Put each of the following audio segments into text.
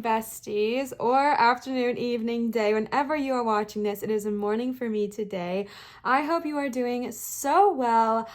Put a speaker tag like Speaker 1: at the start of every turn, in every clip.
Speaker 1: Besties, or afternoon, evening, day, whenever you are watching this. It is a morning for me today. I hope you are doing so well.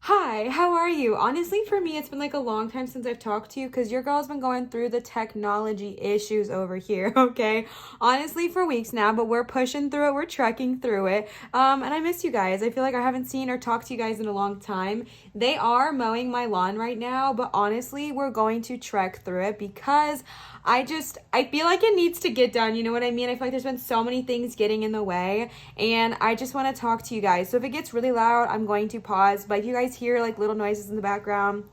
Speaker 1: Hi, how are you? Honestly, for me, it's been like a long time since I've talked to you because your girl's been going through the technology issues over here, okay? Honestly, for weeks now, but we're pushing through it, we're trekking through it. And I miss you guys. I feel like I haven't seen or talked to you guys in a long time. They are mowing my lawn right now, but honestly, we're going to trek through it because I feel like it needs to get done. You know what I mean? I feel like there's been so many things getting in the way, and I just want to talk to you guys. So if it gets really loud, I'm going to pause. But if you guys hear like little noises in the background,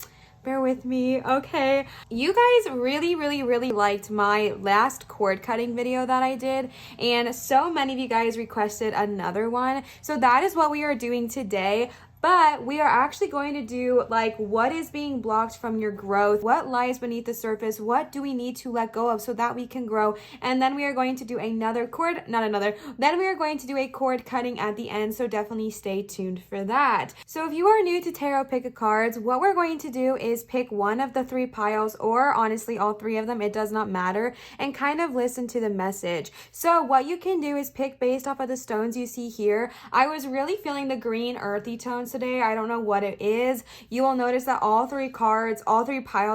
Speaker 1: bear with me, okay? You guys really liked my last cord cutting video that I did, and so many of you guys requested another one. So that is what we are doing today. But we are actually going to do like what is being blocked from your growth, what lies beneath the surface, what do we need to let go of so that we can grow. And then we are going to do then we are going to do a cord cutting at the end, so definitely stay tuned for that. So if you are new to tarot pick-a-cards, what we're going to do is pick one of the three piles, or honestly all three of them, it does not matter, and kind of listen to the message. So what you can do is pick based off of the stones you see here. I was really feeling the green earthy tones today. I don't know what it is. You will notice that all three piles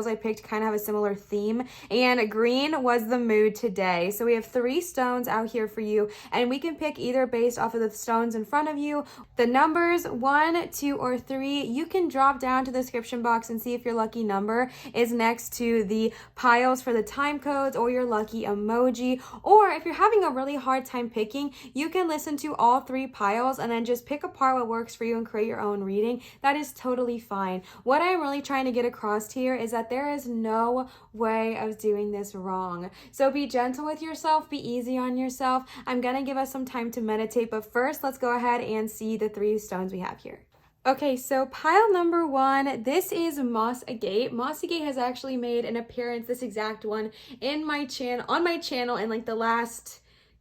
Speaker 1: I picked kind of have a similar theme, and green was the mood today. So we have three stones out here for you, and we can pick either based off of the stones in front of you, the numbers 1, 2, or 3. You can drop down to the description box and see if your lucky number is next to the piles for the time codes or your lucky emoji. Or if you're having a really hard time picking, you can listen to all three piles and then just pick apart what works for you and create your own reading. That is totally fine. What I'm really trying to get across here is that there is no way of doing this wrong. So be gentle with yourself, be easy on yourself. I'm gonna give us some time to meditate, but first let's go ahead and see the three stones we have here. Okay, so pile number 1, this is Moss Agate. Moss Agate has actually made an appearance, this exact one, on my channel in like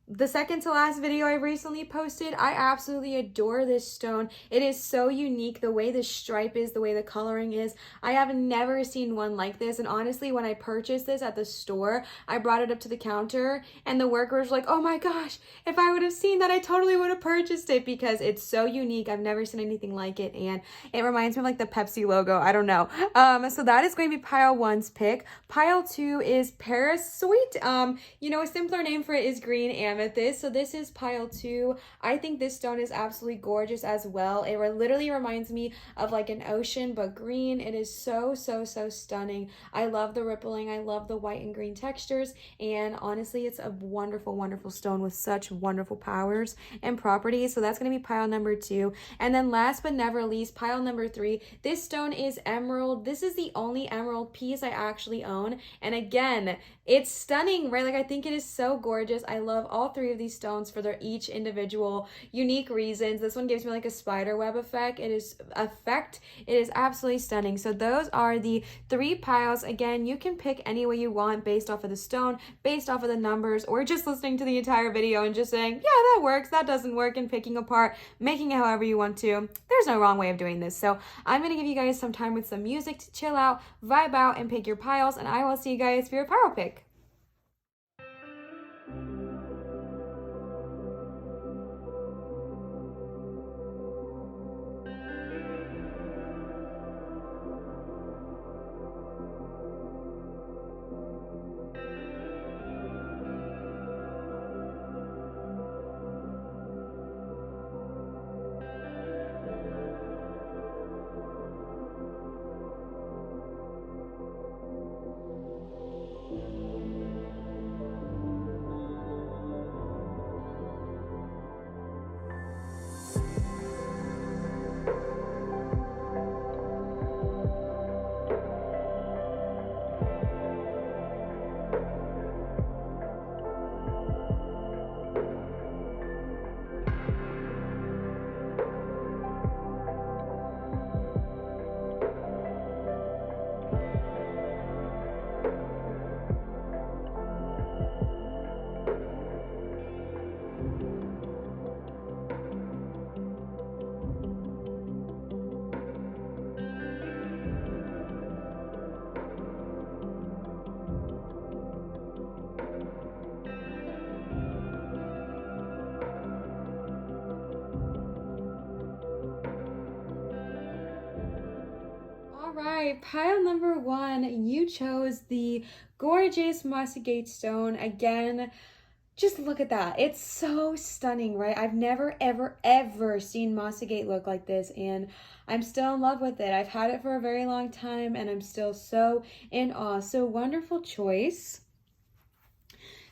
Speaker 1: the second to last video I recently posted. I absolutely adore this stone. It is so unique, the way the stripe is, the way the coloring is. I have never seen one like this, and honestly, when I purchased this at the store, I brought it up to the counter, and the workers were like, oh my gosh, if I would have seen that, I totally would have purchased it because it's so unique. I've never seen anything like it, and it reminds me of like the Pepsi logo. I don't know. So that is going to be pile 1's pick. Pile 2 is Paris Sweet. A simpler name for it is green amethyst. So this is pile 2. I think this stone is absolutely gorgeous as well. It literally reminds me of like an ocean, but green. It is so stunning. I love the rippling. I love the white and green textures, and honestly, it's a wonderful stone with such wonderful powers and properties. So that's going to be pile number 2. And then last but never least, pile number 3. This stone is emerald. This is the only emerald piece I actually own, and again, it's stunning, right? Like, I think it is so gorgeous. I love all 3 of these stones for their each individual unique reasons. This one gives me like a spider web effect. It is absolutely stunning. So those are the 3 piles. Again, you can pick any way you want based off of the stone, based off of the numbers, or just listening to the entire video and just saying, yeah, that works, that doesn't work, and picking apart, making it however you want to. There's no wrong way of doing this. So I'm going to give you guys some time with some music to chill out, vibe out, and pick your piles, and I will see you guys for your pile pick. pile number 1, you chose the gorgeous moss agate stone. Again, just look at that. It's so stunning, right? I've never, ever, ever seen moss agate look like this, and I'm still in love with it. I've had it for a very long time, and I'm still so in awe. So wonderful choice.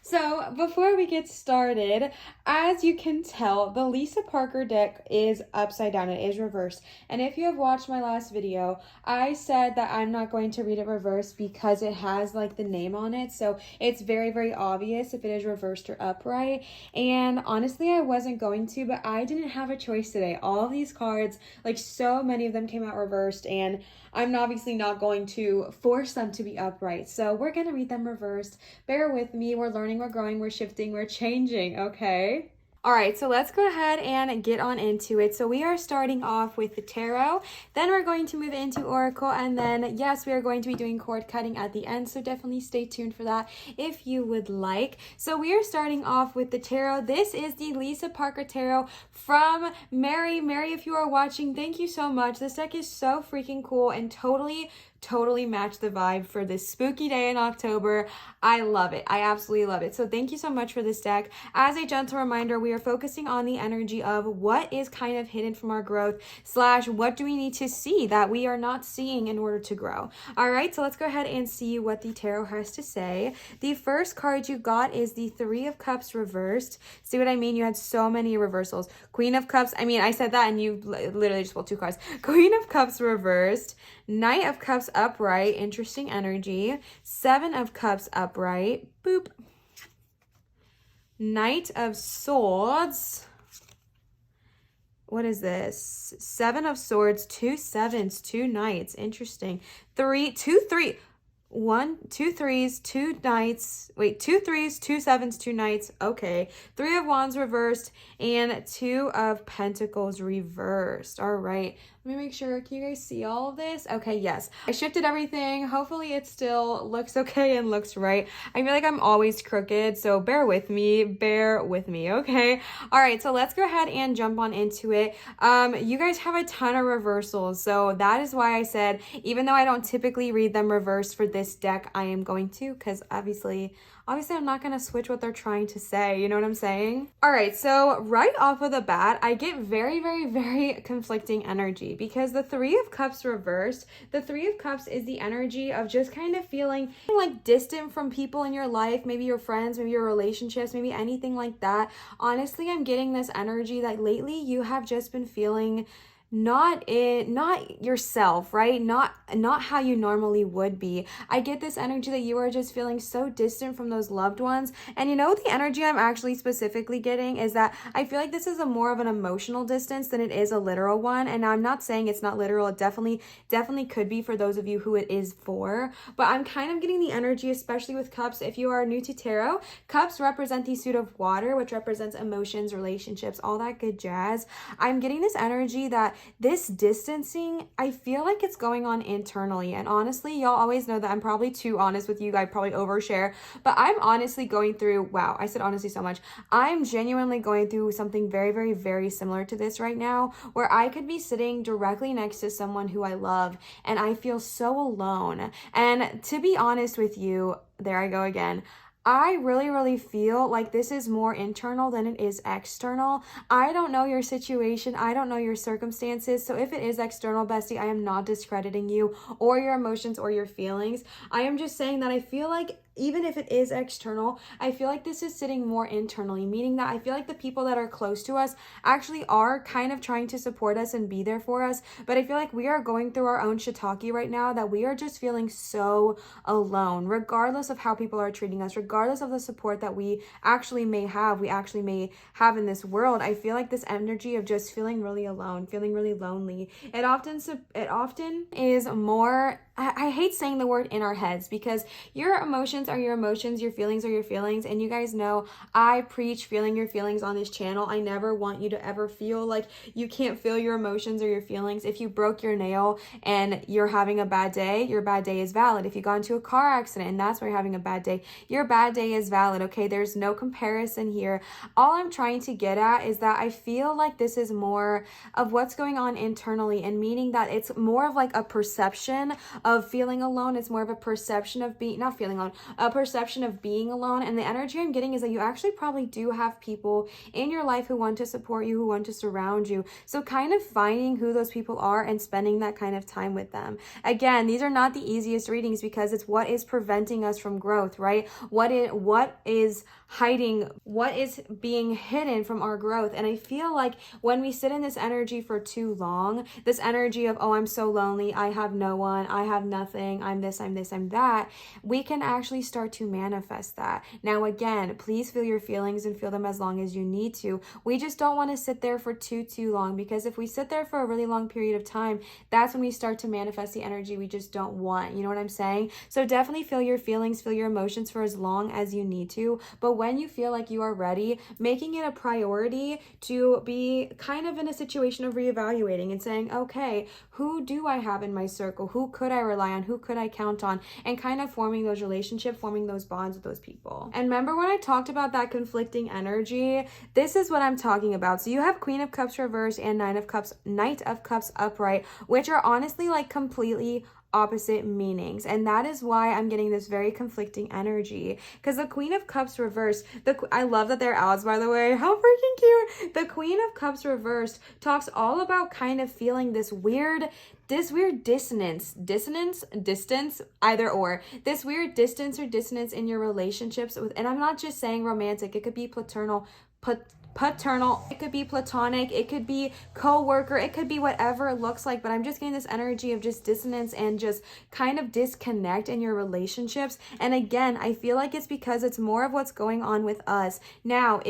Speaker 1: So before we get started, as you can tell, the Lisa Parker deck is upside down. It is reversed. And if you have watched my last video, I said that I'm not going to read it reversed because it has like the name on it. So it's very, very obvious if it is reversed or upright. And honestly, I wasn't going to, but I didn't have a choice today. All of these cards, like so many of them came out reversed, and I'm obviously not going to force them to be upright. So we're going to read them reversed. Bear with me. We're learning, we're growing, we're shifting, we're changing, okay? All right, so let's go ahead and get on into it. So we are starting off with the tarot, then we're going to move into oracle, and then yes, we are going to be doing cord cutting at the end, so definitely stay tuned for that if you would like. So we are starting off with the tarot. This is the Lisa Parker tarot from Mary. Mary, if you are watching, thank you so much. This deck is so freaking cool and totally match the vibe for this spooky day in October. I love it. I absolutely love it. So thank you so much for this deck. As a gentle reminder, we are focusing on the energy of what is kind of hidden from our growth / what do we need to see that we are not seeing in order to grow. All right, so let's go ahead and see what the tarot has to say. The first card you got is the 3 of Cups reversed. See what I mean? You had so many reversals. Queen of Cups, I said that and you literally just pulled 2 cards. Queen of Cups reversed. Knight of Cups upright, interesting energy. 7 of Cups upright, boop. Knight of Swords. What is this? 7 of Swords, 2 sevens, 2 knights, interesting. 2 3. 1, 2 threes, 2 knights. Wait, 2 threes, 2 sevens, 2 knights. Okay. 3 of Wands reversed and 2 of Pentacles reversed. All right. Let me make sure. Can you guys see all of this? Okay, yes. I shifted everything. Hopefully it still looks okay and looks right. I feel like I'm always crooked, so bear with me. Bear with me, okay? All right, so let's go ahead and jump on into it. You guys have a ton of reversals, so that is why I said, even though I don't typically read them reversed for this deck, I am going to, because obviously I'm not going to switch what they're trying to say. You know what I'm saying? All right, so right off of the bat, I get very, very, very conflicting energy because the 3 of Cups reversed, the 3 of Cups is the energy of just kind of feeling like distant from people in your life, maybe your friends, maybe your relationships, maybe anything like that. Honestly, I'm getting this energy that lately you have just been feeling not yourself, right? Not how you normally would be. I get this energy that you are just feeling so distant from those loved ones. And you know, the energy I'm actually specifically getting is that I feel like this is a more of an emotional distance than it is a literal one. And I'm not saying it's not literal. It definitely could be for those of you who it is for. But I'm kind of getting the energy, especially with Cups. If you are new to tarot, Cups represent the suit of water, which represents emotions, relationships, all that good jazz. I'm getting this energy that this distancing, I feel like it's going on internally. And honestly, y'all always know that I'm probably too honest with you. I probably overshare, but I'm honestly going through, wow, I said honestly so much. I'm genuinely going through something very, very, very similar to this right now, where I could be sitting directly next to someone who I love and I feel so alone. And to be honest with you, there I go again. I really, really feel like this is more internal than it is external. I don't know your situation. I don't know your circumstances. So if it is external, bestie, I am not discrediting you or your emotions or your feelings. I am just saying that I feel like even if it is external, I feel like this is sitting more internally, meaning that I feel like the people that are close to us actually are kind of trying to support us and be there for us. But I feel like we are going through our own shiitake right now, that we are just feeling so alone, regardless of how people are treating us, regardless of the support that we actually may have in this world. I feel like this energy of just feeling really alone, feeling really lonely. It often is more, I hate saying the word in our heads, because your emotions are your emotions, your feelings are your feelings. And you guys know I preach feeling your feelings on this channel. I never want you to ever feel like you can't feel your emotions or your feelings. If you broke your nail and you're having a bad day, your bad day is valid. If you got into a car accident and that's why you're having a bad day, your bad day is valid, okay? There's no comparison here. All I'm trying to get at is that I feel like this is more of what's going on internally, and meaning that it's more of like a perception of feeling alone. It's more of a perception of being, not feeling alone, a perception of being alone. And the energy I'm getting is that you actually probably do have people in your life who want to support you, who want to surround you. So kind of finding who those people are and spending that kind of time with them. Again, these are not the easiest readings because it's what is preventing us from growth, right? What is hiding, what is being hidden from our growth. And I feel like when we sit in this energy for too long, this energy of, oh, I'm so lonely, I have no one, I have nothing, I'm this, I'm that, we can actually start to manifest that. Now, again, please feel your feelings and feel them as long as you need to. We just don't want to sit there for too long, because if we sit there for a really long period of time, that's when we start to manifest the energy we just don't want. You know what I'm saying? So definitely feel your feelings, feel your emotions for as long as you need to. But when you feel like you are ready, making it a priority to be kind of in a situation of reevaluating and saying, okay, who do I have in my circle? Who could I rely on? Who could I count on? And kind of forming those relationships, forming those bonds with those people. And remember when I talked about that conflicting energy, this is what I'm talking about. So you have Queen of Cups reversed and Knight of Cups upright, which are honestly like completely opposite meanings. And that is why I'm getting this very conflicting energy, because the Queen of Cups reversed, I love that they're owls, by the way, how freaking cute. The Queen of Cups reversed talks all about kind of feeling this weird distance, either or, this weird distance or dissonance in your relationships with, and I'm not just saying romantic, it could be paternal, it could be platonic, it could be co-worker, it could be whatever it looks like, but I'm just getting this energy of just dissonance and just kind of disconnect in your relationships. And again, I feel like it's because it's more of what's going on with us. Now,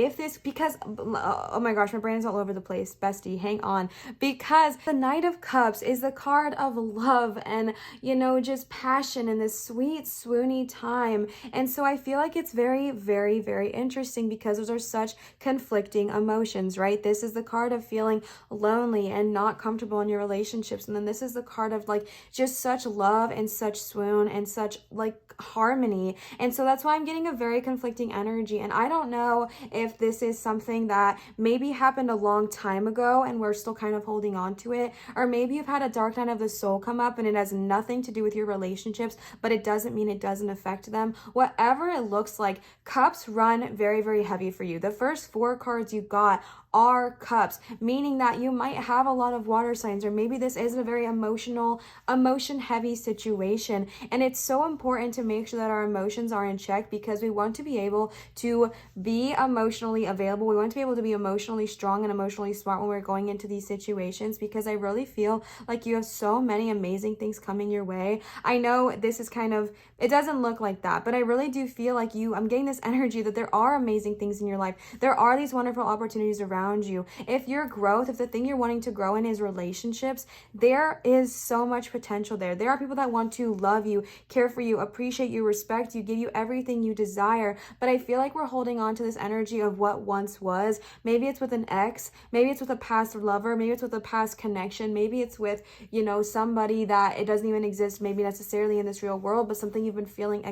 Speaker 1: because, oh my gosh, my brain is all over the place, bestie, hang on, because the Knight of Cups is the card of love and, you know, just passion and this sweet, swoony time. And so I feel like it's very, very, very interesting because those are such conflicting emotions, right? This is the card of feeling lonely and not comfortable in your relationships, and then this is the card of like just such love and such swoon and such like harmony. And so that's why I'm getting a very conflicting energy. And I don't know if this is something that maybe happened a long time ago and we're still kind of holding on to it, or maybe you've had a dark night of the soul come up and it has nothing to do with your relationships, but it doesn't mean it doesn't affect them. Whatever it looks like, cups run very, very heavy for you. The first 4 cards you got are cups, meaning that you might have a lot of water signs, or maybe this is a very emotion heavy situation. And it's so important to make sure that our emotions are in check, because we want to be able to be emotionally available. We want to be able to be emotionally strong and emotionally smart when we're going into these situations, because I really feel like you have so many amazing things coming your way. I know this is kind of, it doesn't look like that, but I really do feel like I'm getting this energy that there are amazing things in your life. There are these wonderful opportunities around you. If the thing you're wanting to grow in is relationships, there is so much potential there. There are people that want to love you, care for you, appreciate you, respect you, give you everything you desire. But I feel like we're holding on to this energy of what once was. Maybe it's with an ex, maybe it's with a past lover, maybe it's with a past connection, maybe it's with, you know, somebody that it doesn't even exist maybe necessarily in this real world, but something you've been feeling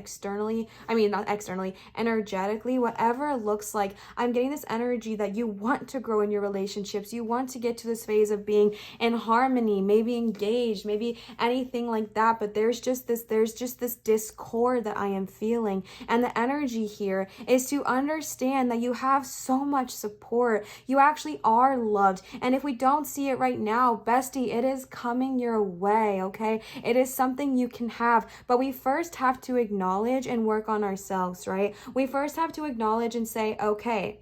Speaker 1: energetically, whatever it looks like. I'm getting this energy that you want to grow in your relationships. You want to get to this phase of being in harmony, maybe engaged, maybe anything like that. But there's just this discord that I am feeling. And the energy here is to understand that you have so much support. You actually are loved. And if we don't see it right now, bestie, it is coming your way, okay? It is something you can have. But we first have to acknowledge and work on ourselves, right? We first have to acknowledge and say, okay,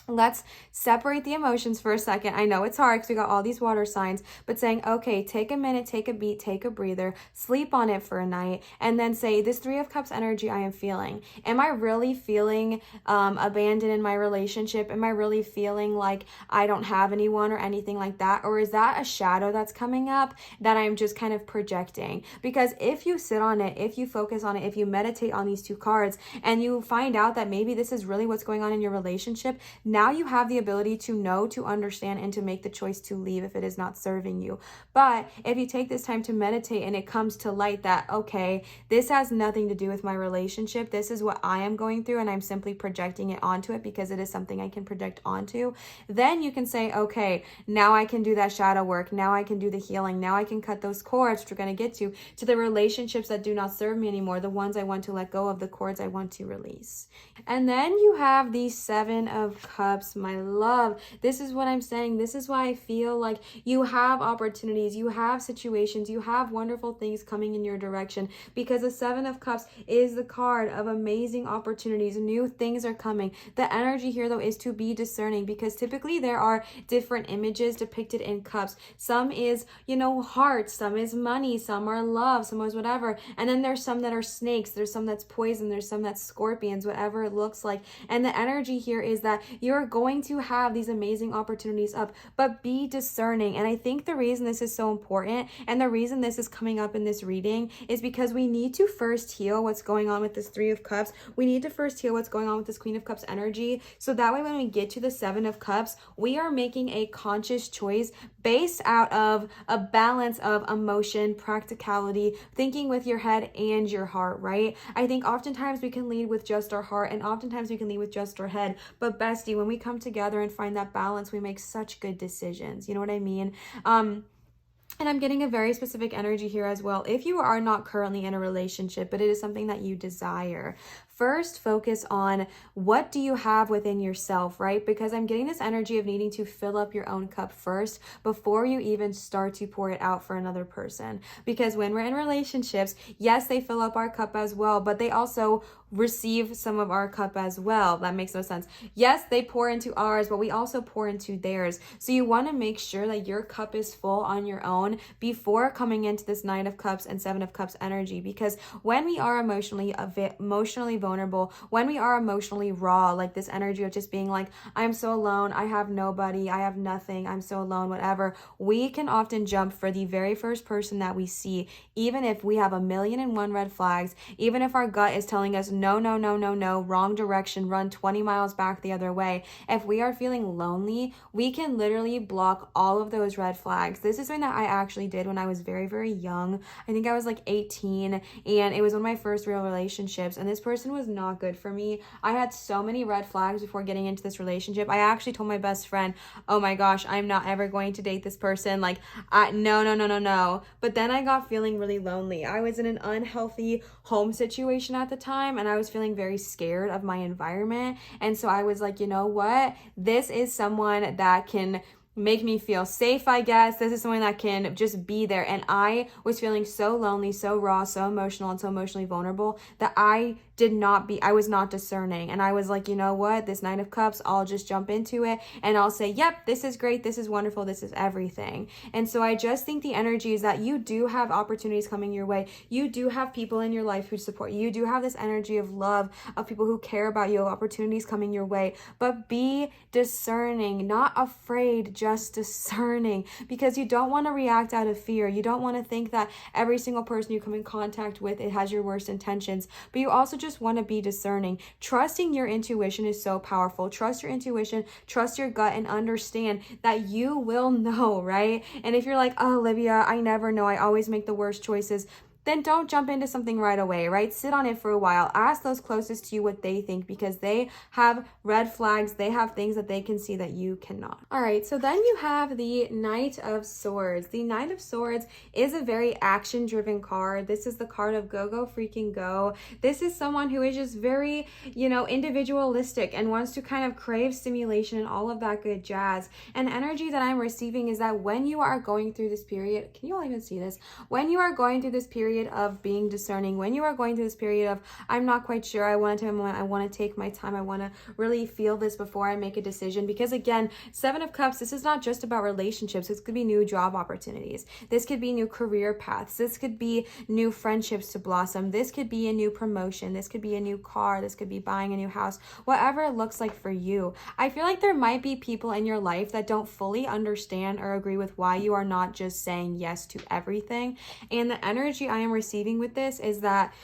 Speaker 1: Let's separate the emotions for a second. I know it's hard because we got all these water signs, but saying, okay, take a minute, take a beat, take a breather, sleep on it for a night, and then say, this Three of Cups energy I am feeling. Am I really feeling abandoned in my relationship? Am I really feeling like I don't have anyone or anything like that? Or is that a shadow that's coming up that I'm just kind of projecting? Because if you sit on it, if you focus on it, if you meditate on these two cards, and you find out that maybe this is really what's going on in your relationship, now you have the ability to know, to understand, and to make the choice to leave if it is not serving you. But if you take this time to meditate and it comes to light that, okay, this has nothing to do with my relationship, this is what I am going through, and I'm simply projecting it onto it because it is something I can project onto, then you can say, okay, now I can do that shadow work, now I can do the healing, now I can cut those cords, which we're going to get to the relationships that do not serve me anymore, the ones I want to let go of, the cords I want to release. And then you have the Seven of Cups, my love. This is what I'm saying. This is why I feel like you have opportunities, you have situations, you have wonderful things coming in your direction, because the Seven of Cups is the card of amazing opportunities. New things are coming. The energy here, though, is to be discerning, because typically there are different images depicted in cups. Some is, hearts, some is money, some are love, some is whatever. And then there's some that are snakes, there's some that's poison, there's some that's scorpions, whatever it looks like. And the energy here is that you're going to have these amazing opportunities up, but be discerning. And I think the reason this is so important, and the reason this is coming up in this reading, is because we need to first heal what's going on with this Three of Cups. We need to first heal what's going on with this Queen of Cups energy, so that way when we get to the Seven of Cups, we are making a conscious choice based out of a balance of emotion, practicality, thinking with your head and your heart, right? I think oftentimes we can lead with just our heart, and oftentimes we can lead with just our head, but bestie, when we come together and find that balance, we make such good decisions. You know what I mean? And I'm getting a very specific energy here as well. If you are not currently in a relationship, but it is something that you desire, first focus on what do you have within yourself, right? Because I'm getting this energy of needing to fill up your own cup first before you even start to pour it out for another person. Because when we're in relationships, yes, they fill up our cup as well, but they also receive some of our cup as well. That makes no sense. Yes, they pour into ours, but we also pour into theirs. So you want to make sure that your cup is full on your own before coming into this Nine of Cups and Seven of Cups energy. Because when we are emotionally vulnerable, when we are emotionally raw, like this energy of just being like, I'm so alone, I have nobody, I have nothing, I'm so alone, whatever, we can often jump for the very first person that we see, even if we have 1,000,001 red flags, even if our gut is telling us no, wrong direction, run 20 miles back the other way. If we are feeling lonely, we can literally block all of those red flags. This is something that I actually did when I was very, very young. I think I was like 18, and it was one of my first real relationships, and this person was not good for me. I had so many red flags before getting into this relationship. I actually told my best friend, oh my gosh, I'm not ever going to date this person. Like, no. But then I got feeling really lonely. I was in an unhealthy home situation at the time, and I was feeling very scared of my environment. And so I was like, you know what? This is someone that can make me feel safe, I guess. This is someone that can just be there. And I was feeling so lonely, so raw, so emotional, and so emotionally vulnerable that I was not discerning. And I was like, you know what? This Nine of Cups, I'll just jump into it and I'll say, yep, this is great. This is wonderful. This is everything. And so I just think the energy is that you do have opportunities coming your way. You do have people in your life who support you. You do have this energy of love, of people who care about you, of opportunities coming your way. But be discerning, not afraid, just discerning, because you don't want to react out of fear. You don't want to think that every single person you come in contact with, it has your worst intentions, but you also just want to be discerning. Trusting your intuition is so powerful. Trust your intuition, trust your gut, and understand that you will know, right? And if you're like, oh, Olivia, I never know, I always make the worst choices, then don't jump into something right away, right? Sit on it for a while. Ask those closest to you what they think, because they have red flags. They have things that they can see that you cannot. All right, so then you have the Knight of Swords. The Knight of Swords is a very action-driven card. This is the card of go freaking go. This is someone who is just very, individualistic and wants to kind of crave stimulation and all of that good jazz. And energy that I'm receiving is that when you are going through this period, can you all even see this? When you are going through this period period of being discerning, when you are going through this period of, I'm not quite sure, I want to take my time, I want to really feel this before I make a decision. Because again, Seven of Cups, this is not just about relationships. This could be new job opportunities. This could be new career paths. This could be new friendships to blossom. This could be a new promotion. This could be a new car. This could be buying a new house. Whatever it looks like for you. I feel like there might be people in your life that don't fully understand or agree with why you are not just saying yes to everything. And the energy I am receiving with this is that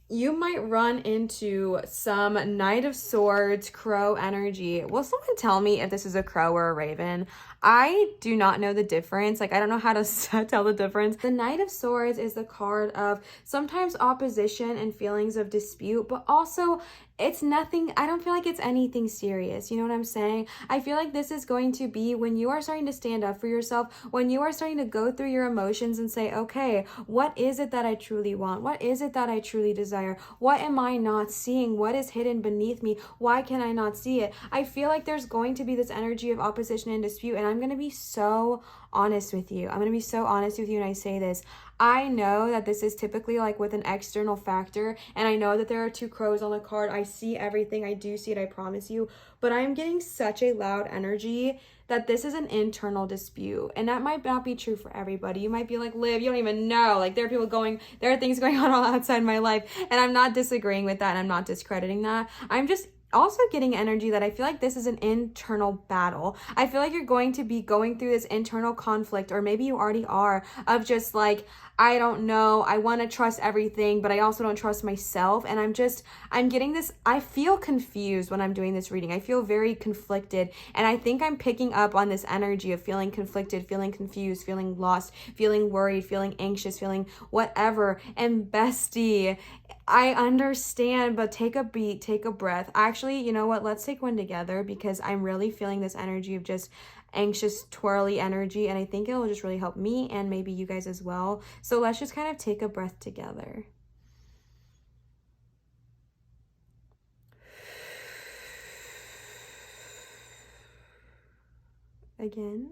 Speaker 1: you might run into some Knight of Swords, crow energy. Will someone tell me if this is a crow or a raven? I do not know the difference. Like, I don't know how to tell the difference. The Knight of Swords is the card of sometimes opposition and feelings of dispute, but also it's nothing, I don't feel like it's anything serious. You know what I'm saying? I feel like this is going to be when you are starting to stand up for yourself, when you are starting to go through your emotions and say, okay, what is it that I truly want? What is it that I truly desire? What am I not seeing? What is hidden beneath me? Why can I not see it? I feel like there's going to be this energy of opposition and dispute, and I'm going to be so honest with you. I'm going to be so honest with you when I say this. I know that this is typically like with an external factor, and I know that there are two crows on the card. I see everything. I do see it, I promise you. But I'm getting such a loud energy that this is an internal dispute. And that might not be true for everybody. You might be like, Liv, you don't even know. Like, there are things going on all outside my life. And I'm not disagreeing with that, and I'm not discrediting that. I'm just also getting energy that I feel like this is an internal battle. I feel like you're going to be going through this internal conflict, or maybe you already are, of just like, I don't know, I want to trust everything, but I also don't trust myself. And I'm getting this, I feel confused when I'm doing this reading. I feel very conflicted. And I think I'm picking up on this energy of feeling conflicted, feeling confused, feeling lost, feeling worried, feeling anxious, feeling whatever. And bestie, I understand, but take a beat, take a breath. Actually, you know what? Let's take one together, because I'm really feeling this energy of just anxious, twirly energy, and I think it will just really help me and maybe you guys as well. So let's just kind of take a breath together. Again.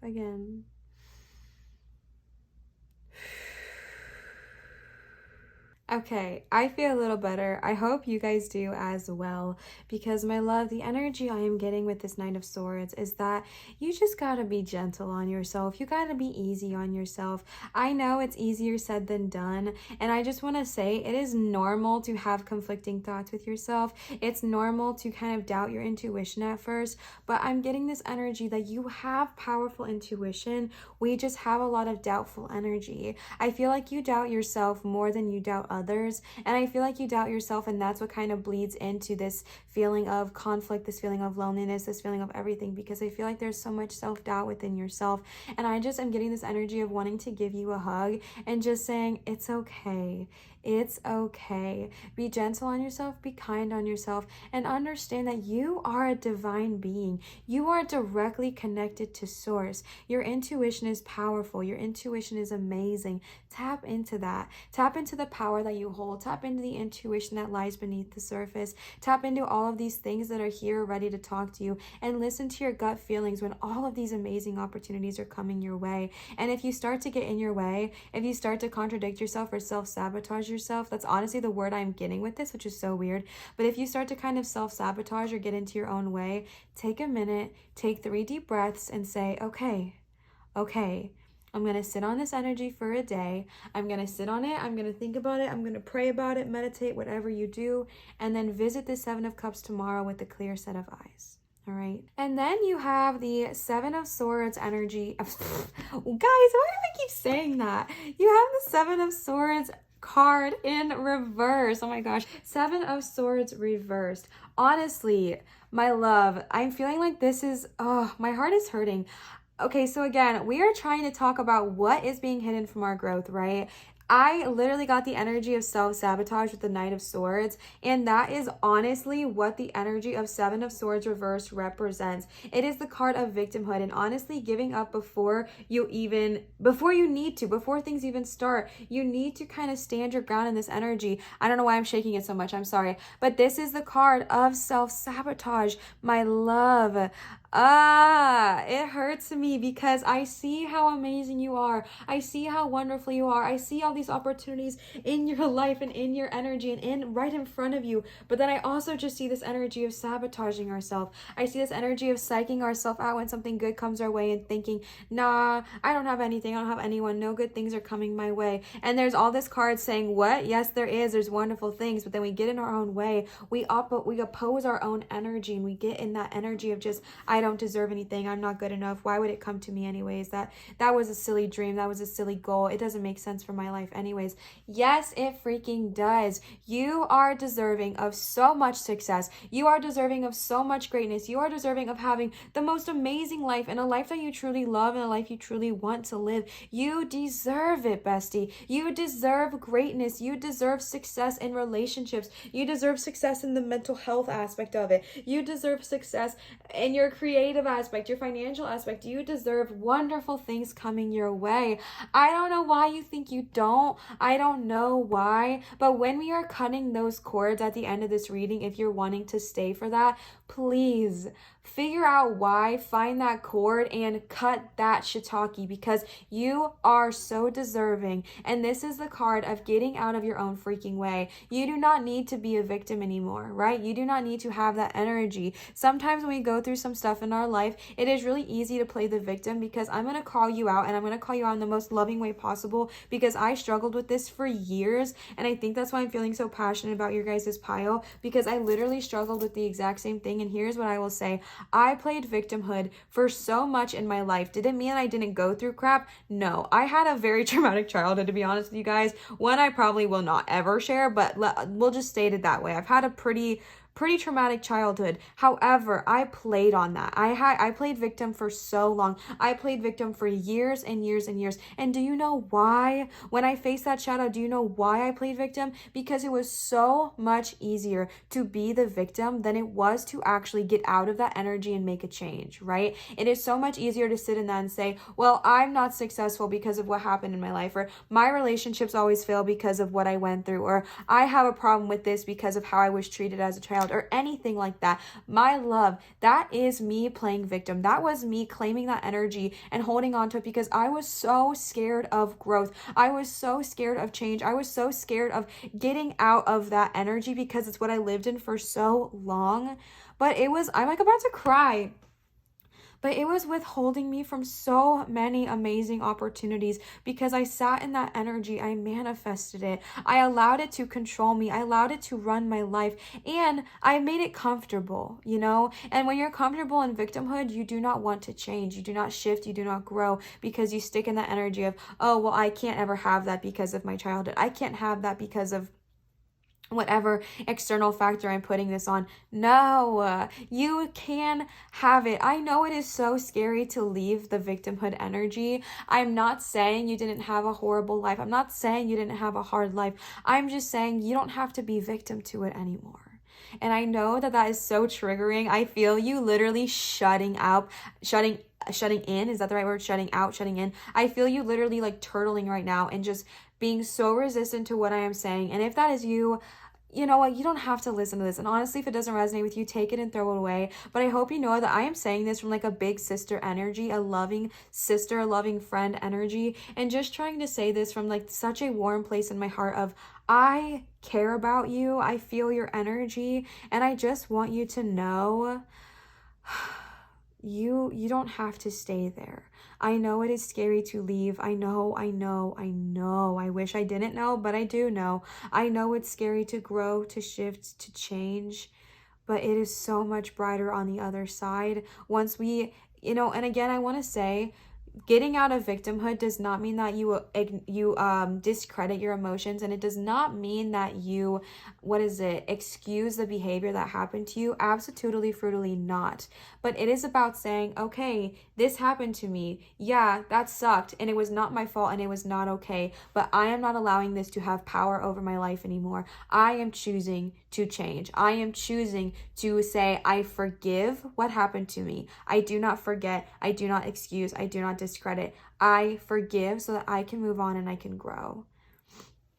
Speaker 1: Again. Okay, I feel a little better. I hope you guys do as well, because my love, the energy I am getting with this Knight of Swords is that you just gotta be gentle on yourself. You gotta be easy on yourself. I know it's easier said than done, and I just want to say it is normal to have conflicting thoughts with yourself. It's normal to kind of doubt your intuition at first, but I'm getting this energy that you have powerful intuition. We just have a lot of doubtful energy. I feel like you doubt yourself more than you doubt others, and I feel like you doubt yourself, and that's what kind of bleeds into this feeling of conflict, this feeling of loneliness, this feeling of everything, because I feel like there's so much self-doubt within yourself. And I just am getting this energy of wanting to give you a hug and just saying, it's okay. It's okay. Be gentle on yourself, be kind on yourself, and understand that you are a divine being. You are directly connected to source. Your intuition is powerful. Your intuition is amazing. Tap into that. Tap into the power that you hold. Tap into the intuition that lies beneath the surface. Tap into all of these things that are here ready to talk to you, and listen to your gut feelings when all of these amazing opportunities are coming your way. And if you start to get in your way, if you start to contradict yourself or self-sabotage yourself, that's honestly the word I'm getting with this, which is so weird. But if you start to kind of self-sabotage or get into your own way, take a minute, take 3 deep breaths and say, okay, I'm going to sit on this energy for a day. I'm going to sit on it. I'm going to think about it. I'm going to pray about it, meditate, whatever you do, and then visit the 7 of Cups tomorrow with a clear set of eyes. All right. And then you have the 7 of Swords energy. Guys, why do I keep saying that? You have the 7 of Swords card in reverse. Oh my gosh. 7 of Swords reversed. Honestly, my love, I'm feeling like this is, oh, my heart is hurting. Okay, so again, we are trying to talk about what is being hidden from our growth, right? I literally got the energy of self-sabotage with the Knight of Swords, and that is honestly what the energy of 7 of Swords reversed represents. It is the card of victimhood, and honestly giving up before you need to, before things even start. You need to kind of stand your ground in this energy. I don't know why I'm shaking it so much, I'm sorry. But this is the card of self-sabotage, my love. It hurts me because I see how amazing you are. I see how wonderful you are. I see all these opportunities in your life and in your energy and in right in front of you. But then I also just see this energy of sabotaging ourselves. I see this energy of psyching ourselves out when something good comes our way and thinking, nah, I don't have anything. I don't have anyone. No good things are coming my way. And there's all this card saying, what? Yes, there is. There's wonderful things. But then we get in our own way. We oppose our own energy, and we get in that energy of just, I don't deserve anything. I'm not good enough. Why would it come to me anyways? That was a silly dream. That was a silly goal. It doesn't make sense for my life anyways. Yes, it freaking does. You are deserving of so much success. You are deserving of so much greatness. You are deserving of having the most amazing life, and a life that you truly love, and a life you truly want to live. You deserve it, bestie. You deserve greatness. You deserve success in relationships. You deserve success in the mental health aspect of it. You deserve success in your creative aspect, your financial aspect. You deserve wonderful things coming your way. I don't know why you think you don't. I don't know why. But when we are cutting those cords at the end of this reading, if you're wanting to stay for that, please figure out why, find that cord, and cut that shiitake, because you are so deserving. And this is the card of getting out of your own freaking way. You do not need to be a victim anymore, right? You do not need to have that energy. Sometimes when we go through some stuff in our life, it is really easy to play the victim, because I'm going to call you out, and I'm going to call you out in the most loving way possible, because I struggled with this for years. And I think that's why I'm feeling so passionate about your guys' pile, because I literally struggled with the exact same thing. And here's what I will say. I played victimhood for so much in my life. Did it mean I didn't go through crap? No. I had a very traumatic childhood, to be honest with you guys. One I probably will not ever share, but we'll just state it that way. I've had a pretty traumatic childhood. However, I played on that. I played victim for so long. I played victim for years and years and years. And do you know why? When I faced that shadow, do you know why I played victim? Because it was so much easier to be the victim than it was to actually get out of that energy and make a change, right? It is so much easier to sit in that and say, well, I'm not successful because of what happened in my life, or my relationships always fail because of what I went through, or I have a problem with this because of how I was treated as a child, or anything like that. My love, that is me playing victim. That was me claiming that energy and holding on to it, because I was so scared of growth. I was so scared of change. I was so scared of getting out of that energy, because it's what I lived in for so long. But I'm like about to cry. But it was withholding me from so many amazing opportunities, because I sat in that energy. I manifested it. I allowed it to control me. I allowed it to run my life, and I made it comfortable, you know? And when you're comfortable in victimhood, you do not want to change. You do not shift. You do not grow, because you stick in that energy of, oh, well, I can't ever have that because of my childhood. I can't have that because of whatever external factor I'm putting this on. No, you can have it. I know it is so scary to leave the victimhood energy. I'm not saying you didn't have a horrible life. I'm not saying you didn't have a hard life. I'm just saying you don't have to be victim to it anymore. And I know that is so triggering. I feel you literally shutting in. Is that the right word? Shutting out, shutting in. I feel you literally like turtling right now and just being so resistant to what I am saying. And if that is you, you know what? You don't have to listen to this. And honestly, if it doesn't resonate with you, take it and throw it away. But I hope you know that I am saying this from like a big sister energy, a loving sister, a loving friend energy, and just trying to say this from like such a warm place in my heart of, I care about you. I feel your energy, and I just want you to know you don't have to stay there. I know it is scary to leave. I know. I wish I didn't know, but I do know. I know it's scary to grow, to shift, to change, but it is so much brighter on the other side. Once we, and again, I want to say, getting out of victimhood does not mean that you discredit your emotions, and it does not mean that you, excuse the behavior that happened to you. Absolutely, frutally not. But it is about saying, okay, this happened to me. Yeah, that sucked, and it was not my fault, and it was not okay. But I am not allowing this to have power over my life anymore. I am choosing to change. I am choosing to say, I forgive what happened to me. I do not forget. I do not excuse. I do not discredit. I forgive so that I can move on and I can grow.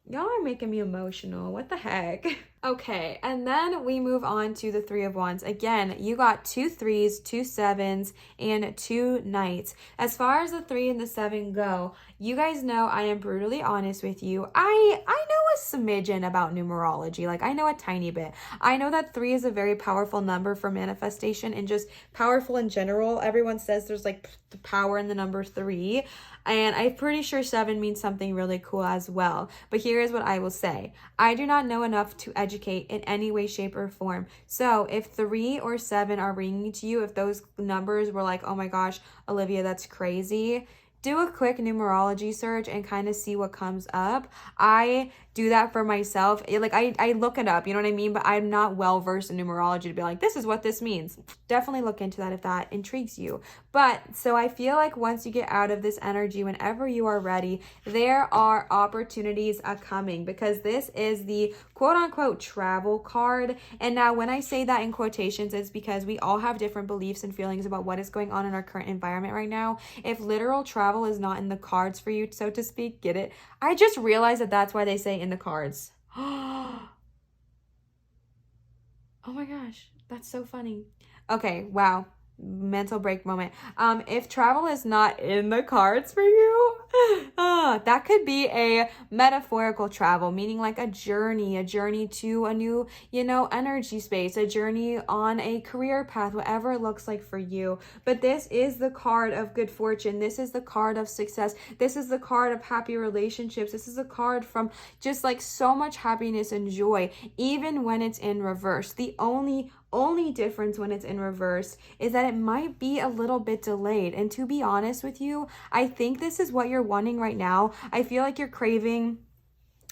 Speaker 1: Y'all are making me emotional. What the heck? Okay, and then we move on to the Three of Wands. Again, you got 2 3s, 2 7s, and 2 knights. As far as the 3 and the 7 go, you guys know I am brutally honest with you. I know a smidgen about numerology. Like, I know a tiny bit. I know that 3 is a very powerful number for manifestation and just powerful in general. Everyone says there's like the power in the number 3. And I'm pretty sure 7 means something really cool as well. But here is what I will say. I do not know enough to educate in any way, shape, or form. So if 3 or 7 are ringing to you, if those numbers were like, oh my gosh, Olivia, that's crazy, do a quick numerology search and kind of see what comes up. I do that for myself. I look it up, you know what I mean? But I'm not well versed in numerology to be like, this is what this means. Definitely look into that if that intrigues you. But so I feel like once you get out of this energy, whenever you are ready, there are opportunities coming, because this is the quote unquote travel card. And now when I say that in quotations, it's because we all have different beliefs and feelings about what is going on in our current environment right now. If literal travel is not in the cards for you, so to speak, get it? I just realized that that's why they say in the cards. Oh my gosh, that's so funny. Okay, wow. Mental break moment. If travel is not in the cards for you, that could be a metaphorical travel, meaning like a journey to a new, energy space, a journey on a career path, whatever it looks like for you. But this is the card of good fortune. This is the card of success. This is the card of happy relationships. This is a card from just like so much happiness and joy, even when it's in reverse. The only difference when it's in reverse is that it might be a little bit delayed. And to be honest with you, I think this is what you're wanting right now. I feel like you're craving,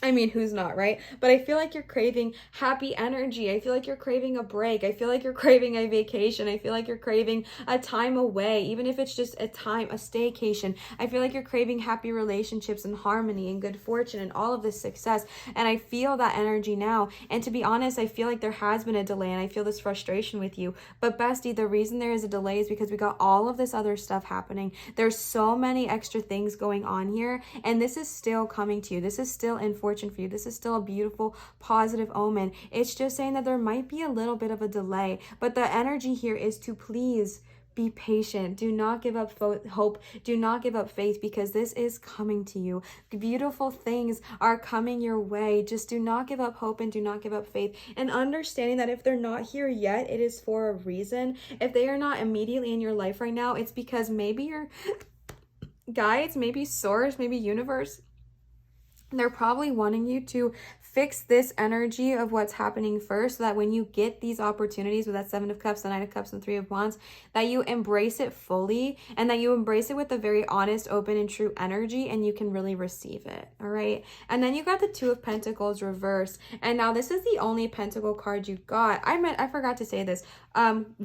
Speaker 1: I mean, who's not, right? But I feel like you're craving happy energy. I feel like you're craving a break. I feel like you're craving a vacation. I feel like you're craving a time away, even if it's just a staycation. I feel like you're craving happy relationships and harmony and good fortune and all of this success. And I feel that energy now. And to be honest, I feel like there has been a delay, and I feel this frustration with you. But bestie, the reason there is a delay is because we got all of this other stuff happening. There's so many extra things going on here, and this is still coming to you. This is still in fortune for you. This is still a beautiful, positive omen. It's just saying that there might be a little bit of a delay, but the energy here is to please be patient. Do not give up hope. Do not give up faith, because this is coming to you. Beautiful things are coming your way. Just do not give up hope and do not give up faith. And understanding that if they're not here yet, it is for a reason. If they are not immediately in your life right now, it's because maybe your guides, maybe source, maybe universe, they're probably wanting you to fix this energy of what's happening first, so that when you get these opportunities with that 7 of Cups, the 9 of Cups, and 3 of Wands, that you embrace it fully, and that you embrace it with a very honest, open, and true energy, and you can really receive it. All right. And then you got the 2 of Pentacles reversed. And now this is the only Pentacle card you got. I forgot to say this.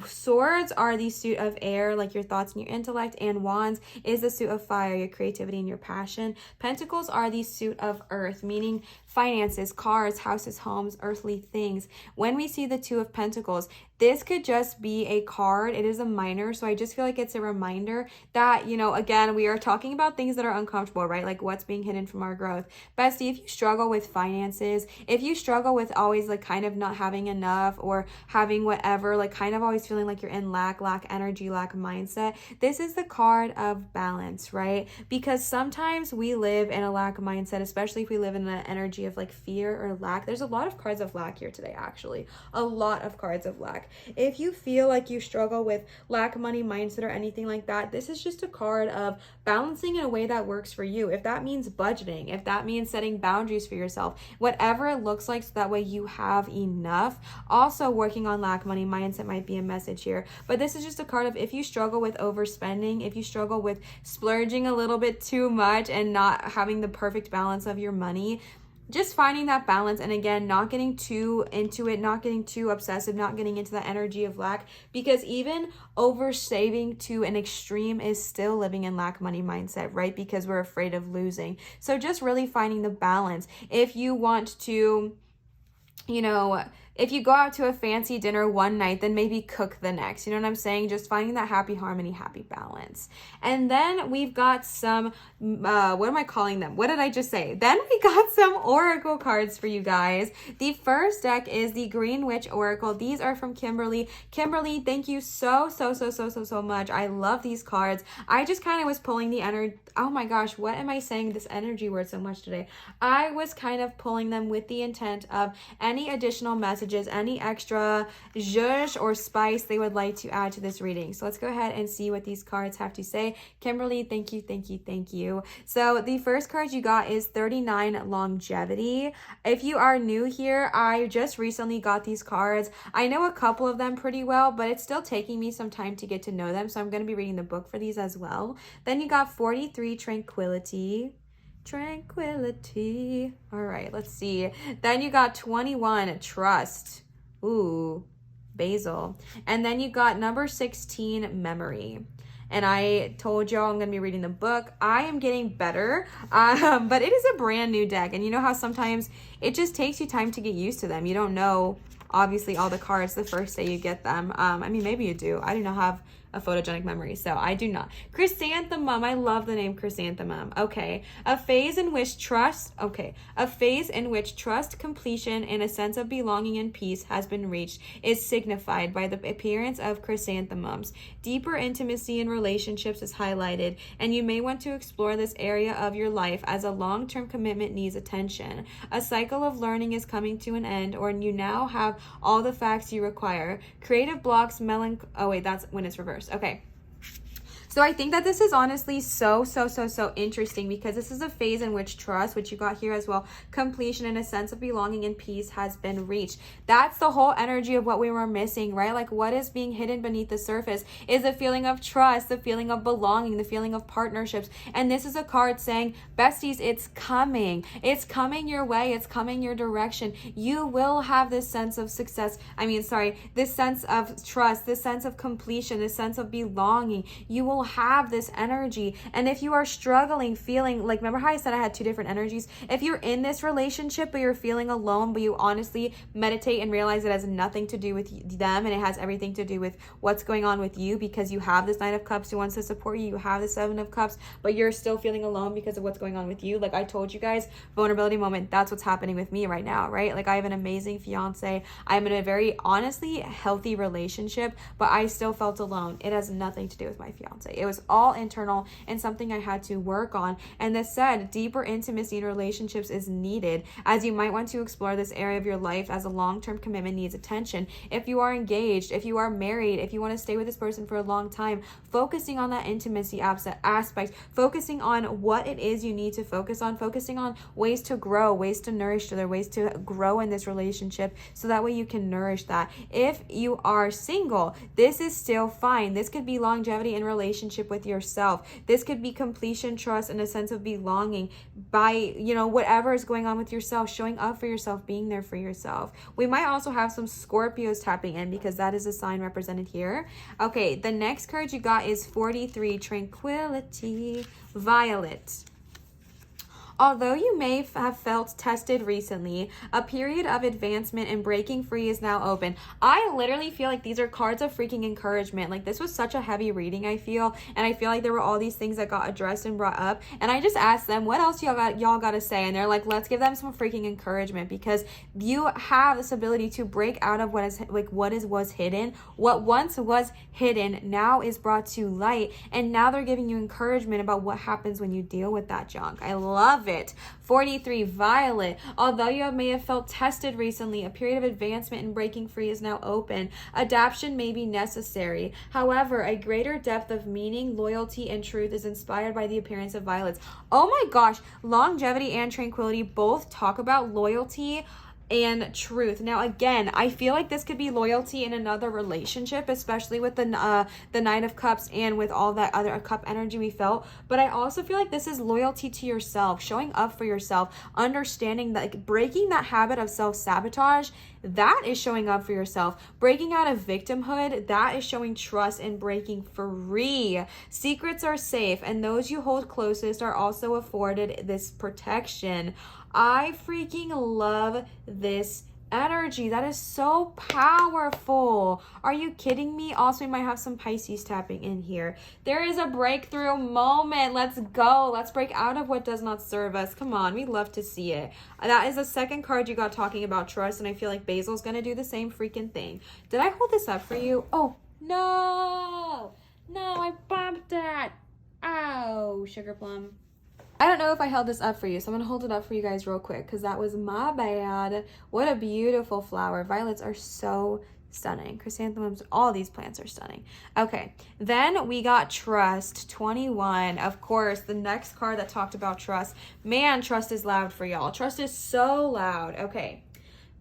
Speaker 1: Swords are the suit of air, like your thoughts and your intellect, and Wands is the suit of fire, your creativity and your passion. Pentacles are the suit of earth, meaning finances, cars, houses, homes, earthly things. When we see the 2 of Pentacles, this could just be a card. It is a minor, so I just feel like it's a reminder that, again, we are talking about things that are uncomfortable, right? Like what's being hidden from our growth. Bestie, if you struggle with finances, if you struggle with always like kind of not having enough, or having whatever, like kind of always feeling like you're in lack energy, lack mindset, this is the card of balance, right? Because sometimes we live in a lack mindset, especially if we live in an energy of like fear or lack. There's a lot of cards of lack here today, actually. A lot of cards of lack. If you feel like you struggle with lack money mindset or anything like that, this is just a card of balancing in a way that works for you. If that means budgeting, if that means setting boundaries for yourself, whatever it looks like, so that way you have enough. Also, working on lack money mindset might be a message here. But this is just a card of if you struggle with overspending, if you struggle with splurging a little bit too much and not having the perfect balance of your money, just finding that balance. And again, not getting too into it, not getting too obsessive, not getting into the energy of lack, because even over saving to an extreme is still living in lack money mindset, right? Because we're afraid of losing. So just really finding the balance. If you want to, if you go out to a fancy dinner one night, then maybe cook the next. You know what I'm saying? Just finding that happy harmony, happy balance. And then we've got some, what am I calling them? What did I just say? Then we got some oracle cards for you guys. The first deck is the Green Witch Oracle. These are from Kimberly. Kimberly, thank you so much. I love these cards. I just kind of was pulling the energy. Oh my gosh, what am I saying this energy word so much today? I was kind of pulling them with the intent of any additional messages, any extra zhuzh or spice they would like to add to this reading. So let's go ahead and see what these cards have to say. Kimberly, thank you. So the first card you got is 39 Longevity. If you are new here, I just recently got these cards. I know a couple of them pretty well, but it's still taking me some time to get to know them. So I'm going to be reading the book for these as well. Then you got 43 Tranquility. All right, let's see. Then you got 21 Trust. Ooh, Basil. And then you got number 16 Memory. And I told y'all I'm going to be reading the book. I am getting better, but it is a brand new deck. And you know how sometimes it just takes you time to get used to them. You don't know, obviously, all the cards the first day you get them. I mean, maybe you do. I do not have a photogenic memory, so I do not. Chrysanthemum, I love the name Chrysanthemum. Okay, a phase in which trust, completion, and a sense of belonging and peace has been reached is signified by the appearance of chrysanthemums. Deeper intimacy in relationships is highlighted, and you may want to explore this area of your life as a long-term commitment needs attention. A cycle of learning is coming to an end, or you now have all the facts you require. Creative blocks, that's when it's reversed. Okay. So I think that this is honestly so interesting because this is a phase in which trust, which you got here as well, completion and a sense of belonging and peace has been reached. That's the whole energy of what we were missing, right? Like what is being hidden beneath the surface is the feeling of trust, the feeling of belonging, the feeling of partnerships. And this is a card saying, besties, it's coming. It's coming your way. It's coming your direction. You will have this sense of success. This sense of trust, this sense of completion, this sense of belonging. You will have this energy. And if you are struggling, feeling like, remember how I said I had two different energies? If you're in this relationship but you're feeling alone, but you honestly meditate and realize it has nothing to do with them and it has everything to do with what's going on with you, because you have this Knight of Cups who wants to support you, you have the Seven of Cups, but you're still feeling alone because of what's going on with you. Like I told you guys, vulnerability moment, that's what's happening with me right now, right? Like I have an amazing fiance. I'm in a very honestly healthy relationship, but I still felt alone. It has nothing to do with my fiance. It was all internal and something I had to work on. And this said, deeper intimacy in relationships is needed, as you might want to explore this area of your life as a long-term commitment needs attention. If you are engaged, if you are married, if you want to stay with this person for a long time, focusing on that intimacy aspect, focusing on what it is you need to focus on, focusing on ways to grow, ways to nourish other, ways to grow in this relationship, so that way you can nourish that. If you are single, this is still fine. This could be longevity in relationship with yourself. This could be completion, trust, and a sense of belonging by, whatever is going on with yourself, showing up for yourself, being there for yourself. We might also have some Scorpios tapping in because that is a sign represented here. Okay, the next card you got is 43 Tranquility, Violet. Although you may have felt tested recently, a period of advancement and breaking free is now open. I literally feel like these are cards of freaking encouragement. Like this was such a heavy reading, I feel. And I feel like there were all these things that got addressed and brought up. And I just asked them, what else y'all got to say? And they're like, let's give them some freaking encouragement, because you have this ability to break out of was hidden. What once was hidden now is brought to light. And now they're giving you encouragement about what happens when you deal with that junk. I love it. 43 Violet. Although you may have felt tested recently, a period of advancement and breaking free is now open. Adaptation may be necessary. However, a greater depth of meaning, loyalty, and truth is inspired by the appearance of violets. Oh my gosh, longevity and tranquility both talk about loyalty and truth. Now again, I feel like this could be loyalty in another relationship, especially with the Knight of Cups and with all that other cup energy we felt. But I also feel like this is loyalty to yourself, showing up for yourself, understanding that, like, breaking that habit of self-sabotage, that is showing up for yourself. Breaking out of victimhood, that is showing trust and breaking free. Secrets are safe, and those you hold closest are also afforded this protection. I freaking love this energy. That is so powerful. Are you kidding me? Also, we might have some Pisces tapping in here. There is a breakthrough moment. Let's go. Let's break out of what does not serve us. Come on. We love to see it. That is the second card you got talking about trust, and I feel like Basil's going to do the same freaking thing. Did I hold this up for you? Oh, no. No, I bumped it. Ow, sugar plum. I don't know if I held this up for you, so I'm going to hold it up for you guys real quick because that was my bad. What a beautiful flower. Violets are so stunning. Chrysanthemums, all these plants are stunning. Okay, then we got trust, 21. Of course, the next card that talked about trust. Man, trust is loud for y'all. Trust is so loud. Okay.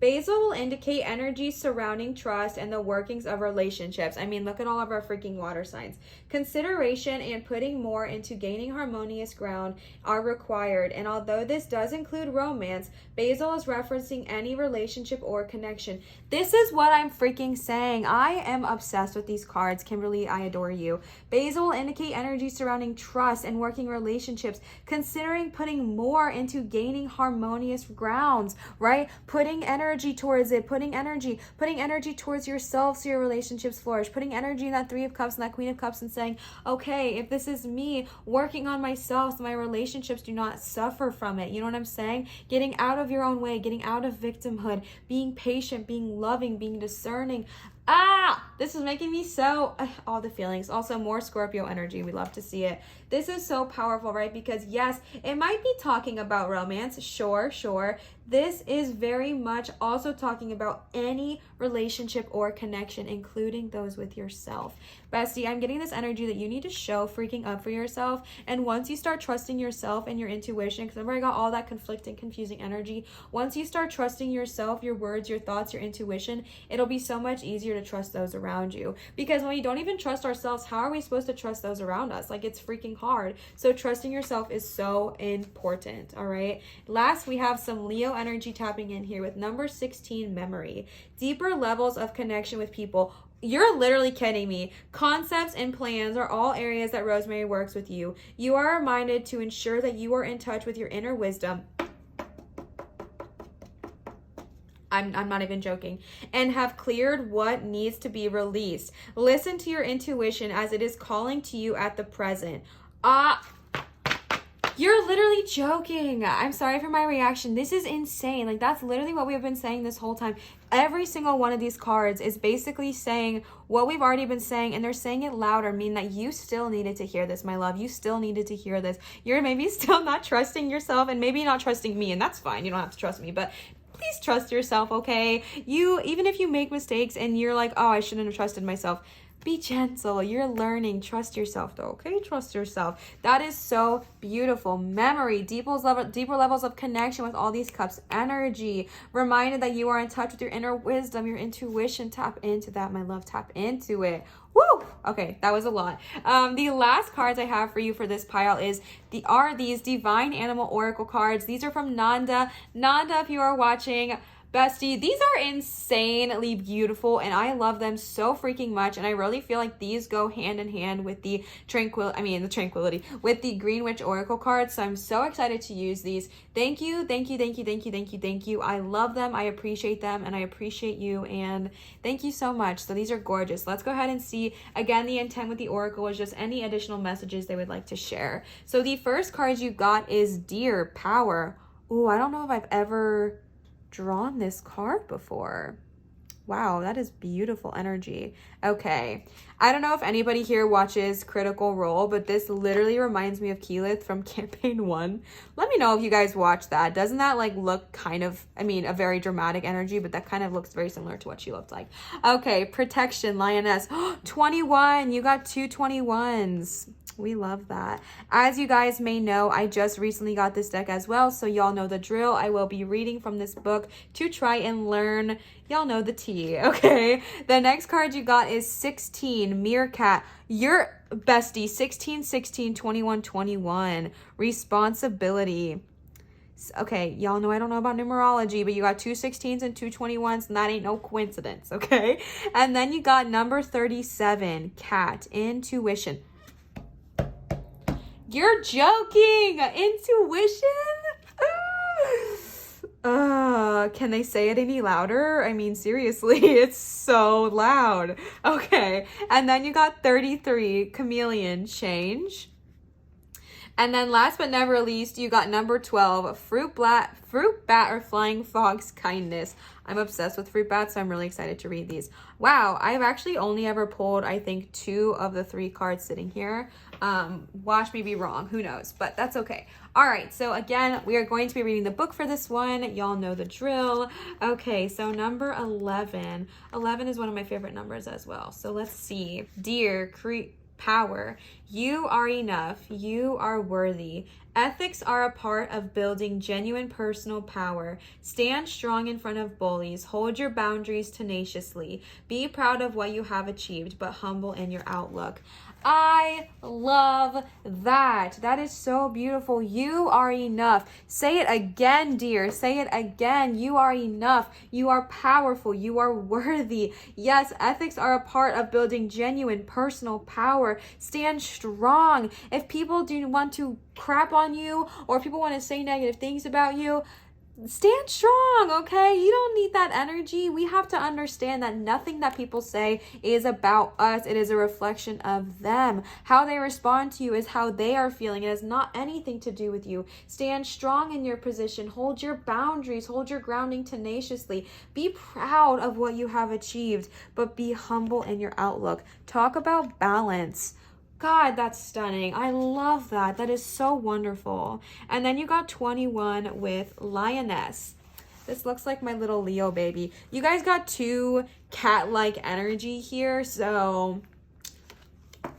Speaker 1: Basil will indicate energy surrounding trust and the workings of relationships. I mean, look at all of our freaking water signs. Consideration and putting more into gaining harmonious ground are required. And although this does include romance, Basil is referencing any relationship or connection. This is what I'm freaking saying. I am obsessed with these cards. Kimberly, I adore you. Basil will indicate energy surrounding trust and working relationships, considering putting more into gaining harmonious grounds, right? Putting energy towards it, putting energy towards yourself so your relationships flourish, putting energy in that Three of Cups and that Queen of Cups and saying, okay, if this is me working on myself so my relationships do not suffer from it, you know what I'm saying? Getting out of your own way, getting out of victimhood, being patient, being loving, being discerning. This is making me so, all the feelings. Also, more Scorpio energy. We love to see it. This is so powerful, right? Because yes, it might be talking about romance. Sure. This is very much also talking about any relationship or connection, including those with yourself. Bestie, I'm getting this energy that you need to show freaking up for yourself. And once you start trusting yourself and your intuition, because remember I got all that conflicting, confusing energy. Once you start trusting yourself, your words, your thoughts, your intuition, it'll be so much easier to trust those around you. Because when we don't even trust ourselves, how are we supposed to trust those around us? Like, it's freaking hard. So trusting yourself is so important. All right. Last, we have some Leo energy tapping in here with number 16, memory. Deeper levels of connection with people. You're literally kidding me. Concepts and plans are all areas that Rosemary works with you. You are reminded to ensure that you are in touch with your inner wisdom. I'm not even joking, and have cleared what needs to be released. Listen to your intuition as it is calling to you at the present. You're literally joking. I'm sorry for my reaction. This is insane. Like, that's literally what we've been saying this whole time. Every single one of these cards is basically saying what we've already been saying, and they're saying it louder, meaning that you still needed to hear this, my love. You still needed to hear this. You're maybe still not trusting yourself and maybe not trusting me, and that's fine. You don't have to trust me, but please trust yourself, okay? Even if you make mistakes and you're like, oh, I shouldn't have trusted myself, be gentle. You're learning. Trust yourself, though, okay? Trust yourself. That is so beautiful. Memory, deeper levels of connection with all these cups. Energy, reminded that you are in touch with your inner wisdom, your intuition. Tap into that, my love. Tap into it. Woo! Okay, that was a lot. The last cards I have for you for this pile are these Divine Animal Oracle cards. These are from Nanda. Nanda, if you are watching, bestie, these are insanely beautiful and I love them so freaking much, and I really feel like these go hand in hand with the tranquility with the Green Witch Oracle cards. So I'm so excited to use these. Thank you. I love them, I appreciate them, and I appreciate you, and thank you so much. So these are gorgeous. Let's go ahead and see. Again, the intent with the Oracle was just any additional messages they would like to share. So the first card you got is Dear Power. Ooh, I don't know if I've ever drawn this card before. Wow, that is beautiful energy. Okay, I don't know if anybody here watches Critical Role, but this literally reminds me of Keyleth from Campaign 1. Let me know if you guys watch that. Doesn't that like look kind of, a very dramatic energy, but that kind of looks very similar to what she looked like. Okay, Protection, Lioness. 21, you got 2 21s. We love that. As you guys may know, I just recently got this deck as well, so y'all know the drill. I will be reading from this book to try and learn. Y'all know the tea, okay? The next card you got is 16, Meerkat. Your bestie, 16, 16, 21, 21. Responsibility. Okay, y'all know I don't know about numerology, but you got 2 16s and 2 21s, and that ain't no coincidence, okay? And then you got number 37, Cat. Intuition. You're joking! Intuition? Can they say it any louder? I mean, seriously, it's so loud. Okay, and then you got 33, chameleon change. And then last but never least, you got number 12, fruit bat or flying fog's kindness. I'm obsessed with fruit bats, so I'm really excited to read these. Wow, I've actually only ever pulled, I think, 2 of the 3 cards sitting here. Watch me be wrong, who knows, but that's okay. All right, so again, we are going to be reading the book for this one. Y'all know the drill. Okay, so number 11. 11 is one of my favorite numbers as well. So let's see. Dear power, you are enough. You are worthy. Ethics are a part of building genuine personal power. Stand strong in front of bullies. Hold your boundaries tenaciously. Be proud of what you have achieved, but humble in your outlook. I love that. That is so beautiful. You are enough. Say it again, dear. Say it again. You are enough. You are powerful. You are worthy. Yes, ethics are a part of building genuine personal power. Stand strong. If people do want to crap on you, or if people want to say negative things about you, stand strong, okay? You don't need that energy. We have to understand that nothing that people say is about us. It is a reflection of them. How they respond to you is how they are feeling. It has not anything to do with you. Stand strong in your position. Hold your boundaries. Hold your grounding tenaciously. Be proud of what you have achieved, but be humble in your outlook. Talk about balance. God, that's stunning. I love that. That is so wonderful. And then you got 21 with lioness. This looks like my little Leo baby. You guys got 2 cat-like energy here, so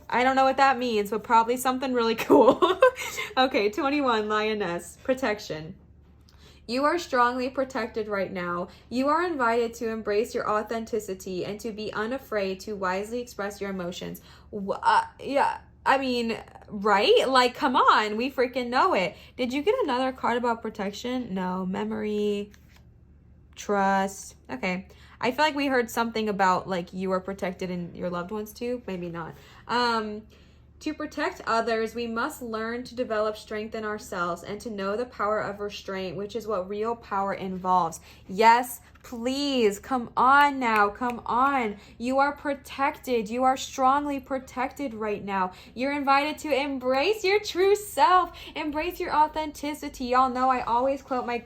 Speaker 1: I don't know what that means, but probably something really cool. Okay, 21, lioness, protection. You are strongly protected right now. You are invited to embrace your authenticity and to be unafraid to wisely express your emotions. Yeah, I mean, right? Like, come on, we freaking know it. Did you get another card about protection? No, memory, trust. Okay. I feel like we heard something about, like, you are protected and your loved ones too. Maybe not. To protect others, we must learn to develop strength in ourselves and to know the power of restraint, which is what real power involves. Yes, please, come on now, come on. You are protected. You are strongly protected right now. You're invited to embrace your true self, embrace your authenticity. Y'all know I always quote my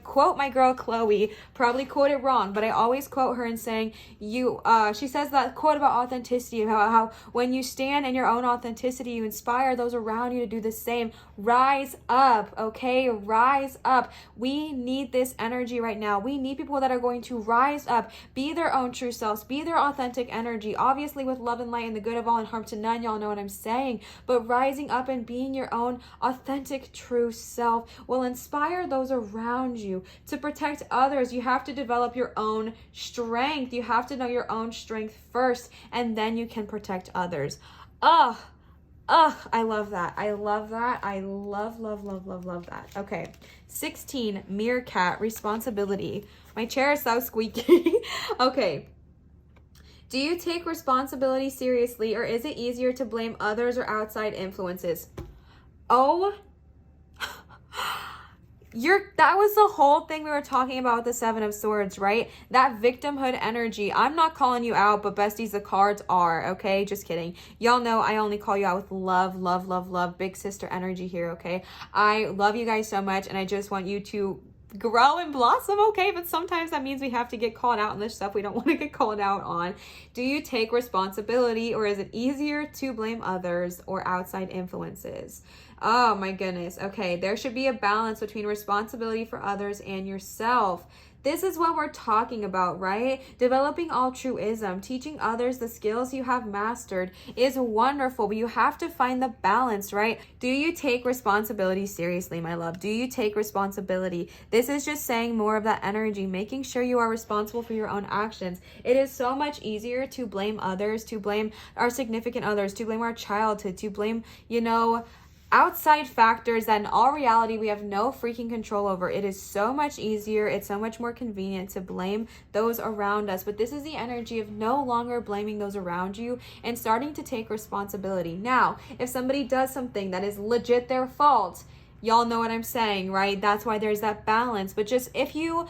Speaker 1: girl Chloe, probably quote it wrong, but I always quote her in saying, she says that quote about authenticity, about how when you stand in your own authenticity, you inspire those around you to do the same. Rise up, okay? Rise up. We need this energy right now. We need people that are going to rise up, be their own true selves, be their authentic energy, obviously with love and light and the good of all and harm to none. Y'all know what I'm saying. But rising up and being your own authentic true self will inspire those around you. To protect others, you have to develop your own strength. You have to know your own strength first, and then you can protect others. I love that. I love that. I love that. Okay. 16, meerkat, responsibility. My chair is so squeaky. Okay. Do you take responsibility seriously, or is it easier to blame others or outside influences? Oh, that was the whole thing we were talking about with the 7 of Swords, right? That victimhood energy. I'm not calling you out, but besties, the cards are, okay? Just kidding. Y'all know I only call you out with love, big sister energy here, okay? I love you guys so much, and I just want you to grow and blossom, okay? But sometimes that means we have to get called out on this stuff we don't want to get called out on. Do you take responsibility, or is it easier to blame others or outside influences? Oh my goodness. Okay, there should be a balance between responsibility for others and yourself. This is what we're talking about, right? Developing altruism, teaching others the skills you have mastered is wonderful, but you have to find the balance, right? Do you take responsibility seriously, my love? Do you take responsibility? This is just saying more of that energy, making sure you are responsible for your own actions. It is so much easier to blame others, to blame our significant others, to blame our childhood, to blame, outside factors that in all reality we have no freaking control over. It is so much easier, it's so much more convenient to blame those around us. But this is the energy of no longer blaming those around you and starting to take responsibility. Now, if somebody does something that is legit their fault, Y'all know what I'm saying, right? That's why there's that balance. But just if you,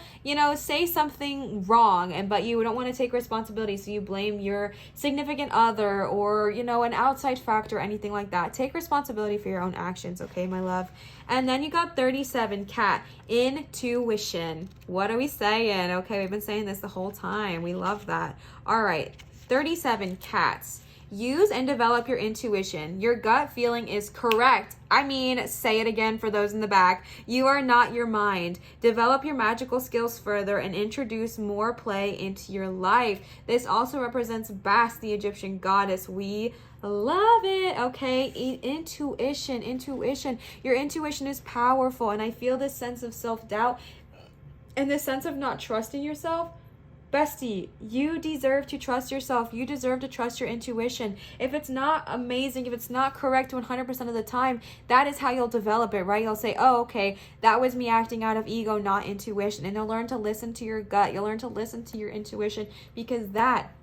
Speaker 1: say something wrong but you don't want to take responsibility, so you blame your significant other or, an outside factor or anything like that. Take responsibility for your own actions, okay, my love? And then you got 37, cat, intuition. What are we saying? Okay, we've been saying this the whole time. We love that. All right, 37, cats. Use and develop your intuition. Your gut feeling is correct. I mean, say it again for those in the back. You are not your mind. Develop your magical skills further and introduce more play into your life. This also represents Bast, the Egyptian goddess. We love it. Okay, intuition. Your intuition is powerful, and I feel this sense of self-doubt and this sense of not trusting yourself. Bestie, you deserve to trust yourself. You deserve to trust your intuition. If it's not amazing, if it's not correct 100% of the time, that is how you'll develop it, right? You'll say, oh, okay, that was me acting out of ego, not intuition. And you'll learn to listen to your gut. You'll learn to listen to your intuition, because that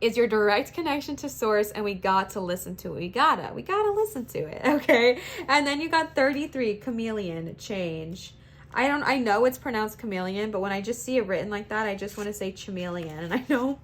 Speaker 1: is your direct connection to source, and we got to listen to it. We gotta listen to it, okay? And then you got 33, chameleon, change. I know it's pronounced chameleon, but when I just see it written like that, I just want to say chameleon. And I know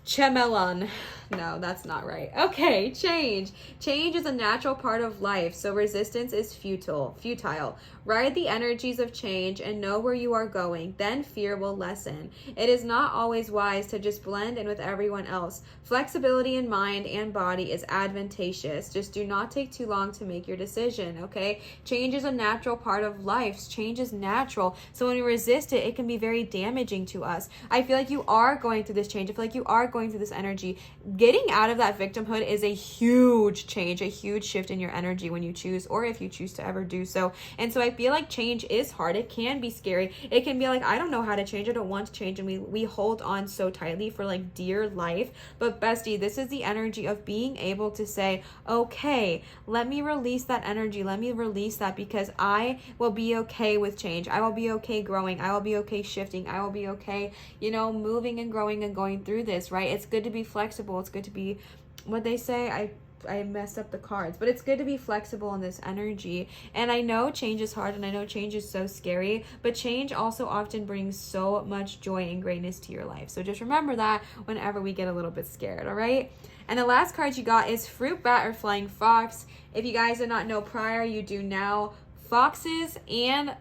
Speaker 1: chamelon. No, that's not right. Okay, change. Change is a natural part of life, so resistance is futile. Ride the energies of change and know where you are going. Then fear will lessen. It is not always wise to just blend in with everyone else. Flexibility in mind and body is advantageous. Just do not take too long to make your decision, okay? Change is a natural part of life. Change is natural. So when we resist it, it can be very damaging to us. I feel like you are going through this change. I feel like you are going through this energy. Getting out of that victimhood is a huge change, a huge shift in your energy when you choose, or if you choose to ever do so. And so I feel like change is hard. It can be scary. It can be like, I don't know how to change. I don't want to change. And we hold on so tightly for like dear life. But bestie, this is the energy of being able to say, okay, let me release that energy. Let me release that, because I will be okay with change. I will be okay growing. I will be okay shifting. I will be okay, moving and growing and going through this, right? It's good to be flexible. It's good to be, what they say, I messed up the cards, but it's good to be flexible in this energy. And I know change is hard, and I know change is so scary, but change also often brings so much joy and greatness to your life. So just remember that whenever we get a little bit scared, all right? And the last card you got is fruit bat or flying fox. If you guys did not know prior, you do now. Foxes and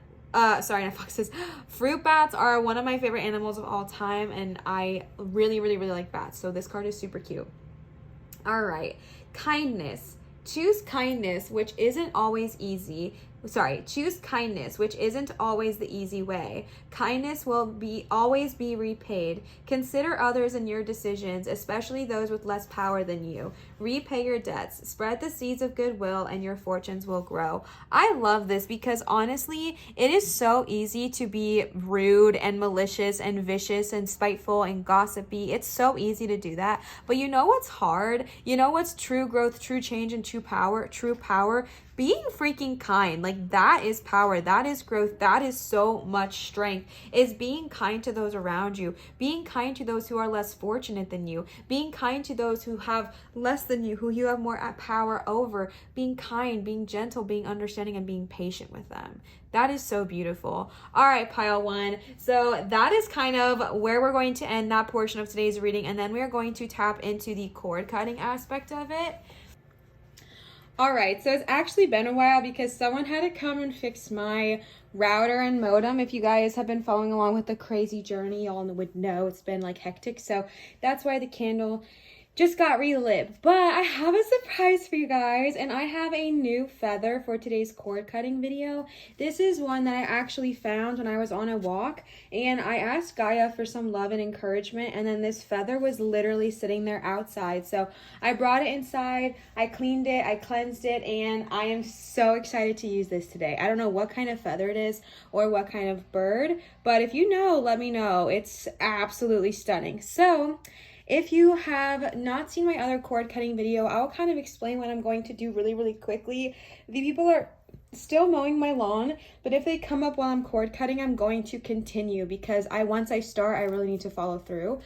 Speaker 1: fruit bats are one of my favorite animals of all time, and I really, really, really like bats. So this card is super cute. All right. Kindness. Choose kindness, which isn't always easy. Choose kindness, which isn't always the easy way. Kindness will always be repaid. Consider others in your decisions, especially those with less power than you. Repay your debts. Spread the seeds of goodwill, and your fortunes will grow. I love this because honestly, it is so easy to be rude and malicious and vicious and spiteful and gossipy. It's so easy to do that. But you know what's hard? You know what's true growth, true change, and true power? Being freaking kind. Like, that is power. That is growth. That is so much strength. Is being kind to those around you. Being kind to those who are less fortunate than you. Being kind to those who have less than you, who you have more power over. Being kind, being gentle, being understanding, and being patient with them. That is so beautiful. All right, pile one. So that is kind of where we're going to end that portion of today's reading. And then we are going to tap into the cord cutting aspect of it. All right, so it's actually been a while because someone had to come and fix my router and modem. If you guys have been following along with the crazy journey, y'all would know it's been like hectic. So that's why the candle just got relit. But I have a surprise for you guys, and I have a new feather for today's cord cutting video. This is one that I actually found when I was on a walk, and I asked Gaia for some love and encouragement, and then this feather was literally sitting there outside. So I brought it inside, I cleaned it, I cleansed it, and I am so excited to use this today. I don't know what kind of feather it is or what kind of bird, but if you know, let me know. It's absolutely stunning. So if you have not seen my other cord cutting video, I'll kind of explain what I'm going to do really, really quickly. The people are still mowing my lawn, but if they come up while I'm cord cutting, I'm going to continue because once I start, I really need to follow through.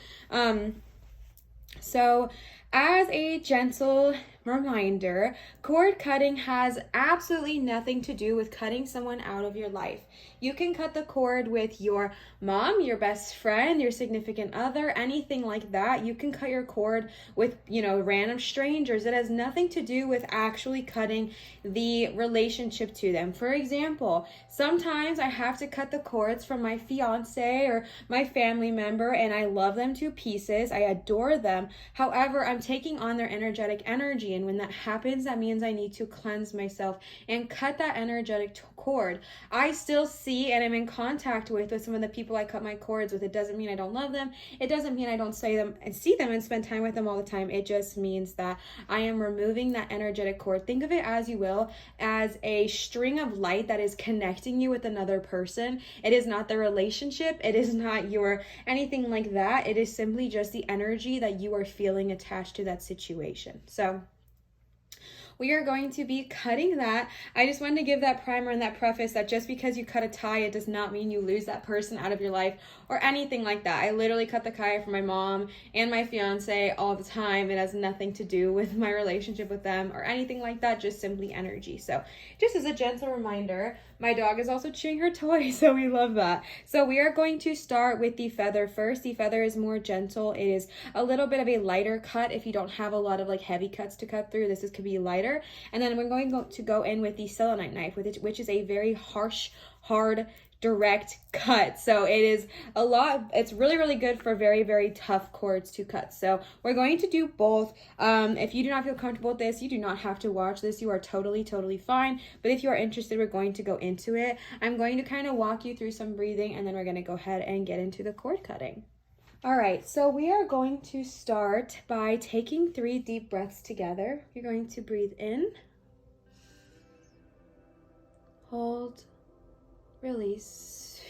Speaker 1: So as a gentle reminder, cord cutting has absolutely nothing to do with cutting someone out of your life. You can cut the cord with your mom, your best friend, your significant other, anything like that. You can cut your cord with, random strangers. It has nothing to do with actually cutting the relationship to them. For example, sometimes I have to cut the cords from my fiance or my family member, and I love them to pieces. I adore them. However, I'm taking on their energetic energy, and when that happens, that means I need to cleanse myself and cut that energetic cord. I still see and I'm in contact with some of the people I cut my cords with. It doesn't mean I don't love them. It doesn't mean I don't see them and spend time with them all the time. It just means that I am removing that energetic cord. Think of it, as you will, as a string of light that is connecting you with another person. It is not the relationship. It is not your anything like that. It is simply just the energy that you are feeling attached to that situation. So we are going to be cutting that. I just wanted to give that primer and that preface that just because you cut a tie, it does not mean you lose that person out of your life or anything like that. I literally cut the tie for my mom and my fiance all the time. It has nothing to do with my relationship with them or anything like that, just simply energy. So just as a gentle reminder, my dog is also chewing her toy, so we love that. So we are going to start with the feather first. The feather is more gentle. It is a little bit of a lighter cut. If you don't have a lot of heavy cuts to cut through, this could be lighter. And then we're going to go in with the selenite knife, which is a very harsh, hard, direct cut. So it is it's really, really good for very, very tough cords to cut. So we're going to do both. If you do not feel comfortable with this, you do not have to watch this. You are totally, totally fine. But if you are interested, we're going to go into it. I'm going to kind of walk you through some breathing, and then we're going to go ahead and get into the cord cutting. All right, so we are going to start by taking 3 deep breaths together. You're going to breathe in, hold, release.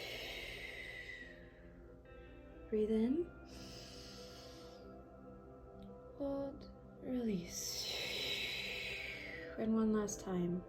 Speaker 1: Breathe in, hold, release. And one last time.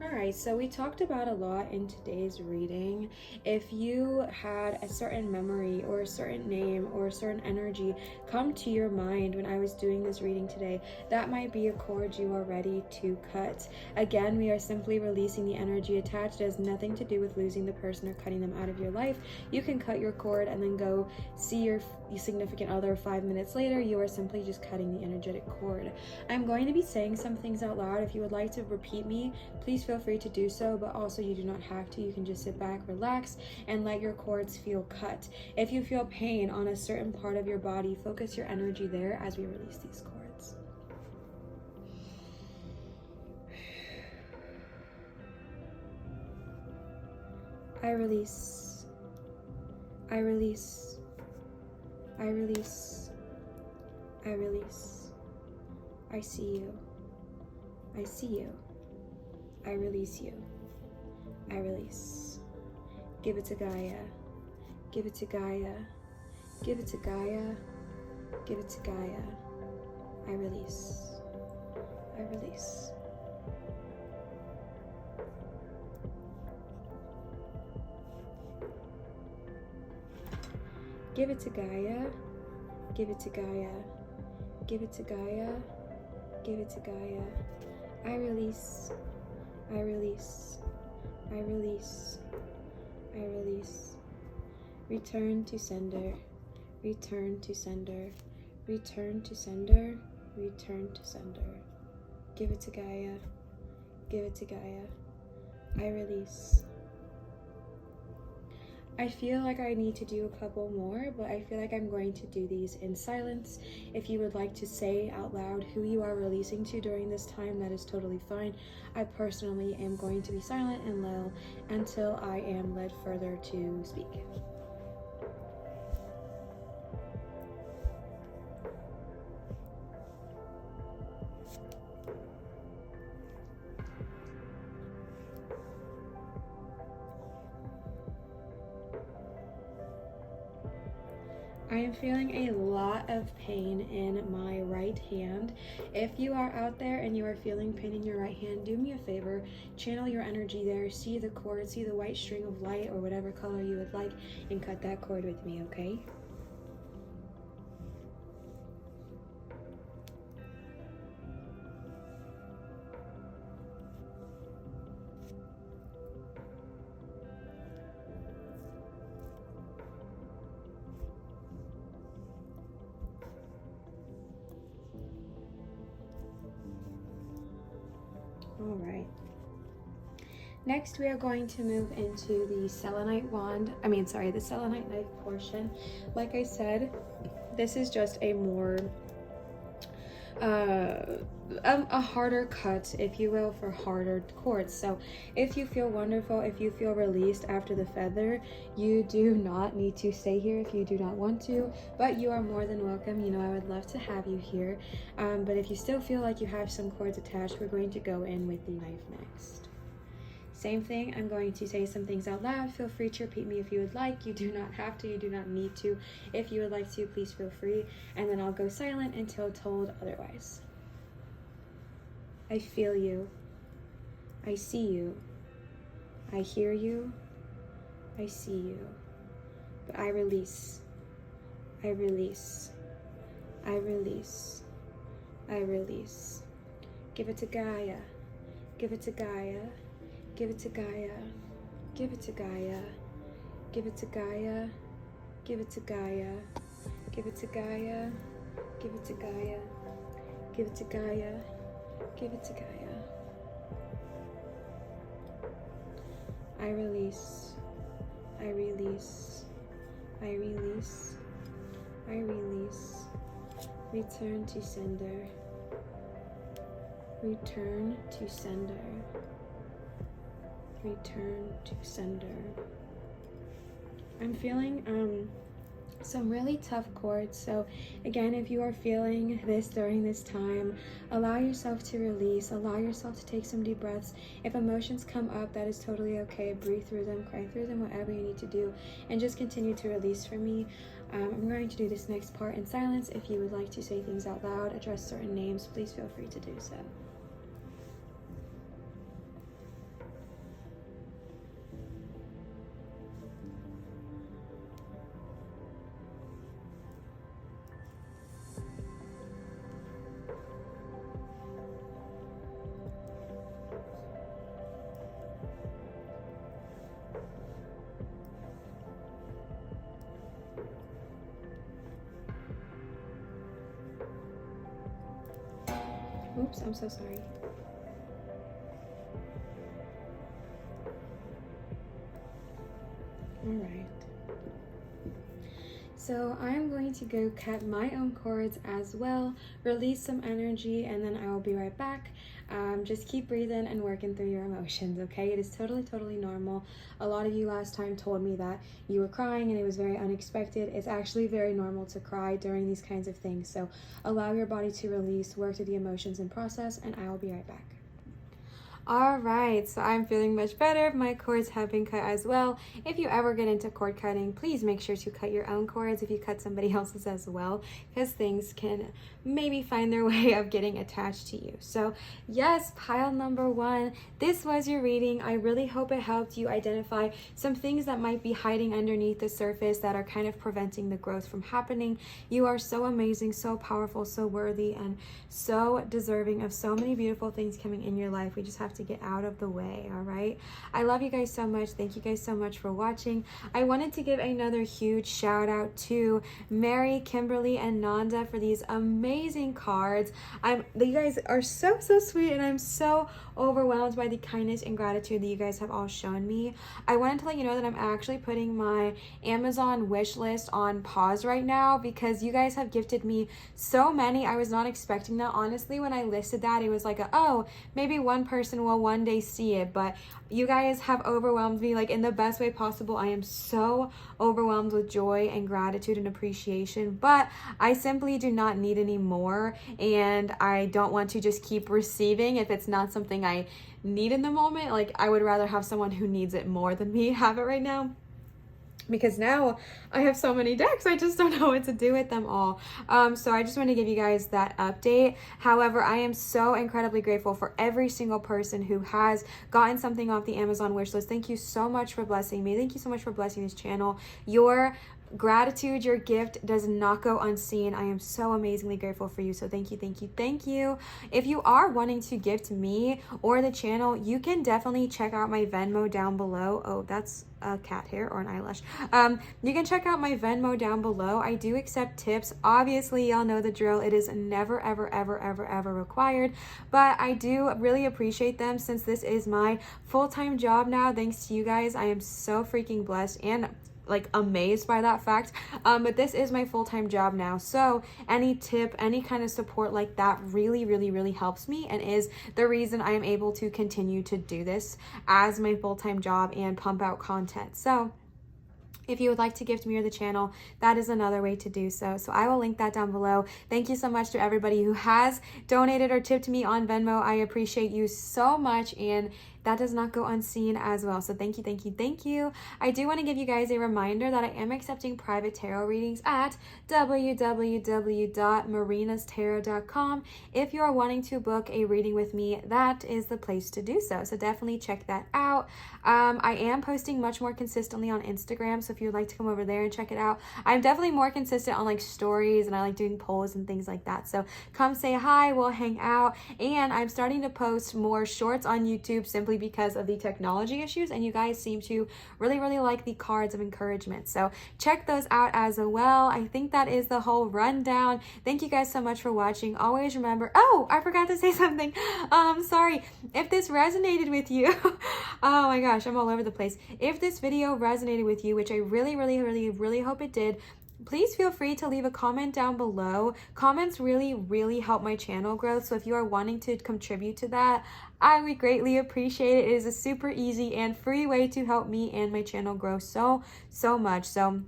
Speaker 1: Alright, so we talked about a lot in today's reading. If you had a certain memory or a certain name or a certain energy come to your mind when I was doing this reading today, that might be a cord you are ready to cut. Again, we are simply releasing the energy attached. It has nothing to do with losing the person or cutting them out of your life. You can cut your cord and then go see your significant other 5 minutes later. You are simply just cutting the energetic cord. I'm going to be saying some things out loud. If you would like to repeat me, please feel free to do so, but also you do not have to. You can just sit back, relax, and let your cords feel cut. If you feel pain on a certain part of your body, focus your energy there as we release these cords. I release. I release. I release. I release. I see you. I see you. I release you. I release. Give it to Gaia. Give it to Gaia. Give it to Gaia. Give it to Gaia. I release. I release. Give it to Gaia. Give it to Gaia. Give it to Gaia. Give it to Gaia. I release. I release. I release. I release. Return to sender. Return to sender. Return to sender. Return to sender. Give it to Gaia. Give it to Gaia. I release. I feel like I need to do a couple more, but I feel like I'm going to do these in silence. If you would like to say out loud who you are releasing to during this time, that is totally fine. I personally am going to be silent and low until I am led further to speak. I am feeling a lot of pain in my right hand. If you are out there and you are feeling pain in your right hand, do me a favor, channel your energy there, see the cord, see the white string of light or whatever color you would like, and cut that cord with me, okay? All right. Next, we are going to move into the selenite the selenite knife portion. Like I said, this is just a more a harder cut, if you will, for harder cords. So if you feel wonderful, if you feel released after the feather, you do not need to stay here if you do not want to, but you are more than welcome. You know, I would love to have you here, but if you still feel like you have some cords attached, we're going to go in with the knife next. Same thing, I'm going to say some things out loud. Feel free to repeat me if you would like. You do not have to, you do not need to. If you would like to, please feel free. And then I'll go silent until told otherwise. I feel you. I see you. I hear you. I see you. But I release. I release. I release. I release. Give it to Gaia. Give it to Gaia. Give it to Gaia, give it to Gaia, give it to Gaia, give it to Gaia, give it to Gaia, give it to Gaia, give it to Gaia, give it to Gaia. I release, I release, I release, I release. Return to sender, return to sender. Return to sender. I'm feeling some really tough cords, so again, if you are feeling this during this time, allow yourself to release, allow yourself to take some deep breaths. If emotions come up, that is totally okay. Breathe through them, cry through them, whatever you need to do, and just continue to release for me. I'm going to do this next part in silence. If you would like to say things out loud, address certain names, please feel free to do so. Oops, I'm so sorry. All right. So I'm going to go cut my own cords as well, release some energy, and then I will be right back. Just keep breathing and working through your emotions, okay? It is totally normal. A lot of you last time told me that you were crying and it was very unexpected. It's actually very normal to cry during these kinds of things. So allow your body to release, work through the emotions and process, and I will be right back. All right, so I'm feeling much better. My cords have been cut as well. If you ever get into cord cutting, please make sure to cut your own cords if you cut somebody else's as well, because things can maybe find their way of getting attached to you. So yes, pile number 1, this was your reading. I really hope it helped you identify some things that might be hiding underneath the surface that are kind of preventing the growth from happening. You are so amazing, so powerful, so worthy, and so deserving of so many beautiful things coming in your life. We just have to get out of the way. All right, I love you guys so much. Thank you guys so much for watching. I wanted to give another huge shout out to Mary, Kimberly, and Nanda for these amazing cards. You guys are so sweet, and I'm so overwhelmed by the kindness and gratitude that you guys have all shown me. I wanted to let you know that I'm actually putting my Amazon wish list on pause right now because you guys have gifted me so many. I was not expecting that. Honestly, when I listed that, it was like, oh, maybe one person will one day see it, but you guys have overwhelmed me like in the best way possible. I am so overwhelmed with joy and gratitude and appreciation, but I simply do not need any more, and I don't want to just keep receiving if it's not something I need in the moment. Like, I would rather have someone who needs it more than me have it right now. because now I have so many decks, I just don't know what to do with them all. So I just want to give you guys that update. However, I am so incredibly grateful for every single person who has gotten something off the Amazon wish list. Thank you so much for blessing me. Thank you so much for blessing this channel. Your gratitude, your gift does not go unseen. I am so amazingly grateful for you. So thank you, thank you, thank you. If you are wanting to gift me or the channel, you can definitely check out my Venmo down below. Oh, that's a cat hair or an eyelash. You can check out my Venmo down below. I do accept tips. Obviously, y'all know the drill. It is never, ever, ever, ever, ever required, but I do really appreciate them since this is my full-time job now. Thanks to you guys, I am so freaking blessed and like amazed by that fact. But this is my full-time job now, so any tip, any kind of support like that really, really, really helps me and is the reason I am able to continue to do this as my full-time job and pump out content. So if you would like to gift me or the channel, that is another way to do so. So I will link that down below. Thank you so much to everybody who has donated or tipped me on Venmo. I appreciate you so much, and that does not go unseen as well. So thank you, thank you, thank you. I do want to give you guys a reminder that I am accepting private tarot readings at www.marinatarot.com. If you are wanting to book a reading with me, that is the place to do so. So definitely check that out. I am posting much more consistently on Instagram, so if you would like to come over there and check it out. I'm definitely more consistent on like stories, and I like doing polls and things like that. So come say hi, we'll hang out. And I'm starting to post more shorts on YouTube simply because of the technology issues, and you guys seem to really, really like the cards of encouragement. So check those out as well. I think that is the whole rundown. Thank you guys so much for watching. Always remember, oh, I forgot to say something. Sorry. If this resonated with you, oh my gosh, I'm all over the place. If this video resonated with you, which I really, really, really, really hope it did, please feel free to leave a comment down below. Comments really, really help my channel grow. So if you are wanting to contribute to that, I would greatly appreciate it. It is a super easy and free way to help me and my channel grow so much. So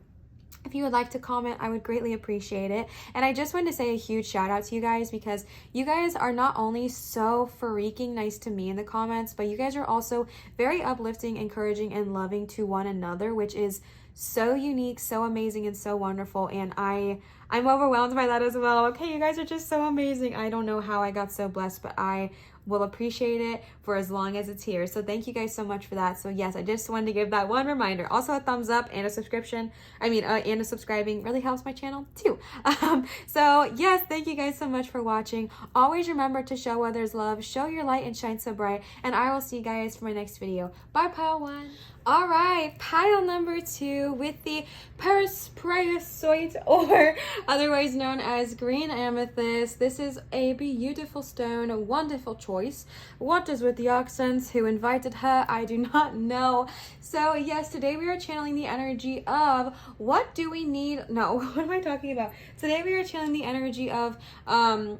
Speaker 1: if you would like to comment, I would greatly appreciate it. And I just wanted to say a huge shout out to you guys, because you guys are not only so freaking nice to me in the comments, but you guys are also very uplifting, encouraging, and loving to one another, which is so unique, so amazing, and so wonderful. And I'm overwhelmed by that as well. Okay, you guys are just so amazing. I don't know how I got so blessed, but I will appreciate it for as long as it's here. So thank you guys so much for that. So yes, I just wanted to give that one reminder. Also, a thumbs up and a subscription, and a subscribing really helps my channel too. So yes, thank you guys so much for watching. Always remember to show others love, show your light, and shine so bright. And I will see you guys for my next video. Bye, pile one. All right, pile number 2 with the Parasprayosoite, or otherwise known as green amethyst. This is a beautiful stone, a wonderful choice. What is with the accents? Who invited her? I do not know. So yes, today we are channeling the energy of what do we need? No, what am I talking about? Today we are channeling the energy of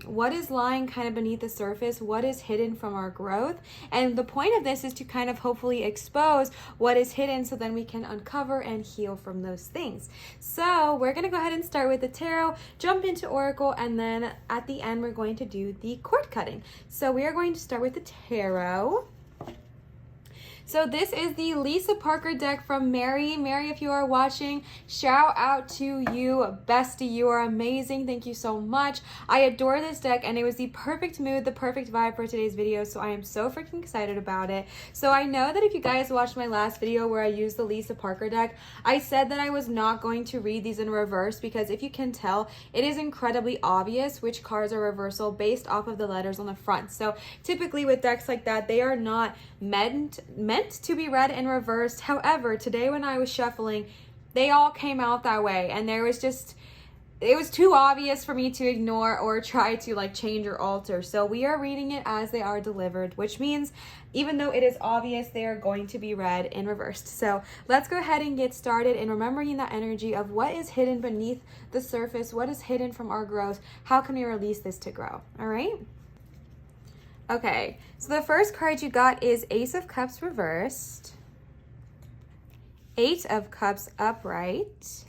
Speaker 1: what is lying kind of beneath the surface, what is hidden from our growth. And the point of this is to kind of hopefully expose what is hidden, so then we can uncover and heal from those things. So we're going to go ahead and start with the tarot, jump into oracle, and then at the end we're going to do the cord cutting. So we are going to start with the tarot. So this is the Lisa Parker deck from Mary. Mary, if you are watching, shout out to you, bestie. You are amazing. Thank you so much. I adore this deck, and it was the perfect mood, the perfect vibe for today's video, so I am so freaking excited about it. So I know that if you guys watched my last video where I used the Lisa Parker deck, I said that I was not going to read these in reverse, because if you can tell, it is incredibly obvious which cards are reversal based off of the letters on the front. So typically with decks like that, they are not meant to be read in reversed. However, today when I was shuffling, they all came out that way, and it was too obvious for me to ignore or try to like change or alter. So we are reading it as they are delivered, which means even though it is obvious, they are going to be read in reversed. So let's go ahead and get started in remembering that energy of what is hidden beneath the surface, what is hidden from our growth, how can we release this to grow. All right. Okay, so the first card you got is Ace of Cups reversed, 8 of Cups upright,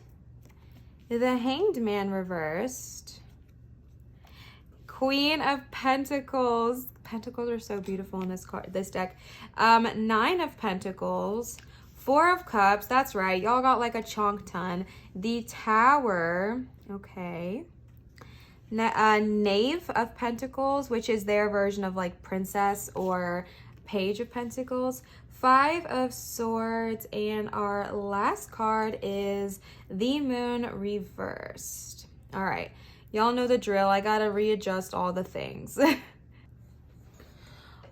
Speaker 1: the Hanged Man reversed, Queen of Pentacles. Pentacles are so beautiful in this deck. 9 of Pentacles, Four of Cups, that's right. Y'all got like a chunk ton. The Tower, okay. Knave of Pentacles, which is their version of like Princess or Page of Pentacles. Five of Swords, and our last card is the Moon reversed. All right, y'all know the drill. I gotta readjust all the things.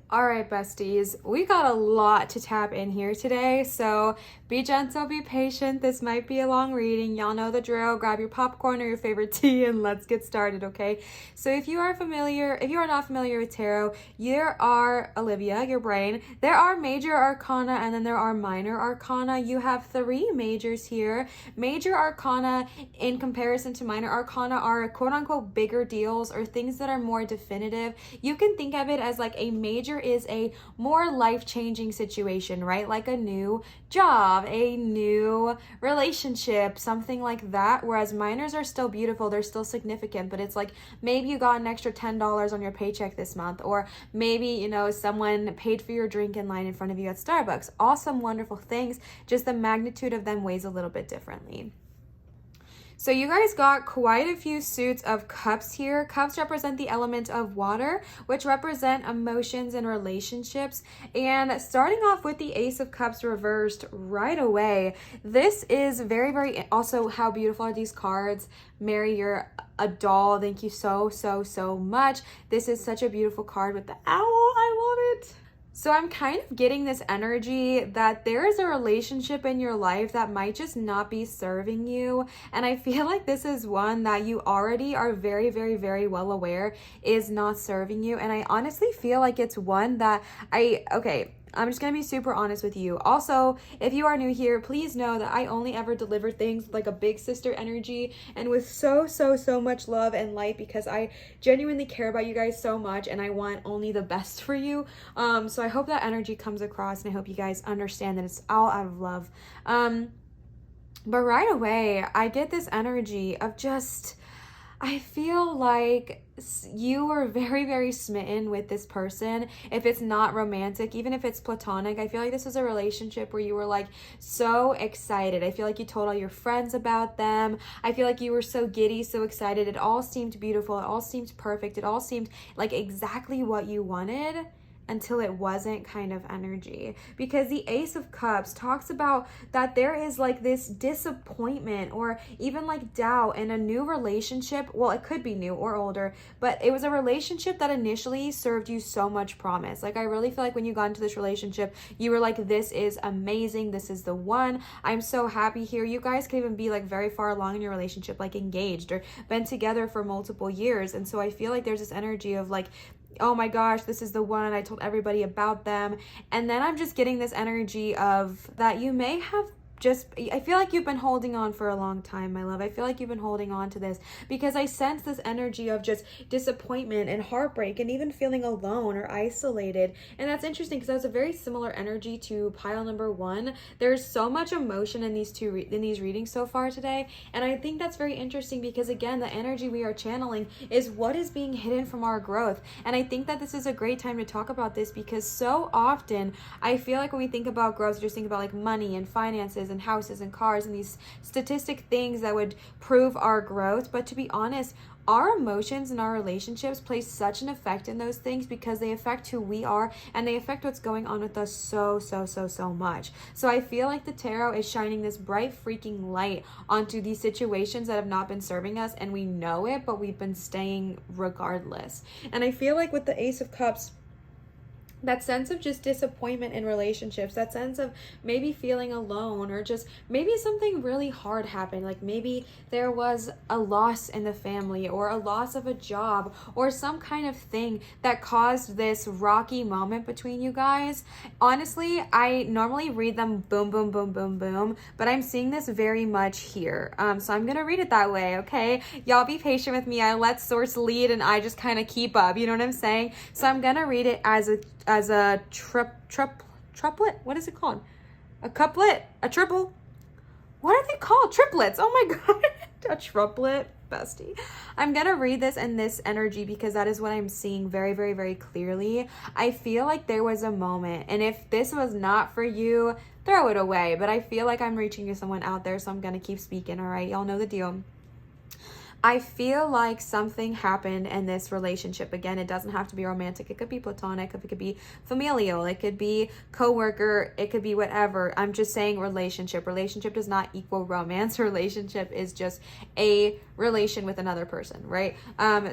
Speaker 1: All right, besties, we got a lot to tap in here today, so be gentle, be patient. This might be a long reading. Y'all know the drill. Grab your popcorn or your favorite tea and let's get started, okay? So if you are not familiar with tarot, there are, Olivia, your brain, there are major arcana and then there are minor arcana. You have three majors here. Major arcana in comparison to minor arcana are quote unquote bigger deals or things that are more definitive. You can think of it as like a major is a more life-changing situation, right? Like a new job, a new relationship, something like that. Whereas minors are still beautiful, they're still significant, but it's like maybe you got an extra $10 on your paycheck this month, or maybe, you know, someone paid for your drink in line in front of you at Starbucks. Awesome, wonderful things, just the magnitude of them weighs a little bit differently. So you guys got quite a few suits of cups here. Cups represent the element of water, which represent emotions and relationships. And starting off with the Ace of Cups reversed right away, this is very, very, also how beautiful are these cards. Mary, you're a doll. Thank you so, so, so much. This is such a beautiful card with the owl. I love it. So I'm kind of getting this energy that there is a relationship in your life that might just not be serving you. And I feel like this is one that you already are very, very, very well aware is not serving you. And I honestly feel like it's one that I'm just going to be super honest with you. Also, if you are new here, please know that I only ever deliver things with like a big sister energy and with so, so, so much love and light, because I genuinely care about you guys so much and I want only the best for you. So I hope that energy comes across, and I hope you guys understand that it's all out of love. But right away, I get this energy of just, I feel like you are very, very smitten with this person. If it's not romantic, even if it's platonic, I feel like this is a relationship where you were like so excited. I feel like you told all your friends about them. I feel like you were so giddy, so excited. It all seemed beautiful. It all seemed perfect. It all seemed like exactly what you wanted, until it wasn't kind of energy. Because the Ace of Cups talks about that there is like this disappointment or even like doubt in a new relationship. Well, it could be new or older, but it was a relationship that initially served you so much promise. Like I really feel like when you got into this relationship, you were like, this is amazing. This is the one. I'm so happy here. You guys could even be like very far along in your relationship, like engaged or been together for multiple years. And so I feel like there's this energy of like, oh my gosh, this is the one. I told everybody about them. And then I'm just getting this energy of that you may have I feel like you've been holding on for a long time, my love. I feel like you've been holding on to this because I sense this energy of just disappointment and heartbreak and even feeling alone or isolated. And that's interesting because that's a very similar energy to pile number one. There's so much emotion in these readings so far today. And I think that's very interesting because again, the energy we are channeling is what is being hidden from our growth. And I think that this is a great time to talk about this because so often I feel like when we think about growth, we just think about like money and finances and houses and cars and these statistic things that would prove our growth. But to be honest, our emotions and our relationships play such an effect in those things because they affect who we are and they affect what's going on with us so much. So I feel like the tarot is shining this bright freaking light onto these situations that have not been serving us, and we know it, but we've been staying regardless. And I feel like with the Ace of Cups, that sense of just disappointment in relationships, that sense of maybe feeling alone or just maybe something really hard happened. Like maybe there was a loss in the family or a loss of a job or some kind of thing that caused this rocky moment between you guys. Honestly, I normally read them boom, boom, boom, boom, boom, but I'm seeing this very much here. So I'm going to read it that way. Okay. Y'all be patient with me. I let source lead and I just kind of keep up. You know what I'm saying? So I'm going to read it as a triplet. What is it called? A couplet? A triple? What are they called? Triplets. Oh my God. A triplet, bestie. I'm going to read this in this energy because that is what I'm seeing very, very, very clearly. I feel like there was a moment, and if this was not for you, throw it away. But I feel like I'm reaching to someone out there, so I'm gonna keep speaking. All right, y'all know the deal. I feel like something happened in this relationship. Again, it doesn't have to be romantic. It could be platonic. It could be familial. It could be coworker. It could be whatever. I'm just saying relationship. Relationship does not equal romance. Relationship is just a relation with another person, right?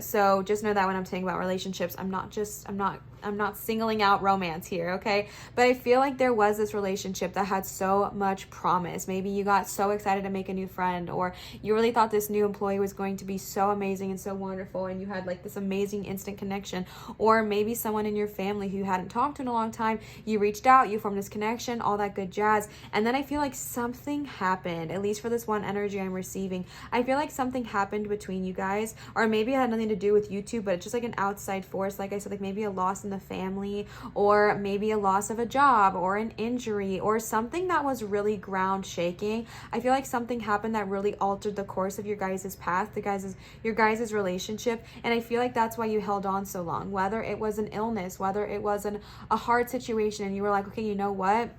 Speaker 1: So just know that when I'm saying about relationships, I'm not singling out romance here, okay? But I feel like there was this relationship that had so much promise. Maybe you got so excited to make a new friend, or you really thought this new employee was going to be so amazing and so wonderful, and you had like this amazing instant connection. Or maybe someone in your family who you hadn't talked to in a long time, you reached out, you formed this connection, all that good jazz. And then I feel like something happened, at least for this one energy I'm receiving. I feel like something happened between you guys, or maybe it had nothing to do with you two, but it's just like an outside force. Like I said, like maybe a loss in the family, or maybe a loss of a job, or an injury, or something that was really ground shaking. I feel like something happened that really altered the course of your guys' path, your guys' relationship. And I feel like that's why you held on so long, whether it was an illness, whether it was a hard situation, and you were like, okay, you know what,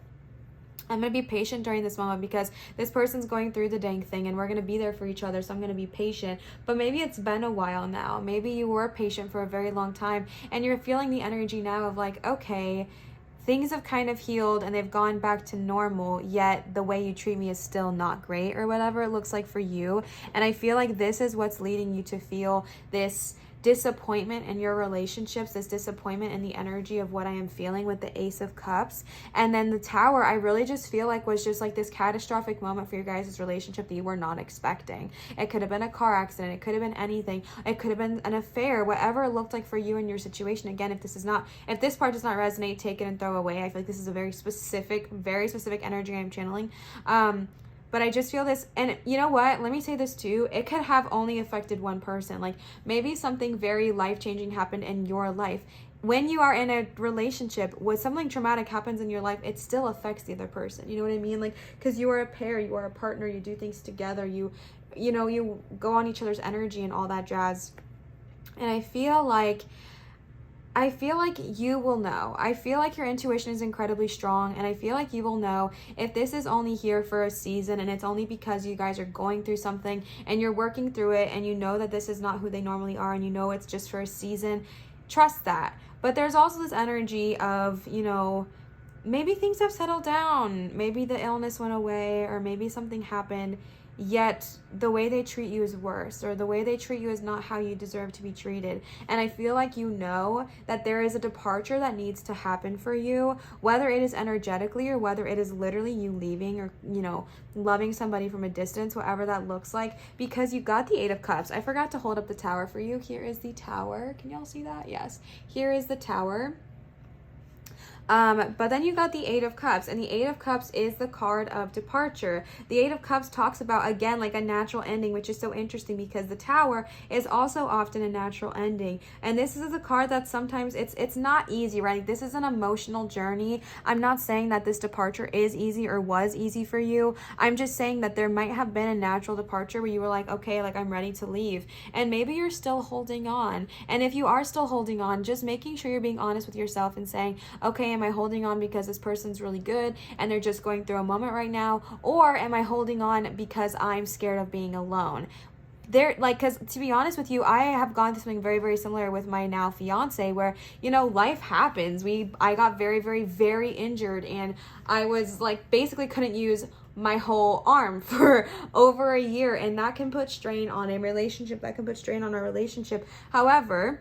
Speaker 1: I'm going to be patient during this moment because this person's going through the dang thing and we're going to be there for each other. So I'm going to be patient. But maybe it's been a while now. Maybe you were patient for a very long time and you're feeling the energy now of like, okay, things have kind of healed and they've gone back to normal, yet the way you treat me is still not great, or whatever it looks like for you. And I feel like this is what's leading you to feel this disappointment in your relationships, this disappointment in the energy of what I am feeling with the Ace of Cups. And then the Tower, I really just feel like was just like this catastrophic moment for your guys' relationship that you were not expecting. It could have been a car accident. It could have been anything. It could have been an affair, whatever it looked like for you and your situation. Again, if this part does not resonate, take it and throw away. I feel like this is a very specific energy I'm channeling. But I just feel this, and you know what? Let me say this too. It could have only affected one person. Like maybe something very life-changing happened in your life. When you are in a relationship, when something traumatic happens in your life, it still affects the other person. You know what I mean? Like, because you are a pair, you are a partner, you do things together, you go on each other's energy and all that jazz. And I feel like you will know. I feel like your intuition is incredibly strong, and I feel like you will know if this is only here for a season and it's only because you guys are going through something and you're working through it and you know that this is not who they normally are and you know it's just for a season. Trust that. But there's also this energy of, maybe things have settled down. Maybe the illness went away, or maybe something happened, yet the way they treat you is worse, or the way they treat you is not how you deserve to be treated. And I feel like you know that there is a departure that needs to happen for you, whether it is energetically or whether it is literally you leaving, or loving somebody from a distance, whatever that looks like, because you got the Eight of Cups. I forgot to hold up the Tower for you. Here is the Tower. Can y'all see that? Yes, here is the Tower. But then you got the Eight of Cups, and the Eight of Cups is the card of departure. The Eight of Cups talks about, again, like a natural ending, which is so interesting because the Tower is also often a natural ending. And this is a card that sometimes it's not easy, right? This is an emotional journey. I'm not saying that this departure is easy or was easy for you. I'm just saying that there might have been a natural departure where you were like, okay, like I'm ready to leave. And maybe you're still holding on. And if you are still holding on, just making sure you're being honest with yourself and saying, okay, am I holding on because this person's really good and they're just going through a moment right now? Or am I holding on because I'm scared of being alone? Because to be honest with you, I have gone through something very, very similar with my now fiance, where, life happens. I got very, very, very injured, and I was like, basically couldn't use my whole arm for over a year, and that can put strain on a relationship, that can put strain on our relationship. However,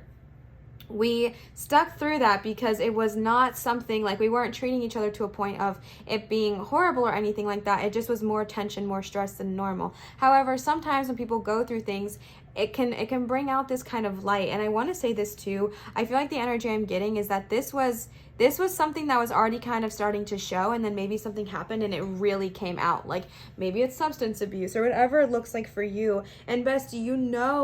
Speaker 1: we stuck through that because it was not something like, we weren't treating each other to a point of it being horrible or anything like that. It just was more tension, more stress than normal. However, sometimes when people go through things, it can bring out this kind of light. And I want to say this too. I feel like the energy I'm getting is that this was something that was already kind of starting to show, and then maybe something happened and it really came out. Like maybe it's substance abuse or whatever it looks like for you. And bestie,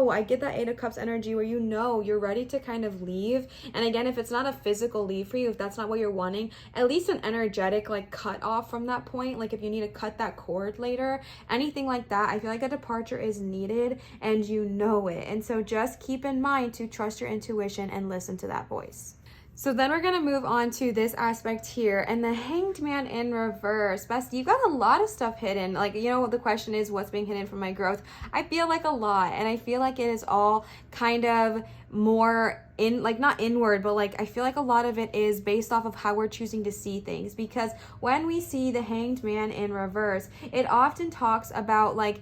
Speaker 1: I get that Eight of Cups energy where you're ready to kind of leave. And again, if it's not a physical leave for you, if that's not what you're wanting, at least an energetic like cut off from that point. Like if you need to cut that cord later, anything like that, I feel like a departure is needed, and you know it. And so just keep in mind to trust your intuition and listen to that voice. So then we're going to move on to this aspect here, and the Hanged Man in reverse. Bestie, you got a lot of stuff hidden. Like, you know, the question is, what's being hidden from my growth? I feel like a lot, and I feel like it is all kind of more in, like, not inward, but like I feel like a lot of it is based off of how we're choosing to see things. Because when we see the Hanged Man in reverse, it often talks about like,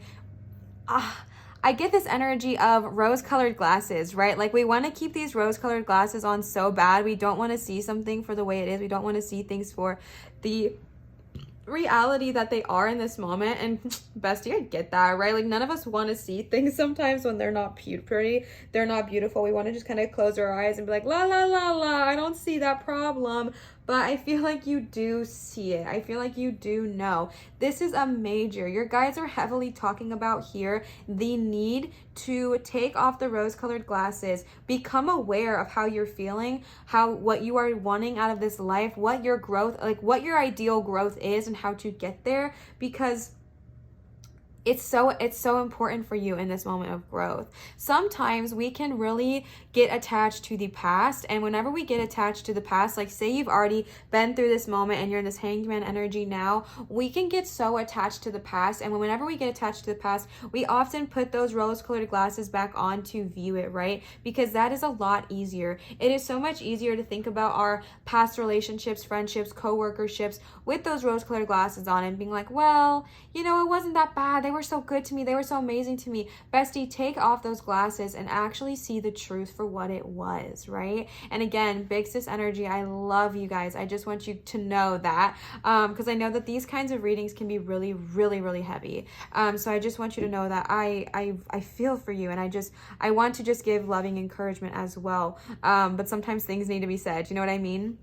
Speaker 1: I get this energy of rose-colored glasses, right? Like, we want to keep these rose-colored glasses on so bad. We don't want to see something for the way it is. We don't want to see things for the reality that they are in this moment. And bestie, I get that, right? Like, none of us want to see things sometimes when they're not pretty, they're not beautiful. We want to just kind of close our eyes and be like, la la la la, I don't see that problem. But I feel like you do see it. I feel like you do know. This is a major. Your guides are heavily talking about here the need to take off the rose-colored glasses, become aware of how you're feeling, what you are wanting out of this life, what your growth, like what your ideal growth is and how to get there, because it's so important for you in this moment of growth. Sometimes we can really get attached to the past, and whenever we get attached to the past, like say you've already been through this moment and you're in this Hanged Man energy now, we can get so attached to the past, and whenever we get attached to the past, we often put those rose-colored glasses back on to view it, right? Because that is a lot easier. It is so much easier to think about our past relationships, friendships, co-workerships with those rose-colored glasses on and being like, well, you know, it wasn't that bad. They were so good to me. They were so amazing to me. Bestie, take off those glasses and actually see the truth for what it was, right? And again, big sis energy, I love you guys. I just want you to know that, because I know that these kinds of readings can be really, really, really heavy. So I just want you to know that I feel for you, and I want to just give loving encouragement as well. But sometimes things need to be said. You know what I mean?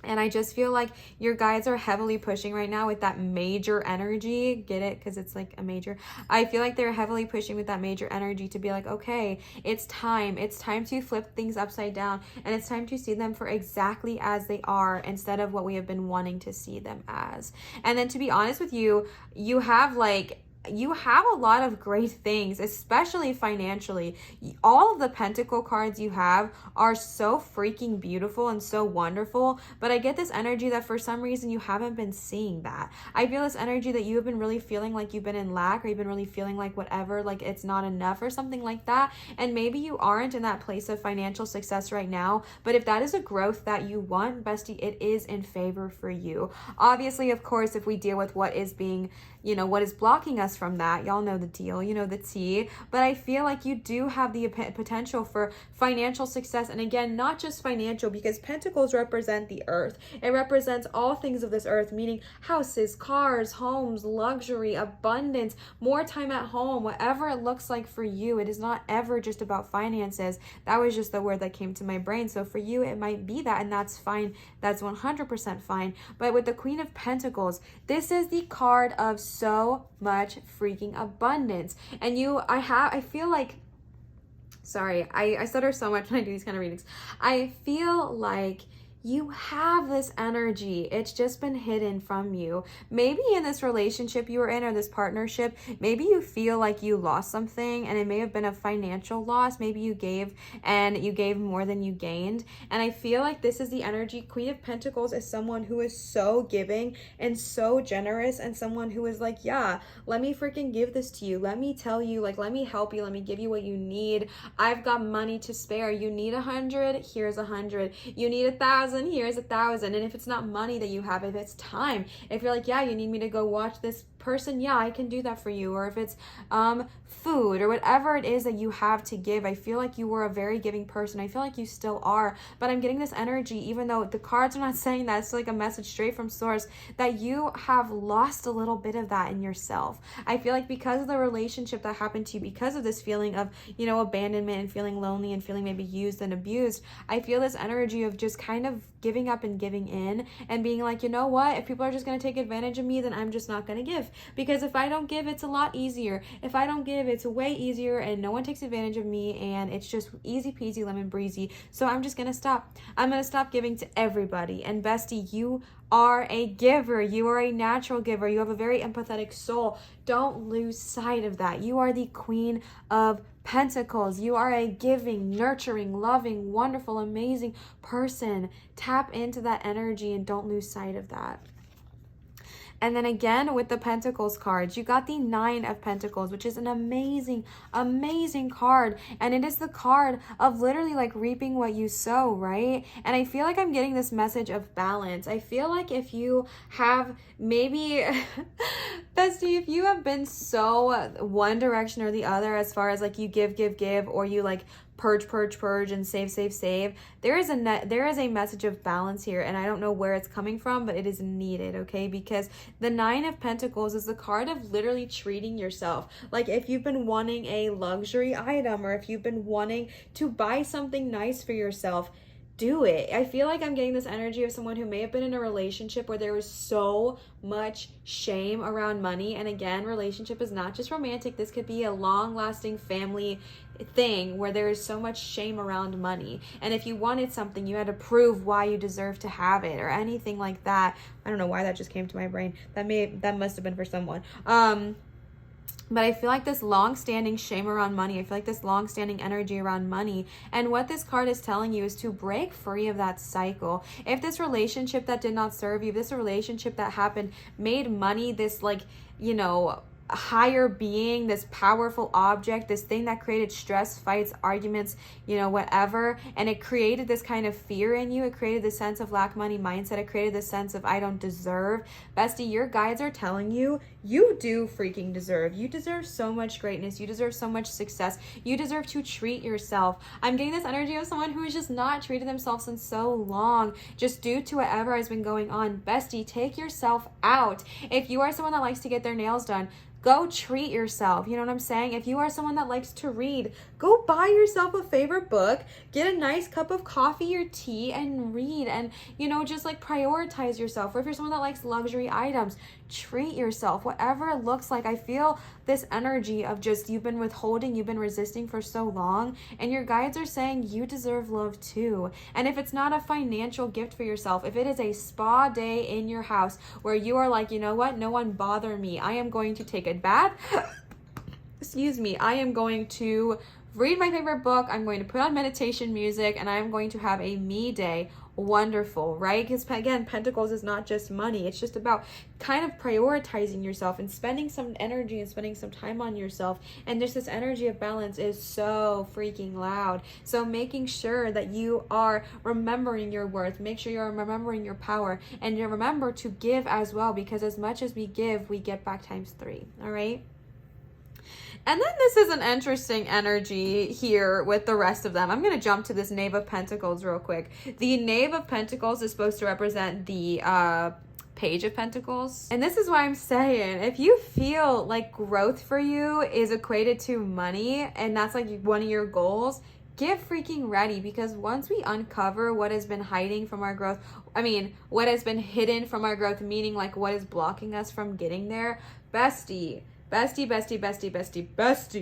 Speaker 1: And I just feel like your guides are heavily pushing right now with that major energy. Get it? Because it's like a major. I feel like they're heavily pushing with that major energy to be like, okay, it's time. It's time to flip things upside down. And it's time to see them for exactly as they are instead of what we have been wanting to see them as. And then to be honest with you, you have a lot of great things, especially financially. All of the Pentacle cards you have are so freaking beautiful and so wonderful, but I get this energy that for some reason you haven't been seeing that. I feel this energy that you have been really feeling like you've been in lack, or you've been really feeling like whatever, like it's not enough or something like that. And maybe you aren't in that place of financial success right now, but if that is a growth that you want, bestie, it is in favor for you. Obviously, of course, if we deal with what is being, what is blocking us from that, y'all know the deal, the tea. But I feel like you do have the potential for financial success. And again, not just financial, because Pentacles represent the earth. It represents all things of this earth, meaning houses, cars, homes, luxury, abundance, more time at home, whatever it looks like for you. It is not ever just about finances. That was just the word that came to my brain. So for you, it might be that, and that's fine. That's 100% fine. But with the Queen of Pentacles, this is the card of so much freaking abundance. And I feel like, sorry, I stutter so much when I do these kind of readings. I feel like you have this energy. It's just been hidden from you. Maybe in this relationship you were in, or this partnership, maybe you feel like you lost something, and it may have been a financial loss. Maybe you gave more than you gained. And I feel like this is the energy. Queen of Pentacles is someone who is so giving and so generous, and someone who is like, yeah, let me freaking give this to you. Let me tell you, like, let me help you. Let me give you what you need. I've got money to spare. You need 100, here's 100. You need 1,000, here's 1,000. And if it's not money that you have, if it's time, if you're like, yeah, you need me to go watch this person, yeah, I can do that for you. Or if it's food or whatever it is that you have to give, I feel like you were a very giving person. I feel like you still are, but I'm getting this energy, even though the cards are not saying that, it's like a message straight from source, that you have lost a little bit of that in yourself. I feel like because of the relationship that happened to you, because of this feeling of, abandonment and feeling lonely and feeling maybe used and abused, I feel this energy of just kind of giving up and giving in and being like, you know what, if people are just going to take advantage of me, then I'm just not going to give. Because if I don't give, it's a lot easier. If I don't give, it's way easier, and no one takes advantage of me, and it's just easy peasy lemon breezy. So I'm just going to stop. I'm going to stop giving to everybody. And bestie, you are a giver. You are a natural giver. You have a very empathetic soul. Don't lose sight of that. You are the Queen of Pentacles. You are a giving, nurturing, loving, wonderful, amazing person. Tap into that energy and don't lose sight of that. And then again, with the Pentacles cards, you got the 9 of Pentacles, which is an amazing, amazing card. And it is the card of literally like reaping what you sow, right? And I feel like I'm getting this message of balance. I feel like if you have maybe, bestie, if you have been so one direction or the other as far as like you give, or you like purge and save, there is a message of balance here, and I don't know where it's coming from, but it is needed, okay? Because the 9 of Pentacles is the card of literally treating yourself. Like if you've been wanting a luxury item, or if you've been wanting to buy something nice for yourself, do it. I feel like I'm getting this energy of someone who may have been in a relationship where there was so much shame around money. And again, relationship is not just romantic. This could be a long-lasting family thing where there is so much shame around money. And if you wanted something, you had to prove why you deserve to have it or anything like that. I don't know why that just came to my brain. That must have been for someone. But I feel like this long-standing shame around money, I feel like this long-standing energy around money, and what this card is telling you is to break free of that cycle. If this relationship that did not serve you, this relationship that happened made money this like, you know, higher being, this powerful object, this thing that created stress, fights, arguments, you know, whatever, and it created this kind of fear in you, it created this sense of lack money mindset, it created this sense of I don't deserve. Bestie, your guides are telling you, you do freaking deserve. You deserve so much greatness. You deserve so much success. You deserve to treat yourself. I'm getting this energy of someone who has just not treated themselves in so long, just due to whatever has been going on. Bestie, take yourself out. If you are someone that likes to get their nails done, go treat yourself. You know what I'm saying? If you are someone that likes to read, go buy yourself a favorite book, get a nice cup of coffee or tea and read, and, you know, just like prioritize yourself. Or if you're someone that likes luxury items, treat yourself, whatever it looks like. I feel this energy of just you've been withholding, you've been resisting for so long, and your guides are saying you deserve love too. And if it's not a financial gift for yourself, if it is a spa day in your house where you are like, you know what, no one bother me, I am going to take a bath, excuse me, I am going to read my favorite book, I'm going to put on meditation music, and I am going to have a me day. Wonderful, right? Because again, Pentacles is not just money. It's just about kind of prioritizing yourself and spending some energy and spending some time on yourself. And just this energy of balance is so freaking loud. So making sure that you are remembering your worth, make sure you're remembering your power, and you remember to give as well, because as much as we give, we get back times 3. All right. And then this is an interesting energy here with the rest of them. I'm going to jump to this Knave of Pentacles real quick. The Knave of Pentacles is supposed to represent the Page of Pentacles. And this is why I'm saying, if you feel like growth for you is equated to money, and that's like one of your goals, get freaking ready, because once we uncover what has been hiding from our growth, what has been hidden from our growth, meaning like what is blocking us from getting there, bestie,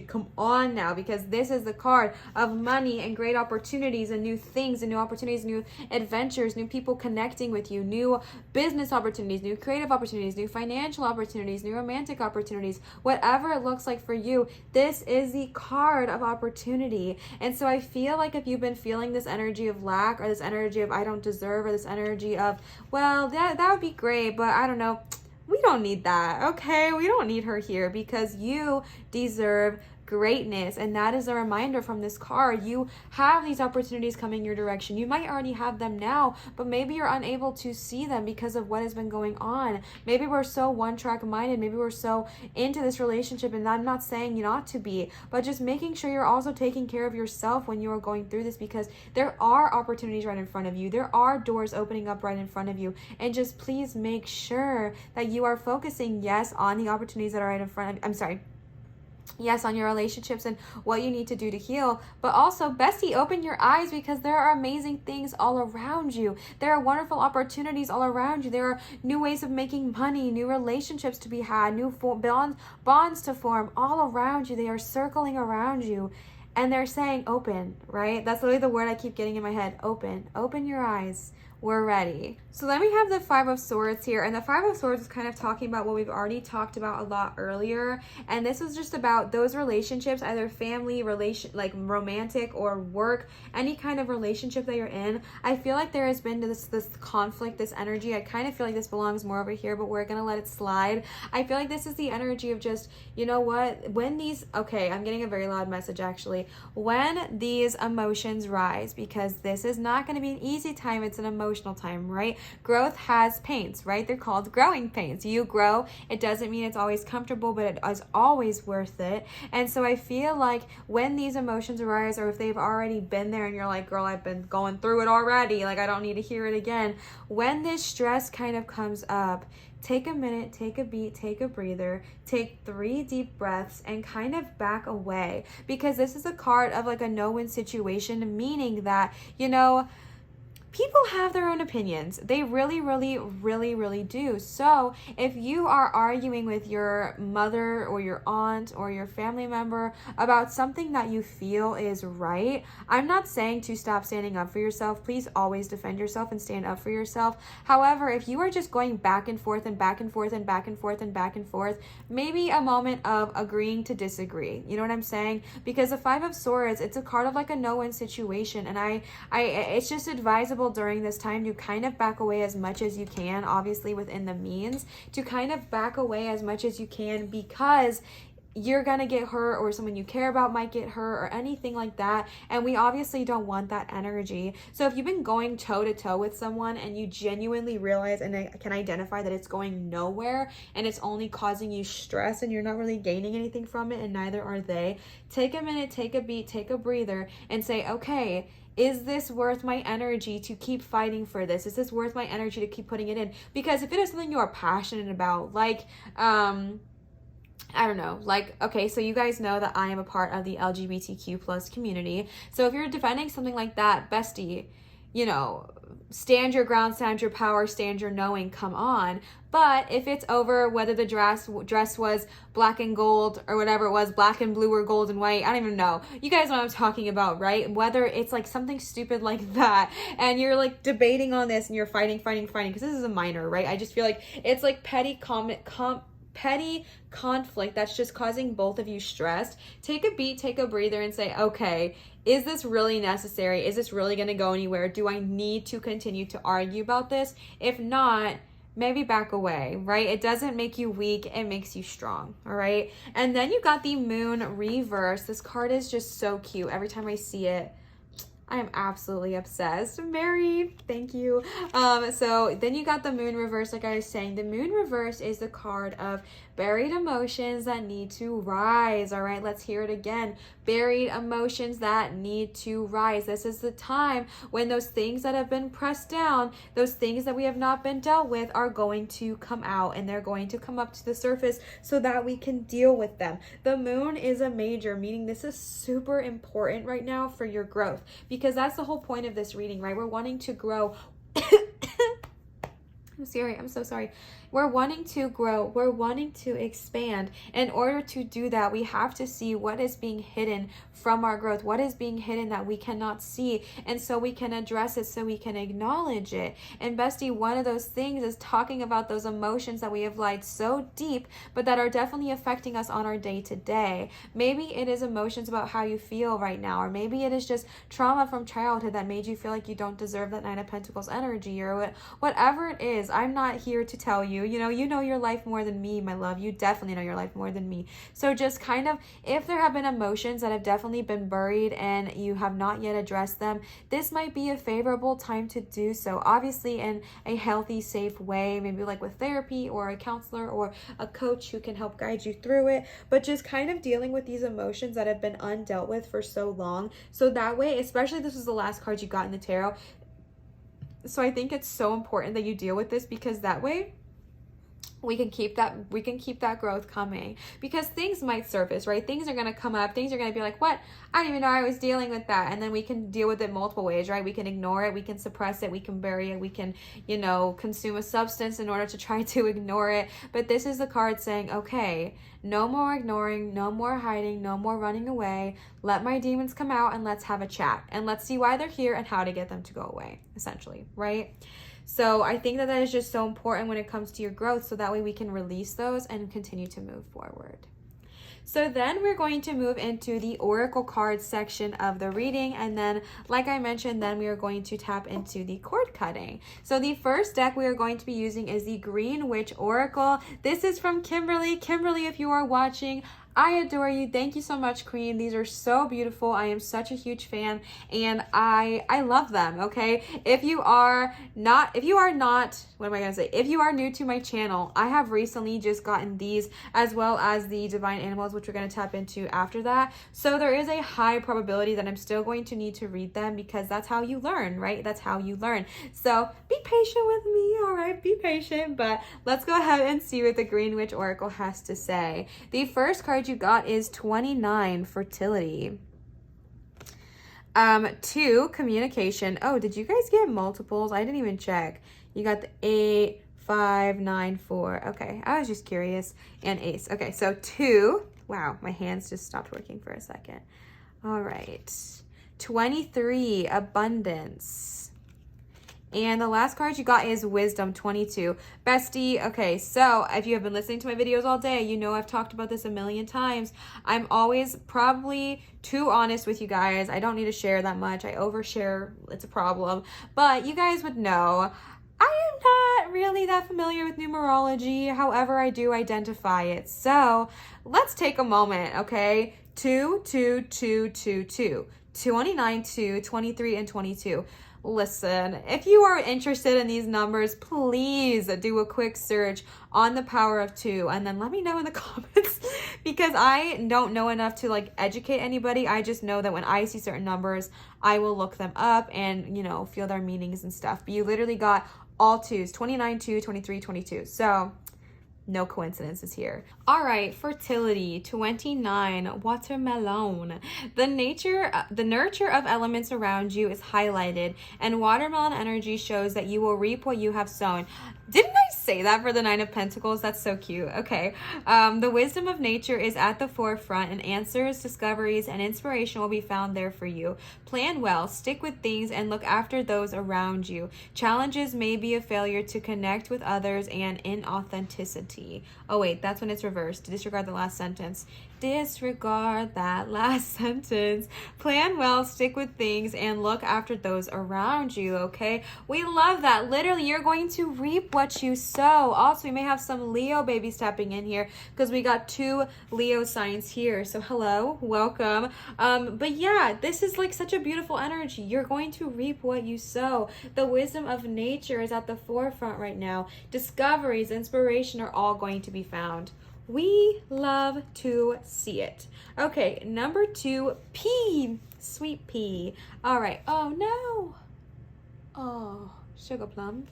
Speaker 1: come on now, because this is the card of money and great opportunities and new things and new opportunities, new adventures, new people connecting with you, new business opportunities, new creative opportunities, new financial opportunities, new romantic opportunities, whatever it looks like for you. This is the card of opportunity. And so I feel like if you've been feeling this energy of lack, or this energy of I don't deserve, or this energy of, well, that would be great, but I don't know, we don't need that, okay? We don't need her here, because you deserve greatness. And that is a reminder from this card. You have these opportunities coming your direction. You might already have them now, but maybe you're unable to see them because of what has been going on. Maybe we're so one-track minded. Maybe we're so into this relationship, and I'm not saying you not to be, but just making sure you're also taking care of yourself when you are going through this, because there are opportunities right in front of you. There are doors opening up right in front of you. And just please make sure that you are focusing, yes, on the opportunities that are right in front of, yes, on your relationships and what you need to do to heal, but also, bestie, open your eyes, because there are amazing things all around you. There are wonderful opportunities all around you. There are new ways of making money, new relationships to be had, new bonds to form all around you. They are circling around you, and they're saying open, right? That's literally the word I keep getting in my head. Open your eyes. we're ready. So then we have the Five of Swords here, and the Five of Swords is kind of talking about what we've already talked about a lot earlier, and this is just about those relationships, either family, relation, like romantic or work, any kind of relationship that you're in. I feel like there has been this conflict, this energy. I kind of feel like this belongs more over here, but we're gonna let it slide. I feel like this is the energy of just, you know what, when these, okay, I'm getting a very loud message actually, when these emotions rise, because this is not going to be an easy time, it's an emotional time, right? Growth has pains, right? They're called growing pains. You grow, it doesn't mean it's always comfortable, but it is always worth it. And so I feel like when these emotions arise, or if they've already been there and you're like, girl, I've been going through it already, like I don't need to hear it again, when this stress kind of comes up, take a minute, take a beat, take a breather, take 3 deep breaths and kind of back away, because this is a card of like a no-win situation, meaning that, you know, people have their own opinions. They really, really, really, really do. So if you are arguing with your mother or your aunt or your family member about something that you feel is right, I'm not saying to stop standing up for yourself. Please always defend yourself and stand up for yourself. However, if you are just going back and forth and back and forth and back and forth and back and forth, maybe a moment of agreeing to disagree. You know what I'm saying? Because the Five of Swords, it's a card of like a no-win situation, and it's just advisable during this time to kind of back away as much as you can, obviously within the means, to kind of back away as much as you can, because you're gonna get hurt, or someone you care about might get hurt, or anything like that, and we obviously don't want that energy. So if you've been going toe to toe with someone and you genuinely realize and can identify that it's going nowhere and it's only causing you stress and you're not really gaining anything from it, and neither are they, take a minute, take a beat, take a breather, and say, okay, is this worth my energy to keep fighting for this? Is this worth my energy to keep putting it in? Because if it is something you are passionate about, like, I don't know, like, okay, so you guys know that I am a part of the LGBTQ plus community. So if you're defending something like that, bestie, you know, stand your ground, stand your power, stand your knowing, come on. But if it's over whether the dress was black and gold or whatever it was, black and blue or gold and white, I don't even know. You guys know what I'm talking about, right? Whether it's like something stupid like that and you're like debating on this and you're fighting, because this is a minor, right? I just feel like it's like petty conflict that's just causing both of you stressed. Take a beat, take a breather, and say, okay, is this really necessary? Is this really going to go anywhere? Do I need to continue to argue about this? If not, maybe back away, right? It doesn't make you weak, it makes you strong, all right? And then you got the Moon reverse. This card is just so cute. Every time I see it, I am absolutely obsessed. Mary, thank you. So then you got the Moon reverse. Like I was saying, the Moon reverse is the card of buried emotions that need to rise. All right, let's hear it again. Buried emotions that need to rise. This is the time when those things that have been pressed down, those things that we have not been dealt with, are going to come out, and they're going to come up to the surface so that we can deal with them. The Moon is a major, meaning this is super important right now for your growth, because that's the whole point of this reading, right? We're wanting to grow. I'm so sorry. We're wanting to grow. We're wanting to expand. In order to do that, we have to see what is being hidden from our growth, what is being hidden that we cannot see, and so we can address it, so we can acknowledge it. And bestie, one of those things is talking about those emotions that we have lied so deep, but that are definitely affecting us on our day-to-day. Maybe it is emotions about how you feel right now, or maybe it is just trauma from childhood that made you feel like you don't deserve that Nine of Pentacles energy, or whatever it is. I'm not here to tell you. You know your life more than me, my love. You definitely know your life more than me. So just kind of, if there have been emotions that have definitely been buried and you have not yet addressed them, this might be a favorable time to do so. Obviously in a healthy, safe way, maybe like with therapy or a counselor or a coach who can help guide you through it, but just kind of dealing with these emotions that have been undealt with for so long. So that way, especially this was the last card you got in the tarot, so I think it's so important that you deal with this, because that way we can keep that growth coming, because things might surface, right? Things are going to come up. Things are going to be like, what? I didn't even know I was dealing with that. And then we can deal with it multiple ways, right? We can ignore it. We can suppress it. We can bury it. We can, consume a substance in order to try to ignore it. But this is the card saying, okay, no more ignoring, no more hiding, no more running away. Let my demons come out and let's have a chat. And let's see why they're here and how to get them to go away, essentially, right? So I think that is just so important when it comes to your growth, so that way we can release those and continue to move forward. So then we're going to move into the oracle card section of the reading. And then, like I mentioned, then we are going to tap into the cord cutting. So the first deck we are going to be using is the Green Witch Oracle. This is from Kimberly. Kimberly, if you are watching, I adore you. Thank you so much, Queen. These are so beautiful. I am such a huge fan, and I love them, okay? If you are not, what am I going to say? If you are new to my channel, I have recently just gotten these, as well as the Divine Animals, which we're going to tap into after that. So there is a high probability that I'm still going to need to read them, because that's how you learn, right? That's how you learn. So be patient with me, all right? Be patient, but let's go ahead and see what the Green Witch Oracle has to say. The first card you got is 29, fertility. 2, communication. Oh, did you guys get multiples? I didn't even check. You got the 8, 5, 9, 4. Okay, I was just curious. And ace. Okay, so 2. Wow, my hands just stopped working for a second. All right. 23, abundance. And the last card you got is wisdom, 22. Bestie, okay, so if you have been listening to my videos all day, you know I've talked about this a million times. I'm always probably too honest with you guys. I don't need to share that much. I overshare, it's a problem. But you guys would know, I am not really that familiar with numerology. However, I do identify it. So let's take a moment, okay? 2, 2, 2, 2, 2. 29, 2, 23, and 22. Listen, if you are interested in these numbers, please do a quick search on the power of 2 and then let me know in the comments, because I don't know enough to educate anybody. I just know that when I see certain numbers, I will look them up and, feel their meanings and stuff. But you literally got all 2s, 29, 2, 23, 22. So no coincidences here. All right, fertility, 29, watermelon. The nurture of elements around you is highlighted, and watermelon energy shows that you will reap what you have sown. Didn't I say that for the 9 of Pentacles? That's so cute. Okay. The wisdom of nature is at the forefront, and answers, discoveries, and inspiration will be found there for you. Plan well, stick with things, and look after those around you. Challenges may be a failure to connect with others and inauthenticity. Oh wait, that's when it's reversed. Disregard the last sentence. Disregard that last sentence. Plan well, stick with things, and look after those around you, okay? We love that. Literally, you're going to reap what you sow. Also, we may have some Leo babies stepping in here, because we got 2 Leo signs here. So hello, welcome. But yeah, this is such a beautiful energy. You're going to reap what you sow. The wisdom of nature is at the forefront right now. Discoveries, inspiration are all going to be found. We love to see it. Okay, number 2, pea. Sweet pea. All right. Oh, no. Oh, sugar plum.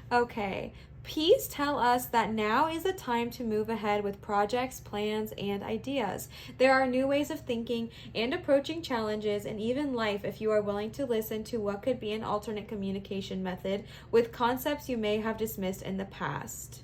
Speaker 1: Okay. Peas tell us that now is the time to move ahead with projects, plans, and ideas. There are new ways of thinking and approaching challenges and even life if you are willing to listen to what could be an alternate communication method with concepts you may have dismissed in the past.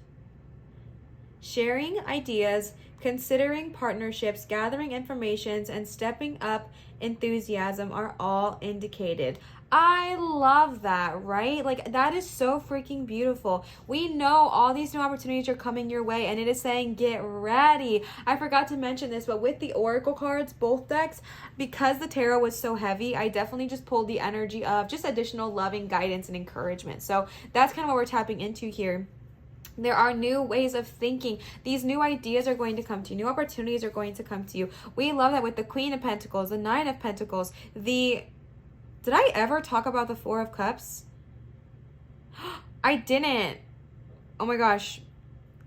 Speaker 1: Sharing ideas, considering partnerships, gathering information, and stepping up enthusiasm are all indicated. I love that, right? That is so freaking beautiful. We know all these new opportunities are coming your way, and it is saying get ready. I forgot to mention this, but with the oracle cards, both decks, because the tarot was so heavy, I definitely just pulled the energy of just additional loving guidance and encouragement. So that's kind of what we're tapping into here. There are new ways of thinking. These new ideas are going to come to you. New opportunities are going to come to you. We love that with the Queen of Pentacles, the 9 of Pentacles, Did I ever talk about the 4 of Cups? I didn't. Oh my gosh.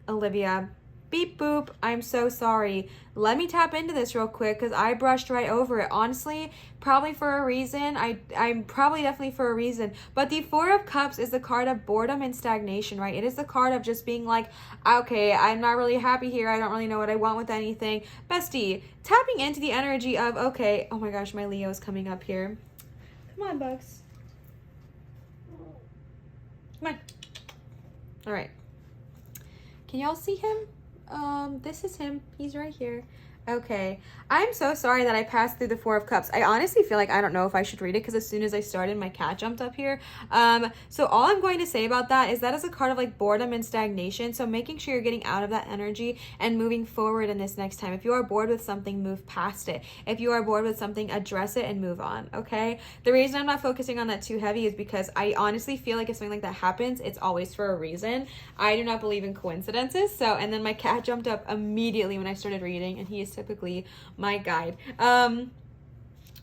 Speaker 1: Olivia, Beep boop, I'm so sorry. Let me tap into this real quick because I brushed right over it. Honestly, probably for a reason. I'm probably definitely for a reason. But the Four of Cups is the card of boredom and stagnation, right? It is the card of just being like, okay, I'm not really happy here. I don't really know what I want with anything. Bestie, tapping into the energy of, okay, oh my gosh, my Leo is coming up here. Come on, Bugs. Come on. All right. Can y'all see him? This is him. He's right here. Okay. I'm so sorry that I passed through the Four of Cups. I honestly feel like I don't know if I should read it because as soon as I started, my cat jumped up here. So all I'm going to say about that is that is a card of like boredom and stagnation. So making sure you're getting out of that energy and moving forward in this next time. If you are bored with something, move past it. If you are bored with something, address it and move on. Okay. The reason I'm not focusing on that too heavy is because I honestly feel like if something like that happens, it's always for a reason. I do not believe in coincidences. So, and then my cat jumped up immediately when I started reading, and he is typically my guide.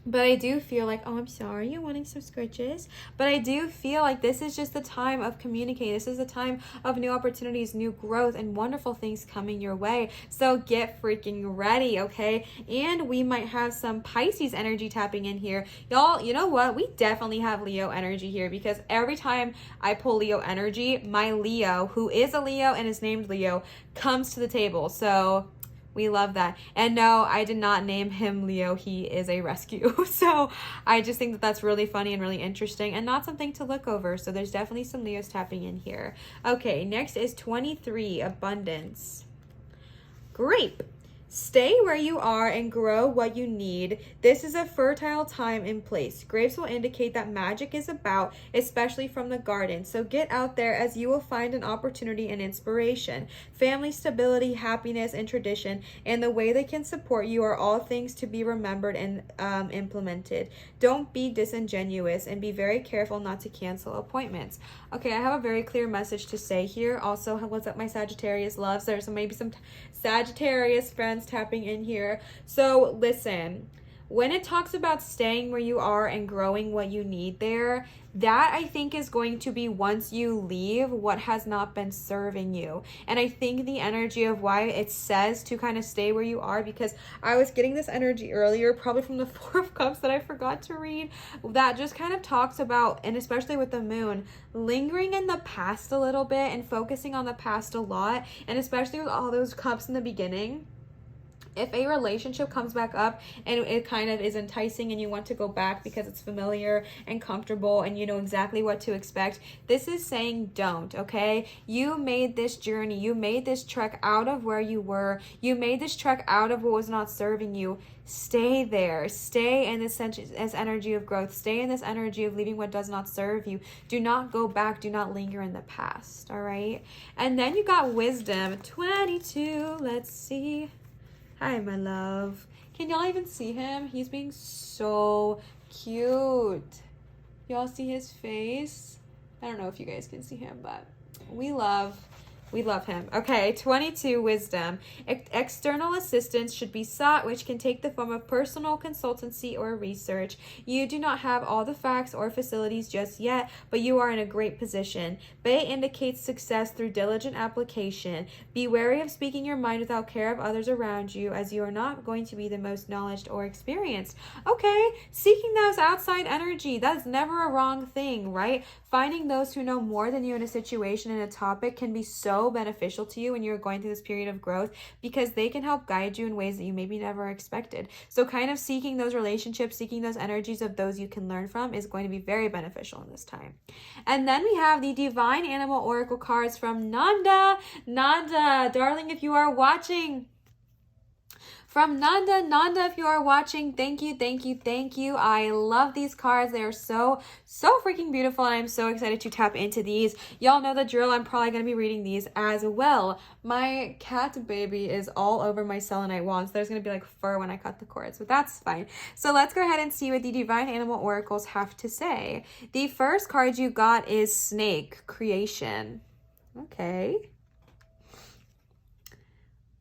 Speaker 1: But I do feel like, oh, I'm sorry, you're wanting some scritches. But I do feel like this is just the time of communicating. This is the time of new opportunities, new growth, and wonderful things coming your way. So get freaking ready, okay? And we might have some Pisces energy tapping in here. Y'all, you know what? We definitely have Leo energy here because every time I pull Leo energy, my Leo, who is a Leo and is named Leo, comes to the table. So we love that. And no, I did not name him Leo. He is a rescue. So I just think that that's really funny and really interesting and not something to look over. So there's definitely some Leos tapping in here. Okay, next is 23, abundance. Grape. Stay where you are and grow what you need. This is a fertile time and place. Grapes will indicate that magic is about, especially from the garden. So get out there as you will find an opportunity and inspiration. Family stability, happiness, and tradition, and the way they can support you are all things to be remembered and implemented. Don't be disingenuous and be very careful not to cancel appointments. Okay, I have a very clear message to say here. Also, what's up, my Sagittarius loves? There's maybe some Sagittarius friends tapping in here. So listen, when it talks about staying where you are and growing what you need there, that I think is going to be once you leave what has not been serving you. And I think the energy of why it says to kind of stay where you are, because I was getting this energy earlier, probably from the Four of Cups that I forgot to read, that just kind of talks about, and especially with the moon, lingering in the past a little bit and focusing on the past a lot, and especially with all those cups in the beginning. If a relationship comes back up and it kind of is enticing and you want to go back because it's familiar and comfortable and you know exactly what to expect, this is saying don't, okay? You made this journey. You made this trek out of where you were. You made this trek out of what was not serving you. Stay there. Stay in this energy of growth. Stay in this energy of leaving what does not serve you. Do not go back. Do not linger in the past, all right? And then you got wisdom. 22. Let's see. Hi, my love. Can y'all even see him? He's being so cute. Y'all see his face? I don't know if you guys can see him, but we love him. Okay, 22, wisdom. External assistance should be sought, which can take the form of personal consultancy or research. You do not have all the facts or facilities just yet, but you are in a great position. Bay indicates success through diligent application. Be wary of speaking your mind without care of others around you, as you are not going to be the most knowledgeable or experienced. Okay, seeking those outside energy, that's never a wrong thing, right? Finding those who know more than you in a situation and a topic can be so beneficial to you when you're going through this period of growth because they can help guide you in ways that you maybe never expected. So kind of seeking those relationships, seeking those energies of those you can learn from is going to be very beneficial in this time. And then we have the Divine Animal Oracle cards from Nanda. Nanda, darling, if you are watching, from Nanda, if you are watching, thank you. I love these cards. They are so freaking beautiful, and I'm so excited to tap into these. Y'all know the drill. I'm probably going to be reading these as well. My cat baby is all over my selenite wand, so there's going to be like fur when I cut the cords, but that's fine. So let's go ahead and see what the Divine Animal Oracles have to say. The first card you got is Snake, Creation. Okay.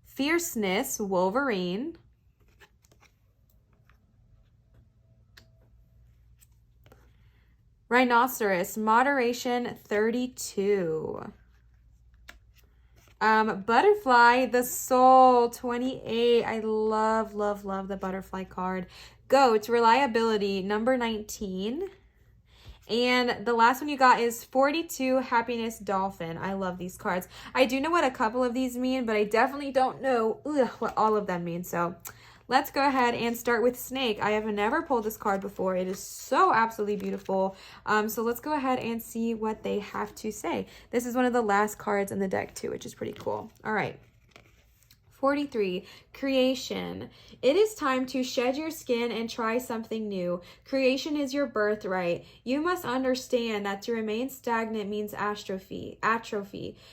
Speaker 1: Fierceness, Wolverine. Rhinoceros, Moderation, 32. Butterfly, the soul, 28. I love, love, love the butterfly card. Goat, reliability, number 19. And the last one you got is 42, happiness, dolphin. I love these cards. I do know what a couple of these mean, but I definitely don't know what all of them mean. So let's go ahead and start with snake. I have never pulled this card before. It is so absolutely beautiful. So let's go ahead and see what they have to say. This is one of the last cards in the deck too, which is pretty cool. All right. 43, creation. It is time to shed your skin and try something new. Creation is your birthright. You must understand that to remain stagnant means atrophy.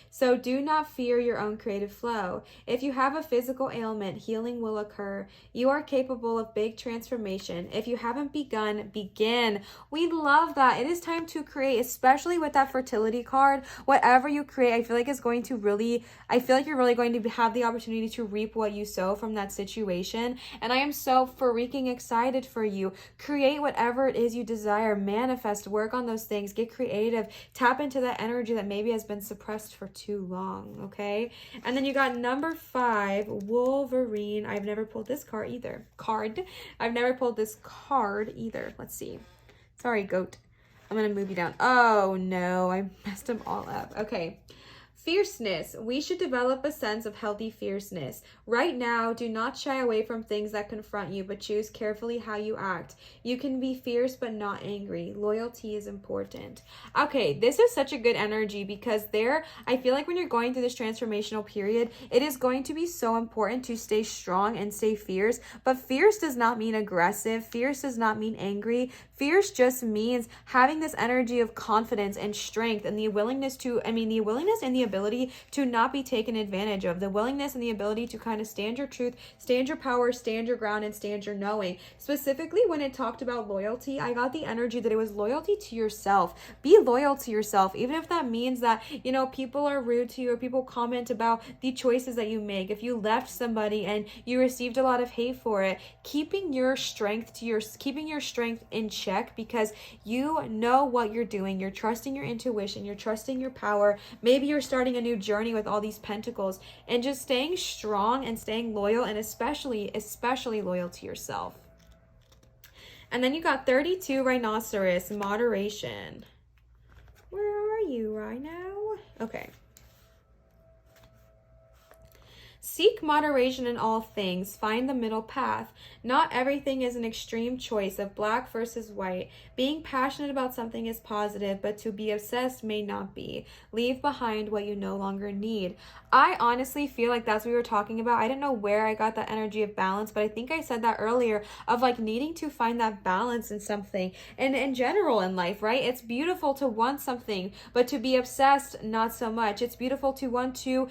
Speaker 1: So do not fear your own creative flow. If you have a physical ailment, healing will occur. You are capable of big transformation. If you haven't begun, begin. We love that. It is time to create, especially with that fertility card. Whatever you create, I feel like is going to really, I feel like you're really going to have the opportunity to reap what you sow from that situation. And I am so freaking excited for you. Create whatever it is you desire, manifest, work on those things, get creative, tap into that energy that maybe has been suppressed for too long, okay? And then you got number 5, Wolverine. I've never pulled this card either. I've never pulled this card either. Let's see. Sorry, goat. I'm gonna move you down. Oh no, I messed them all up. Okay. Fierceness. We should develop a sense of healthy fierceness. Right now, do not shy away from things that confront you, but choose carefully how you act. You can be fierce but not angry. Loyalty is important. Okay, this is such a good energy because I feel like when you're going through this transformational period, it is going to be so important to stay strong and stay fierce. But fierce does not mean aggressive. Fierce does not mean angry. Fierce just means having this energy of confidence and strength and the willingness and the ability to not be taken advantage of, the willingness and the ability to kind of stand your truth, stand your power, stand your ground, and stand your knowing. Specifically, when it talked about loyalty, I got the energy that it was loyalty to yourself. Be loyal to yourself, even if that means that, people are rude to you or people comment about the choices that you make. If you left somebody and you received a lot of hate for it, keeping your strength in check because you know what you're doing. You're trusting your intuition. You're trusting your power. Maybe you're starting a new journey with all these pentacles and just staying strong and staying loyal and especially loyal to yourself. And then you got 32, rhinoceros, moderation. Where are you right now? Okay. Seek moderation in all things. Find the middle path. Not everything is an extreme choice of black versus white. Being passionate about something is positive, but to be obsessed may not be. Leave behind what you no longer need. I honestly feel like that's what we were talking about. I didn't know where I got that energy of balance, but I think I said that earlier of like needing to find that balance in something. And in general in life, right? It's beautiful to want something, but to be obsessed, not so much. It's beautiful to want to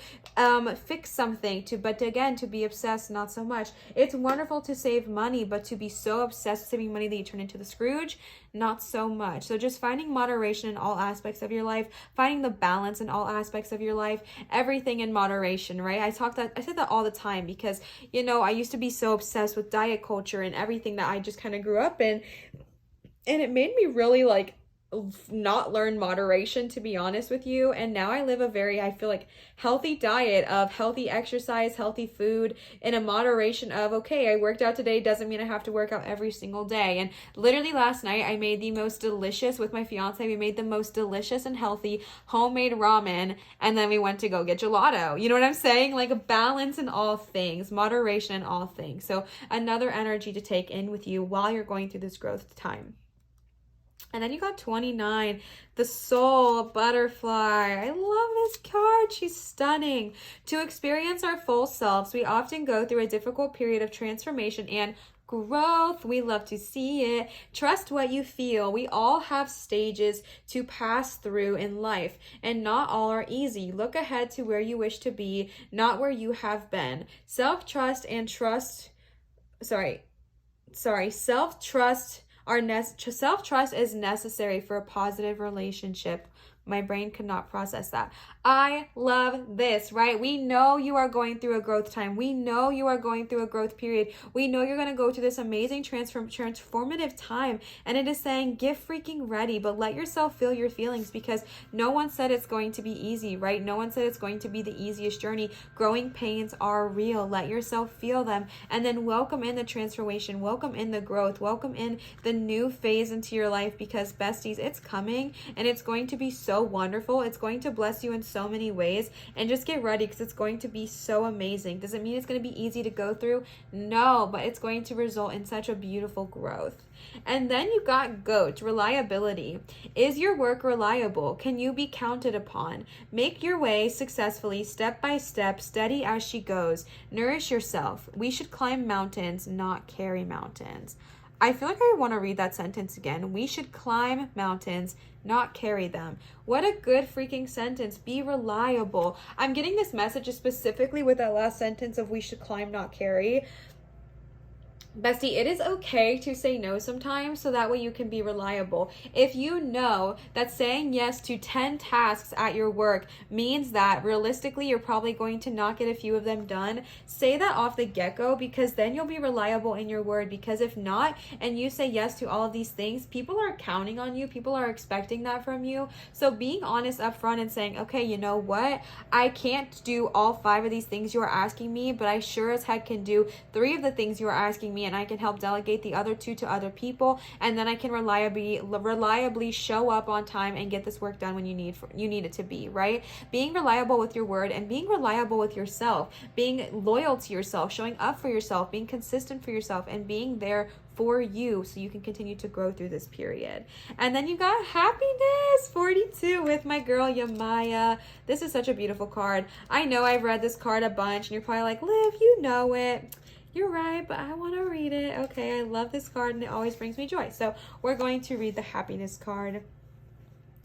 Speaker 1: fix something, but again, to be obsessed, not so much. It's wonderful to save money, but to be so obsessed with saving money that you turn into the Scrooge, not so much. So just finding moderation in all aspects of your life, finding the balance in all aspects of your life, everything in moderation, right? I said that all the time because, I used to be so obsessed with diet culture and everything that I just kind of grew up in. And it made me really not learn moderation, to be honest with you. And now I live I feel like healthy diet of healthy exercise, healthy food, in a moderation of, okay, I worked out today doesn't mean I have to work out every single day. And literally last night I made the most delicious with my fiance. We made the most delicious and healthy homemade ramen, and then we went to go get gelato. You know what I'm saying? Like a balance in all things, moderation in all things. So another energy to take in with you while you're going through this growth time. And then you got 29, the soul butterfly. I love this card. She's stunning. To experience our full selves, we often go through a difficult period of transformation and growth. We love to see it. Trust what you feel. We all have stages to pass through in life, and not all are easy. Look ahead to where you wish to be, not where you have been. Self-trust is necessary for a positive relationship. My brain could not process that. I love this, right? We know you are going through a growth time. We know you are going through a growth period. We know you're going to go through this amazing transformative time. And it is saying, get freaking ready, but let yourself feel your feelings, because no one said it's going to be easy, right? No one said it's going to be the easiest journey. Growing pains are real. Let yourself feel them, and then welcome in the transformation, welcome in the growth, welcome in the new phase into your life, because besties, it's coming and it's going to be so wonderful. It's going to bless you in so many ways, and just get ready because it's going to be so amazing. Does it mean it's going to be easy to go through? No, but it's going to result in such a beautiful growth. And then you got GOAT, reliability. Is your work reliable? Can you be counted upon? Make your way successfully, step by step, steady as she goes. Nourish yourself. We should climb mountains, not carry mountains. I feel like I want to read that sentence again. We should climb mountains, not carry them. What a good freaking sentence. Be reliable. I'm getting this message specifically with that last sentence of we should climb, not carry. Bestie, it is okay to say no sometimes, so that way you can be reliable. If you know that saying yes to 10 tasks at your work means that realistically you're probably going to not get a few of them done, say that off the get-go, because then you'll be reliable in your word. Because if not, and you say yes to all of these things, people are counting on you, people are expecting that from you. So being honest up front and saying, okay, you know what, I can't do all 5 of these things you are asking me, but I sure as heck can do 3 of the things you are asking me, and I can help delegate the other 2 to other people, and then I can reliably show up on time and get this work done when you need it to be, right? Being reliable with your word, and being reliable with yourself, being loyal to yourself, showing up for yourself, being consistent for yourself, and being there for you so you can continue to grow through this period. And then you got happiness 42 with my girl Yamaya. This is such a beautiful card. I know I've read this card a bunch and you're probably like, Liv, you know it. You're right, but I want to read it. Okay, I love this card and it always brings me joy. So we're going to read the happiness card.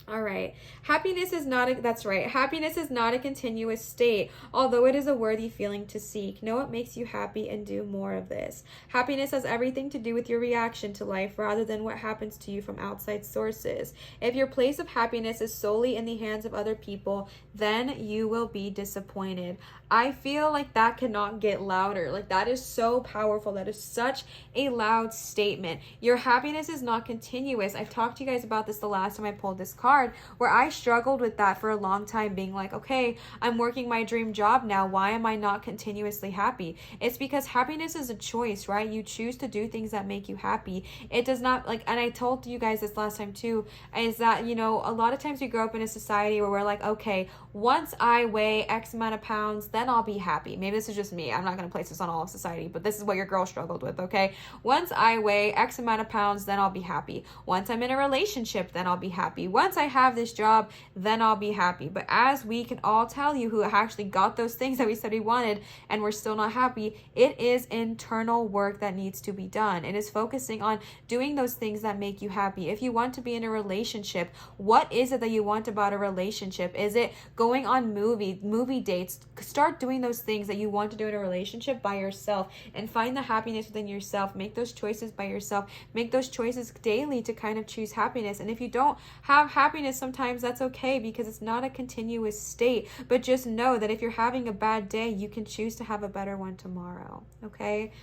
Speaker 1: All right. Happiness is not a continuous state, although it is a worthy feeling to seek. Know what makes you happy and do more of this. Happiness has everything to do with your reaction to life rather than what happens to you from outside sources. If your place of happiness is solely in the hands of other people, then you will be disappointed. I feel like that cannot get louder. Like, that is so powerful. That is such a loud statement. Your happiness is not continuous. I've talked to you guys about this the last time I pulled this card, where I struggled with that for a long time, being like, okay, I'm working my dream job now. Why am I not continuously happy? It's because happiness is a choice, right? You choose to do things that make you happy. It does not, like, and I told you guys this last time too, is that, you know, a lot of times we grow up in a society where we're like, okay, once I weigh X amount of pounds, then I'll be happy. Maybe this is just me. I'm not going to place this on all of society, but this is what your girl struggled with, okay? Once I weigh X amount of pounds, then I'll be happy. Once I'm in a relationship, then I'll be happy. Once I have this job, then I'll be happy. But as we can all tell you who actually got those things that we said we wanted and we're still not happy, it is internal work that needs to be done. It is focusing on doing those things that make you happy. If you want to be in a relationship, what is it that you want about a relationship? Is it going on movie dates? Start doing those things that you want to do in a relationship by yourself and find the happiness within yourself. Make those choices by yourself. Make those choices daily to kind of choose happiness. And if you don't have happiness sometimes, that's okay, because it's not a continuous state. But just know that if you're having a bad day, you can choose to have a better one tomorrow, okay?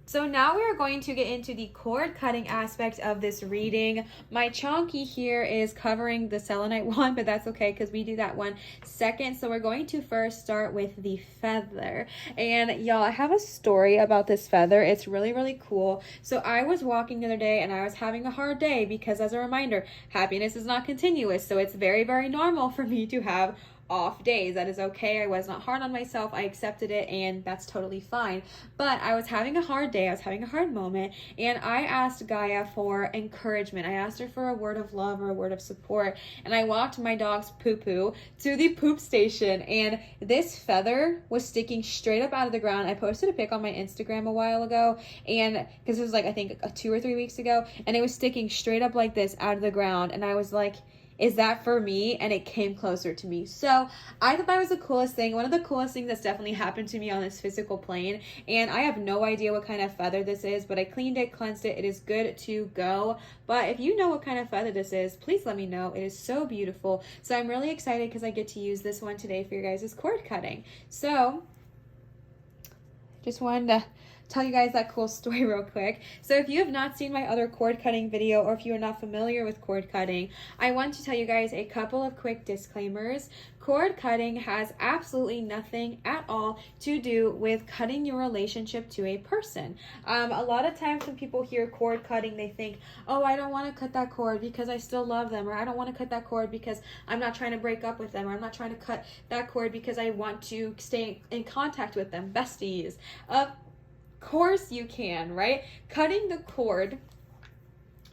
Speaker 1: So now we are going to get into the cord cutting aspect of this reading. My chonky here is covering the selenite one, but that's okay because we do that one second. So we're going to first start with the feather. And y'all, I have a story about this feather. It's really, really cool. So I was walking the other day and I was having a hard day because, as a reminder, happiness is not continuous. So it's very, very normal for me to have off days. That is okay. I was not hard on myself. I accepted it, and that's totally fine. But I was having a hard day. I was having a hard moment, and I asked Gaia for encouragement. I asked her for a word of love or a word of support, and I walked my dog's poo-poo to the poop station, and this feather was sticking straight up out of the ground. I posted a pic on my Instagram a while ago, and because it was like, I think 2 or 3 weeks ago, and it was sticking straight up like this out of the ground, and I was like, is that for me? And it came closer to me. So I thought that was the coolest thing. One of the coolest things that's definitely happened to me on this physical plane. And I have no idea what kind of feather this is, but I cleaned it, cleansed it. It is good to go. But if you know what kind of feather this is, please let me know. It is so beautiful. So I'm really excited because I get to use this one today for your guys' cord cutting. So just wanted to tell you guys that cool story real quick. So if you have not seen my other cord cutting video, or if you are not familiar with cord cutting, I want to tell you guys a couple of quick disclaimers. Cord cutting has absolutely nothing at all to do with cutting your relationship to a person. A lot of times when people hear cord cutting, they think, oh, I don't want to cut that cord because I still love them, or I don't want to cut that cord because I'm not trying to break up with them, or I'm not trying to cut that cord because I want to stay in contact with them. Besties. Of course you can, right? Cutting the cord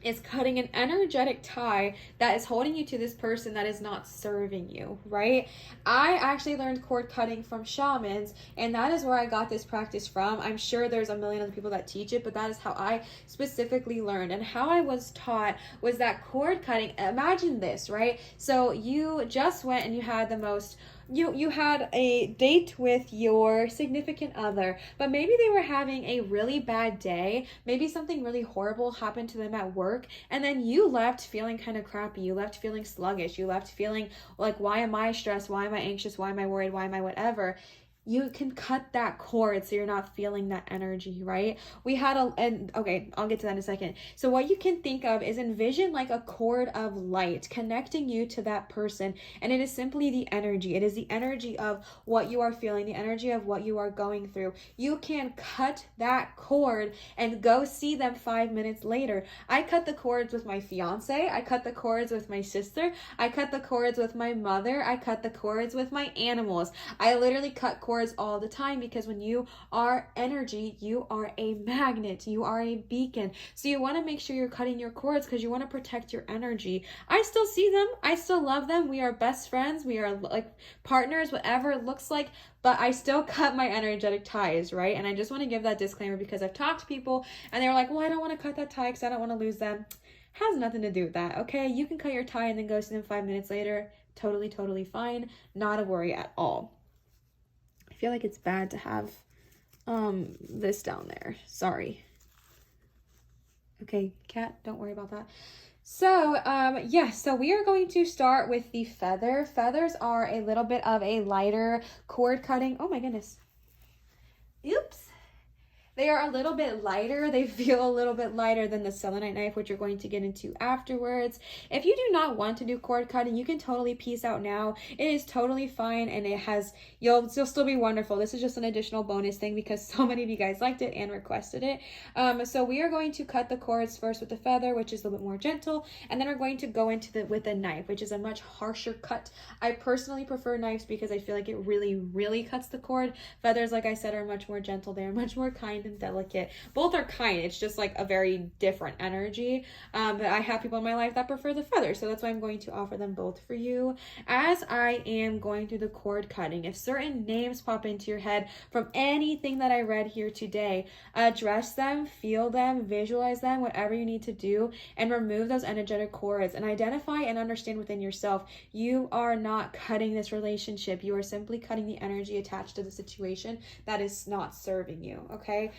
Speaker 1: is cutting an energetic tie that is holding you to this person that is not serving you, right? I actually learned cord cutting from shamans, and that is where I got this practice from. I'm sure there's a million other people that teach it, but that is how I specifically learned. And how I was taught was that cord cutting, imagine this, right? So you just went and you had the most you had a date with your significant other, but maybe they were having a really bad day. Maybe something really horrible happened to them at work, and then you left feeling kind of crappy. You left feeling sluggish. You left feeling like, why am I stressed? Why am I anxious? Why am I worried? Why am I whatever? You can cut that cord so you're not feeling that energy, right? Okay, I'll get to that in a second. So what you can think of is envision like a cord of light connecting you to that person, and it is simply the energy. It is the energy of what you are feeling, the energy of what you are going through. You can cut that cord and go see them 5 minutes later. I cut the cords with my fiance. I cut the cords with my sister. I cut the cords with my mother. I cut the cords with my animals. I literally cut cords all the time, because when you are energy, you are a magnet, you are a beacon. So you want to make sure you're cutting your cords because you want to protect your energy. I still see them, I still love them, we are best friends, we are like partners, whatever it looks like, but I still cut my energetic ties, right? And I just want to give that disclaimer because I've talked to people and they're like, well, I don't want to cut that tie because I don't want to lose them. Has nothing to do with that, okay? You can cut your tie and then go see them 5 minutes later. Totally fine. Not a worry at all. I feel like it's bad to have this down there. Sorry. Okay, cat, don't worry about that. So, so we are going to start with the feather. Feathers are a little bit of a lighter cord cutting. Oh my goodness. Oops. They are a little bit lighter. They feel a little bit lighter than the selenite knife, which you're going to get into afterwards. If you do not want to do cord cutting, you can totally peace out now. It is totally fine, and you'll still be wonderful. This is just an additional bonus thing because so many of you guys liked it and requested it. So we are going to cut the cords first with the feather, which is a little bit more gentle, and then we're going to go into with a knife, which is a much harsher cut. I personally prefer knives because I feel like it really cuts the cord. Feathers, like I said, are much more gentle. They're much more kind and delicate. Both are kind, it's just like a very different energy. But I have people in my life that prefer the feather, so that's why I'm going to offer them both for you. As I am going through the cord cutting, if certain names pop into your head from anything that I read here today, address them, feel them, visualize them, whatever you need to do, and remove those energetic cords and identify and understand within yourself, you are not cutting this relationship. You are simply cutting the energy attached to the situation that is not serving you, okay?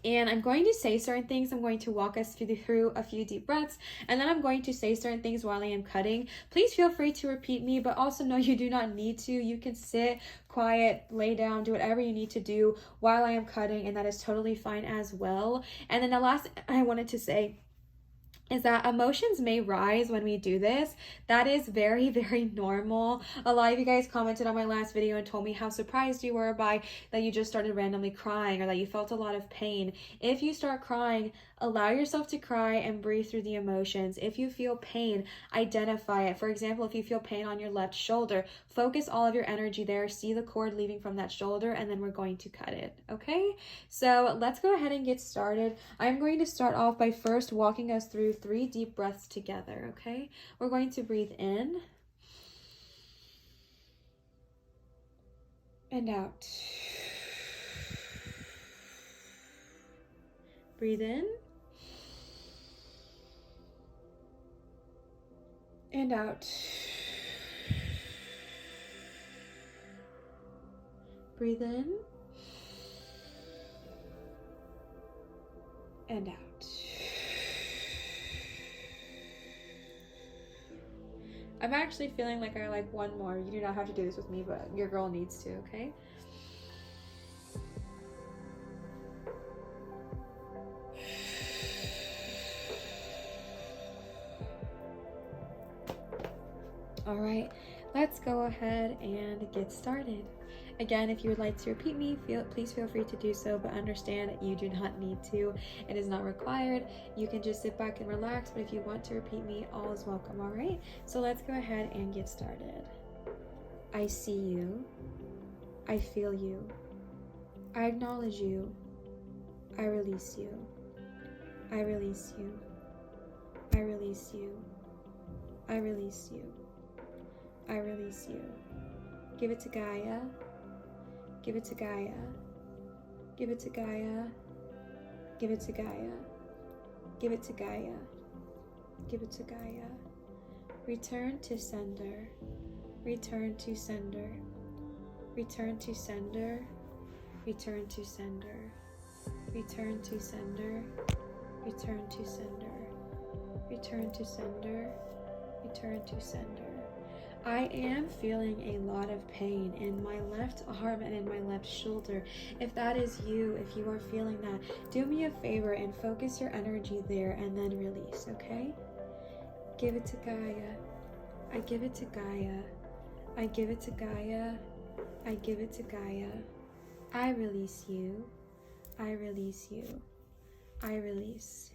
Speaker 1: And I'm going to say certain things. I'm going to walk us through a few deep breaths, and then I'm going to say certain things while I am cutting. Please feel free to repeat me, but also know you do not need to. You can sit quiet, lay down, do whatever you need to do while I am cutting, and that is totally fine as well. And then the last thing I wanted to say is that emotions may rise when we do this. That is very normal. A lot of you guys commented on my last video and told me how surprised you were by that you just started randomly crying, or that you felt a lot of pain. If you start crying, allow yourself to cry and breathe through the emotions. If you feel pain, identify it. For example, if you feel pain on your left shoulder, focus all of your energy there, see the cord leaving from that shoulder, and then we're going to cut it, okay? So let's go ahead and get started. I'm going to start off by first walking us through 3 deep breaths together, okay? We're going to breathe in and out. Breathe in and out. Breathe in and out. I'm actually feeling like I like one more. You do not have to do this with me, but your girl needs to, okay? All right, let's go ahead and get started. Again, if you would like to repeat me, please feel free to do so, but understand that you do not need to. It is not required. You can just sit back and relax, but if you want to repeat me, all is welcome, all right? So let's go ahead and get started. I see you. I feel you. I acknowledge you. I release you. I release you. I release you. I release you. I release you. Give it to Gaia. Give it to Gaia. Give it to Gaia. Give it to Gaia. Give it to Gaia. Give it to Gaia. Return to sender. Return to sender. Return to sender. Return to sender. Return to sender. Return to sender. Return to sender. Return to sender. I am feeling a lot of pain in my left arm and in my left shoulder. If that is you, if you are feeling that, do me a favor and focus your energy there and then release, okay? Give it to Gaia. I give it to Gaia. I give it to Gaia. I give it to Gaia. I release you. I release you. I release.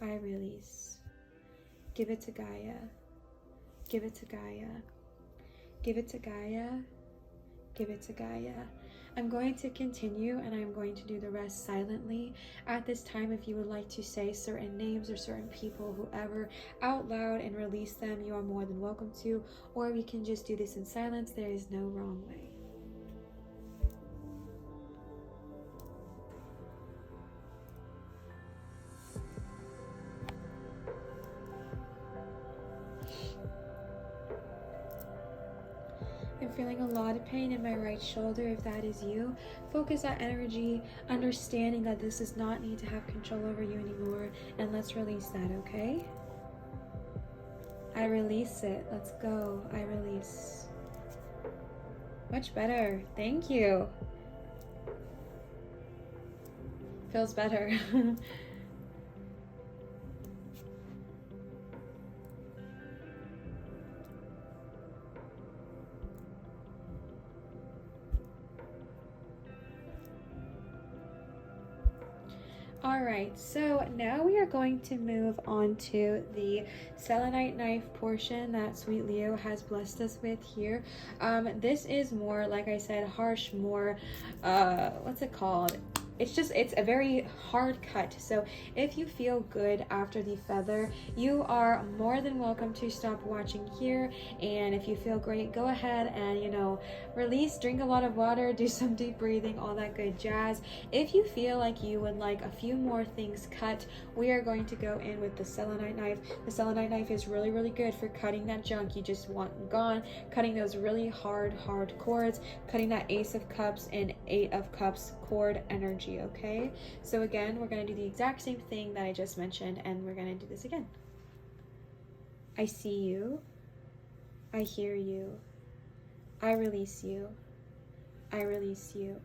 Speaker 1: I release. Give it to Gaia. Give it to Gaia. Give it to Gaia. Give it to Gaia. I'm going to continue and I'm going to do the rest silently. At this time, if you would like to say certain names or certain people, whoever, out loud and release them, you are more than welcome to. Or we can just do this in silence. There is no wrong way. I'm feeling a lot of pain in my right shoulder. If that is you, focus that energy, understanding that this does not need to have control over you anymore, and let's release that, okay? I release it. Let's go. I release. Much better. Thank you. Feels better. Alright, so now we are going to move on to the selenite knife portion that Sweet Leo has blessed us with here. This is more, like I said, harsh, more, what's it called? It's a very hard cut. So if you feel good after the feather, you are more than welcome to stop watching here. And if you feel great, go ahead and, you know, release, drink a lot of water, do some deep breathing, all that good jazz. If you feel like you would like a few more things cut, we are going to go in with the selenite knife. The selenite knife is really, really good for cutting that junk you just want gone, cutting those really hard cords, cutting that Ace of Cups and Eight of Cups cord energy. Okay, so again, we're going to do the exact same thing that I just mentioned, and we're going to do this again. I see you. I hear you. I release you. I release you.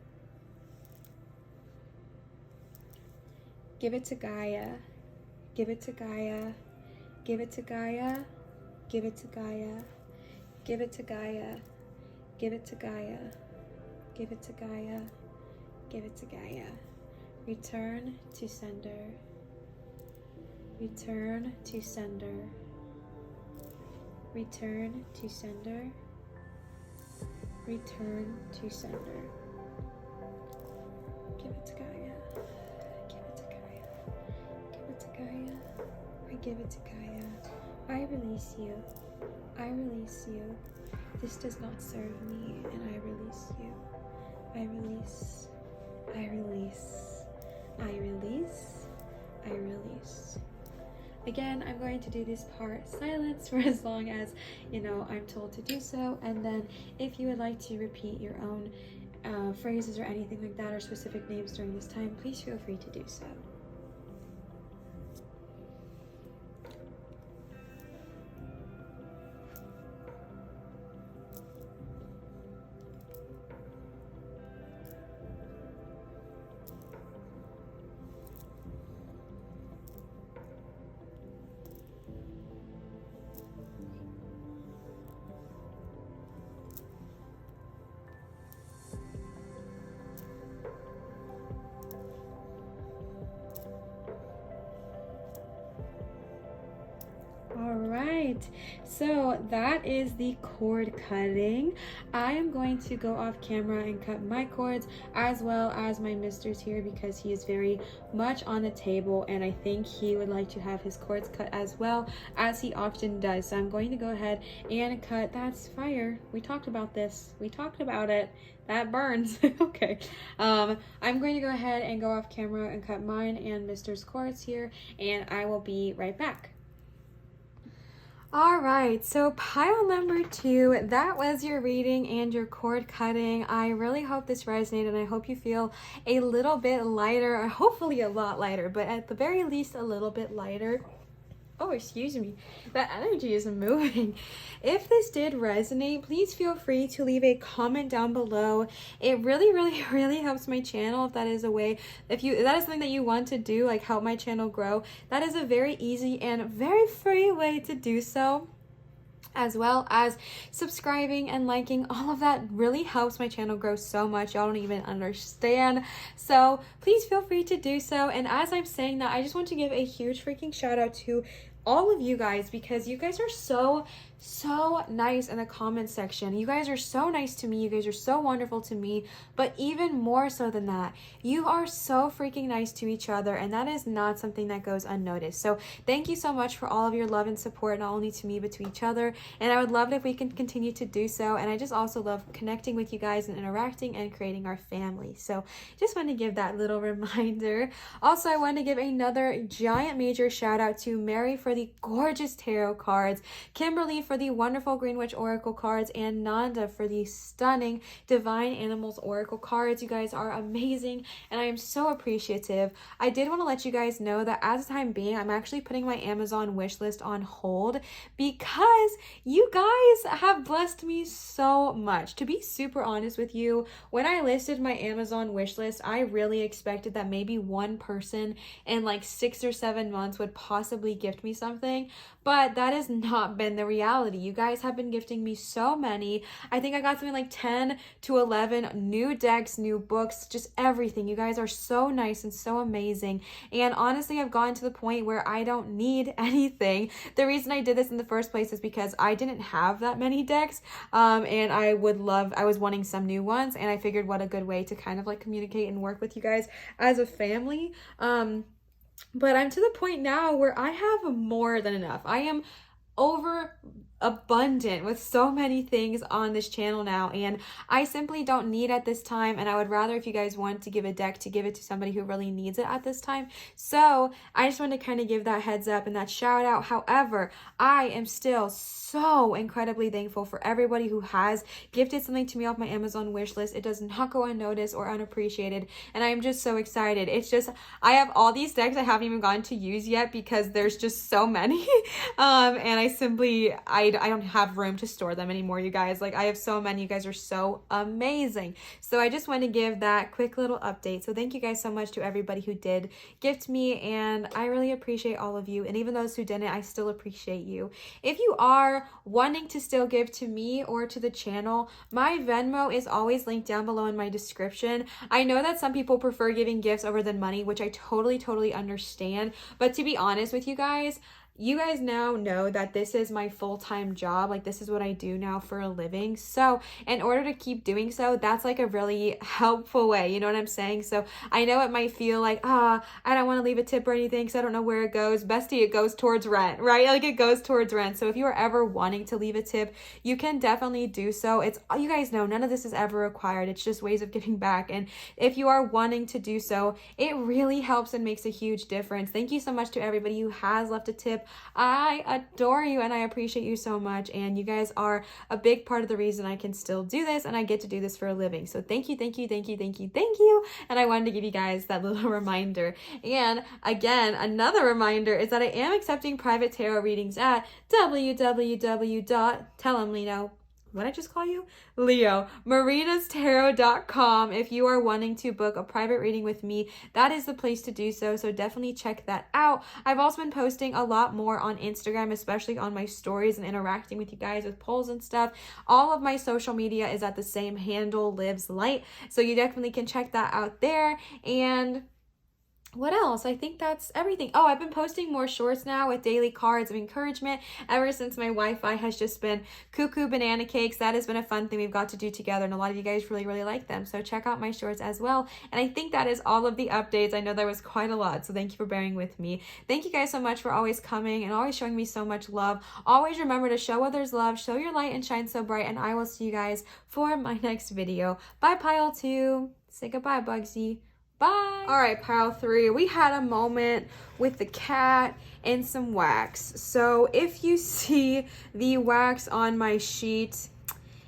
Speaker 1: Give it to Gaia. Give it to Gaia. Give it to Gaia. Give it to Gaia. Give it to Gaia. Give it to Gaia. Give it to Gaia. Give it to Gaia. Return to sender. Return to sender. Return to sender. Return to sender. Give it to Gaia. Give it to Gaia. Give it to Gaia. I give it to Gaia. I release you. I release you. This does not serve me, and I release you. I release. I release. I release. I release. Again, I'm going to do this part silence for as long as, you know, I'm told to do so. And then if you would like to repeat your own phrases or anything like that, or specific names during this time, please feel free to do so. All right, so that is the cord cutting. I am going to go off camera and cut my cords as well as my mister's here, because he is very much on the table and I think he would like to have his cords cut as well, as he often does. So I'm going to go ahead and cut. That's fire. We talked about this. We talked about it. That burns. Okay. I'm going to go ahead and go off camera and cut mine and mister's cords here, and I will be right back. All right, so pile number 2, that was your reading and your cord cutting. I really hope this resonated, and I hope you feel a little bit lighter, or hopefully a lot lighter, but at the very least a little bit lighter. Oh, excuse me, that energy is moving. If this did resonate, please feel free to leave a comment down below. It really helps my channel. If that is a way, if that is something that you want to do, like help my channel grow, that is a very easy and very free way to do so. As well as subscribing and liking, all of that really helps my channel grow so much. Y'all don't even understand. So please feel free to do so. And as I'm saying that, I just want to give a huge freaking shout out to all of you guys, because you guys are so nice in the comment section. You guys are so nice to me. You guys are so wonderful to me. But even more so than that, you are so freaking nice to each other, and that is not something that goes unnoticed. So thank you so much for all of your love and support, not only to me but to each other, and I would love it if we can continue to do so. And I just also love connecting with you guys and interacting and creating our family. So just want to give that little reminder. Also, I want to give another giant major shout out to Mary for the gorgeous tarot cards, Kimberly for the wonderful Green Witch Oracle cards, and Nanda for the stunning Divine Animals Oracle cards. You guys are amazing, and I am so appreciative. I did want to let you guys know that as the time being, I'm actually putting my Amazon wish list on hold, because you guys have blessed me so much. To be super honest with you, when I listed my Amazon wish list, I really expected that maybe one person in like 6 or 7 months would possibly gift me something, but that has not been the reality. You guys have been gifting me so many. I think I got something like 10 to 11 new decks, new books, just everything. You guys are so nice and so amazing. And honestly, I've gotten to the point where I don't need anything. The reason I did this in the first place is because I didn't have that many decks, and I was wanting some new ones, and I figured what a good way to kind of like communicate and work with you guys as a family. But I'm to the point now where I have more than enough. I am over abundant with so many things on this channel now, and I simply don't need at this time, and I would rather, if you guys want to give a deck, to give it to somebody who really needs it at this time. So I just want to kind of give that heads up and that shout out. However, I am still so incredibly thankful for everybody who has gifted something to me off my Amazon wish list. It does not go unnoticed or unappreciated, and I am just so excited. It's just, I have all these decks I haven't even gotten to use yet because there's just so many, and I don't have room to store them anymore, you guys. Like, I have so many. You guys are so amazing. So I just want to give that quick little update. So thank you guys so much to everybody who did gift me, and I really appreciate all of you. And even those who didn't, I still appreciate you. If you are wanting to still give to me or to the channel, my Venmo is always linked down below in my description. I know that some people prefer giving gifts over than money, which I totally understand. But to be honest with you guys, you guys now know that this is my full-time job. Like, this is what I do now for a living. So in order to keep doing so, that's like a really helpful way. You know what I'm saying? So I know it might feel like, I don't want to leave a tip or anything because I don't know where it goes. Bestie, it goes towards rent, right? Like, it goes towards rent. So if you are ever wanting to leave a tip, you can definitely do so. It's, you guys know, none of this is ever required. It's just ways of giving back. And if you are wanting to do so, it really helps and makes a huge difference. Thank you so much to everybody who has left a tip. I adore you and I appreciate you so much, and you guys are a big part of the reason I can still do this and I get to do this for a living. So thank you, thank you, thank you, thank you, thank you. And I wanted to give you guys that little reminder. And again, another reminder is that I am accepting private tarot readings at www.tellemlino. What did I just call you? Leo. marinastarot.com. If you are wanting to book a private reading with me, that is the place to do so. So definitely check that out. I've also been posting a lot more on Instagram, especially on my stories and interacting with you guys with polls and stuff. All of my social media is at the same handle, Lives Light. So you definitely can check that out there. And what else? I think that's everything. Oh, I've been posting more shorts now with daily cards of encouragement ever since my Wi-Fi has just been cuckoo banana cakes. That has been a fun thing we've got to do together, and a lot of you guys really, really like them. So check out my shorts as well. And I think that is all of the updates. I know there was quite a lot, so thank you for bearing with me. Thank you guys so much for always coming and always showing me so much love. Always remember to show others love, show your light, and shine so bright. And I will see you guys for my next video. Bye, Pile 2. Say goodbye, Bugsy. Bye. All right, pile 3. We had a moment with the cat and some wax. So if you see the wax on my sheet,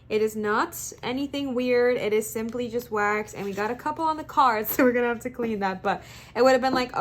Speaker 1: it is not anything weird. It is simply just wax, and we got a couple on the cards, so we're gonna have to clean that. But it would have been like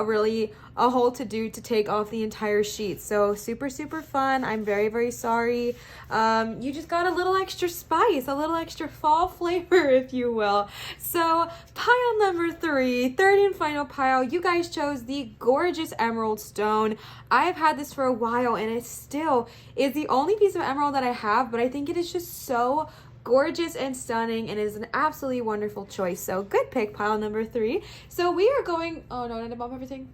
Speaker 1: a whole to-do to take off the entire sheet. So super, super fun. I'm very, very sorry. You just got a little extra spice, a little extra fall flavor, if you will. So pile number 3, third and final pile, you guys chose the gorgeous emerald stone. I've had this for a while, and it still is the only piece of emerald that I have, but I think it is just so gorgeous and stunning, and it is an absolutely wonderful choice. So good pick, pile number 3. So we are going, oh no, did I bump everything?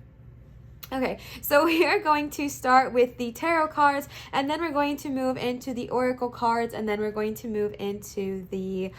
Speaker 1: Okay, so we are going to start with the tarot cards, and then we're going to move into the oracle cards, and then we're going to move into the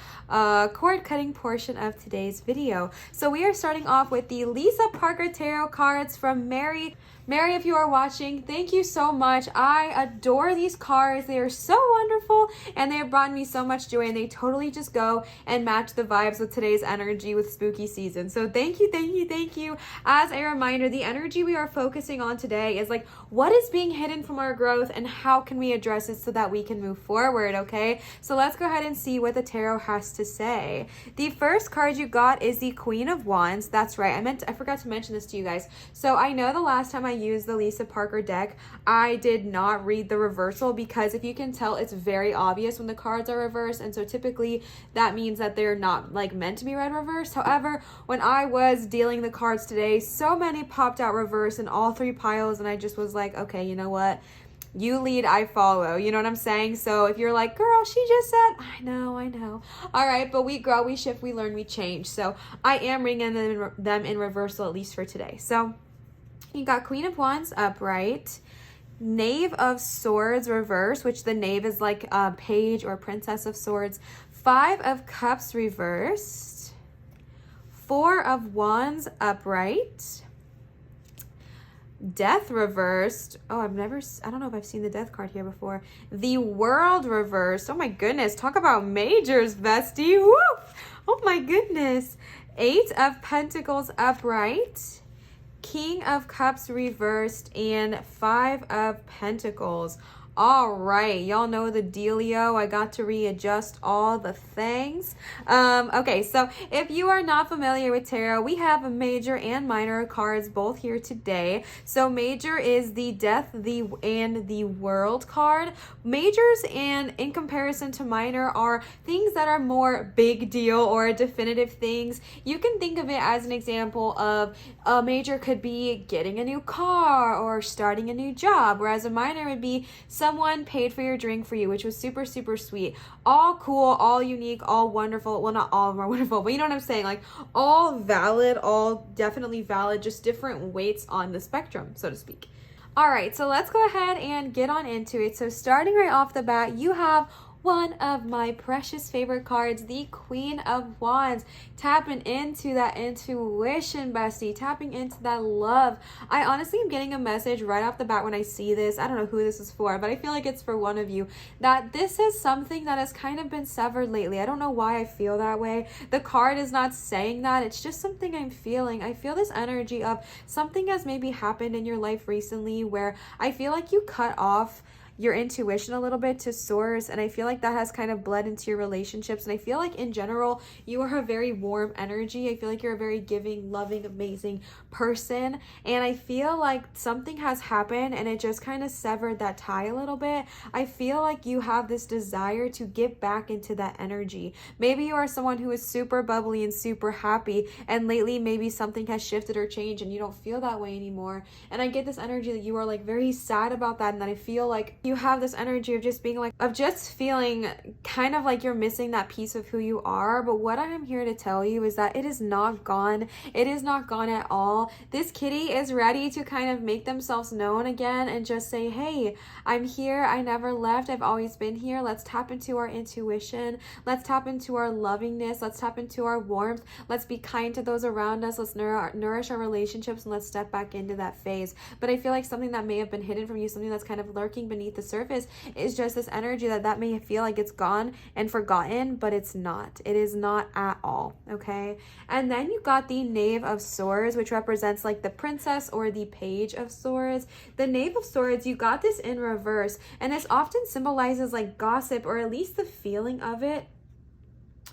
Speaker 1: cord cutting portion of today's video. So we are starting off with the Lisa Parker tarot cards from Mary. Mary, if you are watching, thank you so much. I adore these cards. They are so wonderful, and they have brought me so much joy, and they totally just go and match the vibes with today's energy with spooky season. So thank you, thank you, thank you. As a reminder, the energy we are focusing on today is like, what is being hidden from our growth, and how can we address it so that we can move forward, okay? So let's go ahead and see what the tarot has to say. The first card you got is the Queen of Wands. That's right. I forgot to mention this to you guys. So I know the last time I used the Lisa Parker deck, I did not read the reversal, because if you can tell, it's very obvious when the cards are reversed, and so typically that means that they're not like meant to be read reversed. However, when I was dealing the cards today, so many popped out reverse in all 3 piles, and I just was like, okay, you know what? You lead, I follow. You know what I'm saying? So if you're like, girl, she just said, I know. All right, but we grow, we shift, we learn, we change. So I am reading them in reversal, at least for today. So you got Queen of Wands upright, Knave of Swords reverse, which the knave is like a page or princess of swords, 5 of Cups reversed, 4 of Wands upright, Death reversed. Oh, I don't know if I've seen the Death card here before. The World reversed. Oh my goodness, talk about majors, bestie. Woo! Oh my goodness. 8 of Pentacles upright, King of Cups reversed, and 5 of Pentacles. All right, y'all know the dealio. I got to readjust all the things. Okay, so if you are not familiar with tarot, we have a major and minor cards both here today. So major is the Death and the World card. Majors, and in comparison to minor, are things that are more big deal or definitive things. You can think of it as an example of a major could be getting a new car or starting a new job, whereas a minor would be someone paid for your drink for you, which was super, super sweet. All cool, all unique, all wonderful. Well, not all of them are wonderful, but you know what I'm saying? Like, all valid, all definitely valid, just different weights on the spectrum, so to speak. All right, so let's go ahead and get on into it. So starting right off the bat, you have one of my precious favorite cards, the Queen of Wands, tapping into that intuition, bestie, tapping into that love. I honestly am getting a message right off the bat when I see this. I don't know who this is for, but I feel like it's for one of you, that this is something that has kind of been severed lately. I don't know why I feel that way. The card is not saying that. It's just something I'm feeling. I feel this energy of something has maybe happened in your life recently where I feel like you cut off your intuition a little bit to source, and I feel like that has kind of bled into your relationships. And I feel like in general you are a very warm energy. I feel like you're a very giving, loving, amazing person, and I feel like something has happened and it just kind of severed that tie a little bit. I feel like you have this desire to get back into that energy. Maybe you are someone who is super bubbly and super happy, and lately maybe something has shifted or changed and you don't feel that way anymore. And I get this energy that you are like very sad about that, and that I feel like you have this energy of just being like, of just feeling kind of like you're missing that piece of who you are. But what I am here to tell you is that it is not gone. It is not gone at all. This kitty is ready to kind of make themselves known again and just say, hey, I'm here. I never left. I've always been here. Let's tap into our intuition. Let's tap into our lovingness. Let's tap into our warmth. Let's be kind to those around us. Let's nourish our relationships, and let's step back into that phase. But I feel like something that may have been hidden from you, something that's kind of lurking beneath the surface, is just this energy that may feel like it's gone and forgotten, but it's not. It is not at all, okay? And then you got the Knave of Swords, which represents like the princess or the Page of Swords. The Knave of Swords, you got this in reverse, and this often symbolizes like gossip, or at least the feeling of it.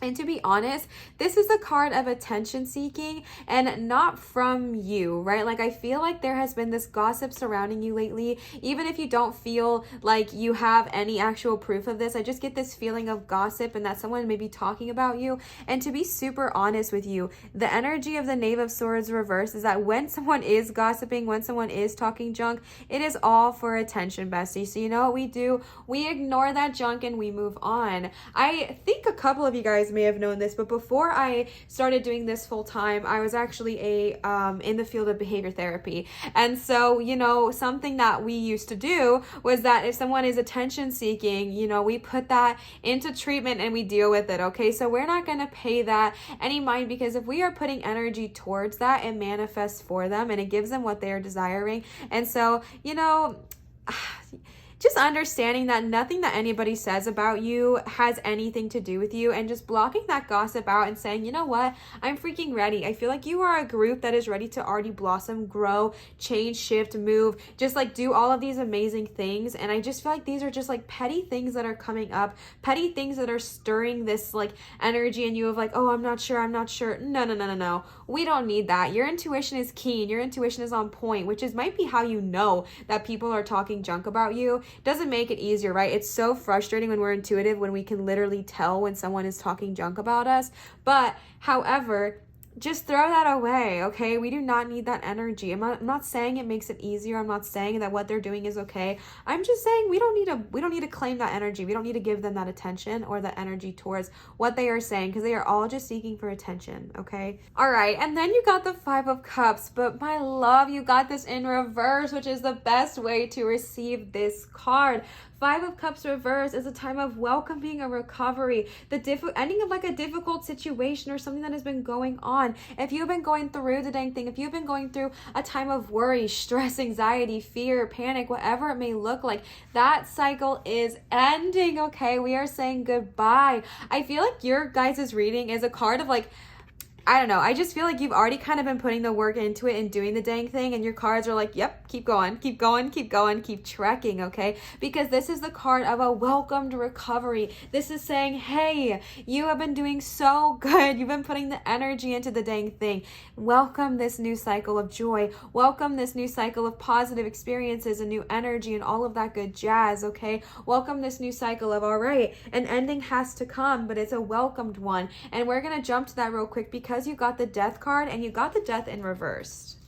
Speaker 1: And to be honest, this is a card of attention seeking, and not from you, right? Like I feel like there has been this gossip surrounding you lately. Even if you don't feel like you have any actual proof of this, I just get this feeling of gossip and that someone may be talking about you. And to be super honest with you, the energy of the Knave of Swords reverse is that when someone is gossiping, when someone is talking junk, it is all for attention, bestie. So you know what we do? We ignore that junk and we move on. I think a couple of you guys may have known this, but before I started doing this full time, I was actually in the field of behavior therapy. And so, you know, something that we used to do was that if someone is attention seeking, you know, we put that into treatment and we deal with it, okay? So we're not going to pay that any mind, because if we are putting energy towards that, it manifests for them and it gives them what they are desiring. And so, you know, just understanding that nothing that anybody says about you has anything to do with you, and just blocking that gossip out and saying, you know what, I'm freaking ready. I feel like you are a group that is ready to already blossom, grow, change, shift, move, just like do all of these amazing things. And I just feel like these are just like petty things that are coming up, petty things that are stirring this like energy in you of like, oh, I'm not sure. No. We don't need that. Your intuition is keen. Your intuition is on point, which is might be how you know that people are talking junk about you. Doesn't make it easier, right? It's so frustrating when we're intuitive, when we can literally tell when someone is talking junk about us. But however, just throw that away, okay? We do not need that energy. I'm not saying it makes it easier. I'm not saying that what they're doing is okay. I'm just saying we don't need to claim that energy. We don't need to give them that attention or that energy towards what they are saying, because they are all just seeking for attention, okay? All right, and then you got the Five of Cups, but my love, you got this in reverse, which is the best way to receive this card. Five of Cups reverse is a time of welcoming a recovery, the ending of like a difficult situation or something that has been going on. If you've been going through the dang thing, if you've been going through a time of worry, stress, anxiety, fear, panic, whatever it may look like, that cycle is ending, okay? We are saying goodbye. I feel like your guys' reading is a card of like, I don't know. I just feel like you've already kind of been putting the work into it and doing the dang thing, and your cards are like, yep, keep going, keep trekking, okay? Because this is the card of a welcomed recovery. This is saying, hey, you have been doing so good. You've been putting the energy into the dang thing. Welcome this new cycle of joy. Welcome this new cycle of positive experiences and new energy and all of that good jazz, okay? Welcome this new cycle of, all right, an ending has to come, but it's a welcomed one. And we're going to jump to that real quick because you got the Death card and you got the Death in reverse.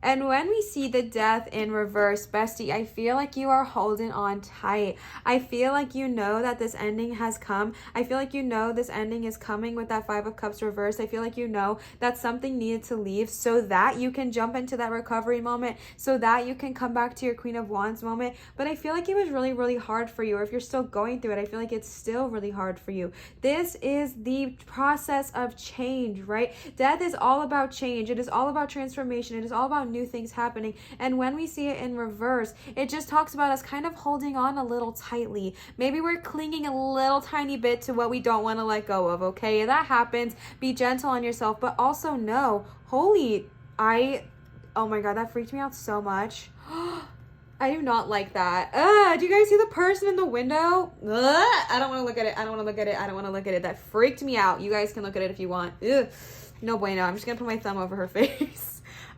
Speaker 1: And when we see the death in reverse, bestie, I feel like you are holding on tight. I feel like you know that this ending has come. I feel like you know this ending is coming with that Five of Cups reversed. I feel like you know that something needed to leave so that you can jump into that recovery moment, so that you can come back to your Queen of Wands moment. But I feel like it was really, really hard for you. Or if you're still going through it, I feel like it's still really hard for you. This is the process of change, right? Death is all about change. It is all about transformation. It is all about new things happening. And when we see it in reverse, it just talks about us kind of holding on a little tightly. Maybe we're clinging a little tiny bit to what we don't want to let go of, okay? That happens. Be gentle on yourself, but also know, oh my God, that freaked me out so much. I do not like that. Do you guys see the person in the window? I don't want to look at it. I don't want to look at it. I don't want to look at it. That freaked me out. You guys can look at it if you want. Ugh. No bueno. I'm just going to put my thumb over her face.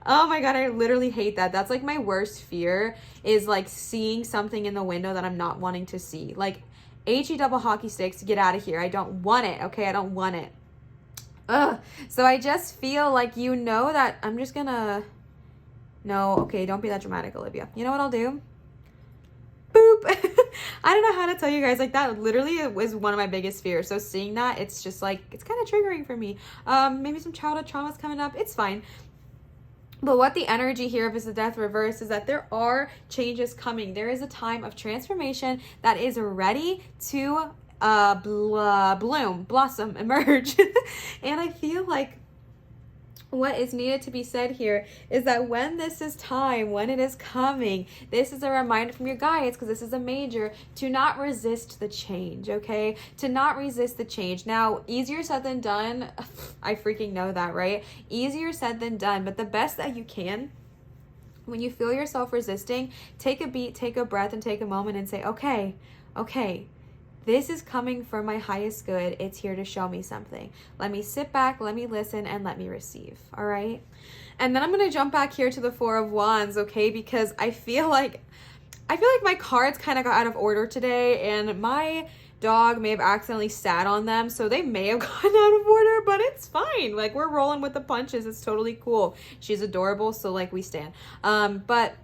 Speaker 1: Oh my God, I literally hate that. That's like my worst fear, is like seeing something in the window that I'm not wanting to see. Like, HE double hockey sticks, get out of here. I don't want it, okay? I don't want it. Ugh. So I just feel like you know that I'm just gonna... No, okay, don't be that dramatic, Olivia. You know what I'll do? Boop. I don't know how to tell you guys, like that literally was one of my biggest fears. So seeing that, it's just like, it's kind of triggering for me. Maybe some childhood trauma's coming up. It's fine. But what the energy here of is the death reverse is that there are changes coming. There is a time of transformation that is ready to bloom, blossom, emerge. And I feel like what is needed to be said here is that when this is time, when it is coming, this is a reminder from your guides, because this is a major, to not resist the change, okay? To not resist the change. Now, easier said than done. I freaking know that, right? Easier said than done, but the best that you can, when you feel yourself resisting, take a beat, take a breath, and take a moment and say, okay, this is coming for my highest good. It's here to show me something. Let me sit back, let me listen, and let me receive, all right? And then I'm going to jump back here to the Four of Wands, okay? Because I feel like my cards kind of got out of order today, and my dog may have accidentally sat on them, so they may have gotten out of order, but it's fine. Like, we're rolling with the punches. It's totally cool. She's adorable, so, like, we stand. But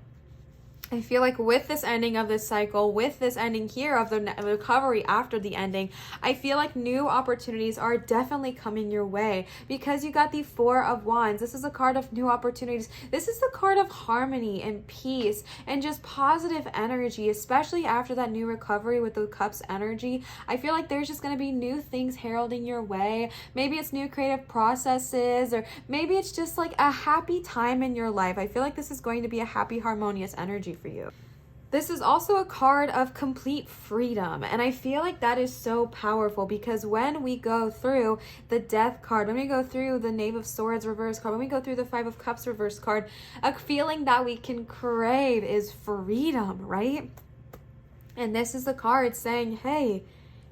Speaker 1: I feel like with this ending of this cycle, with this ending here of the recovery after the ending, I feel like new opportunities are definitely coming your way, because you got the Four of Wands. This is a card of new opportunities. This is the card of harmony and peace and just positive energy, especially after that new recovery with the Cups energy. I feel like there's just going to be new things heralding your way. Maybe it's new creative processes, or maybe it's just like a happy time in your life. I feel like this is going to be a happy, harmonious energy for you. This is also a card of complete freedom, and I feel like that is so powerful, because when we go through the Death card, when we go through the Knave of Swords reverse card, when we go through the Five of Cups reverse card, a feeling that we can crave is freedom, right? And this is the card saying, hey,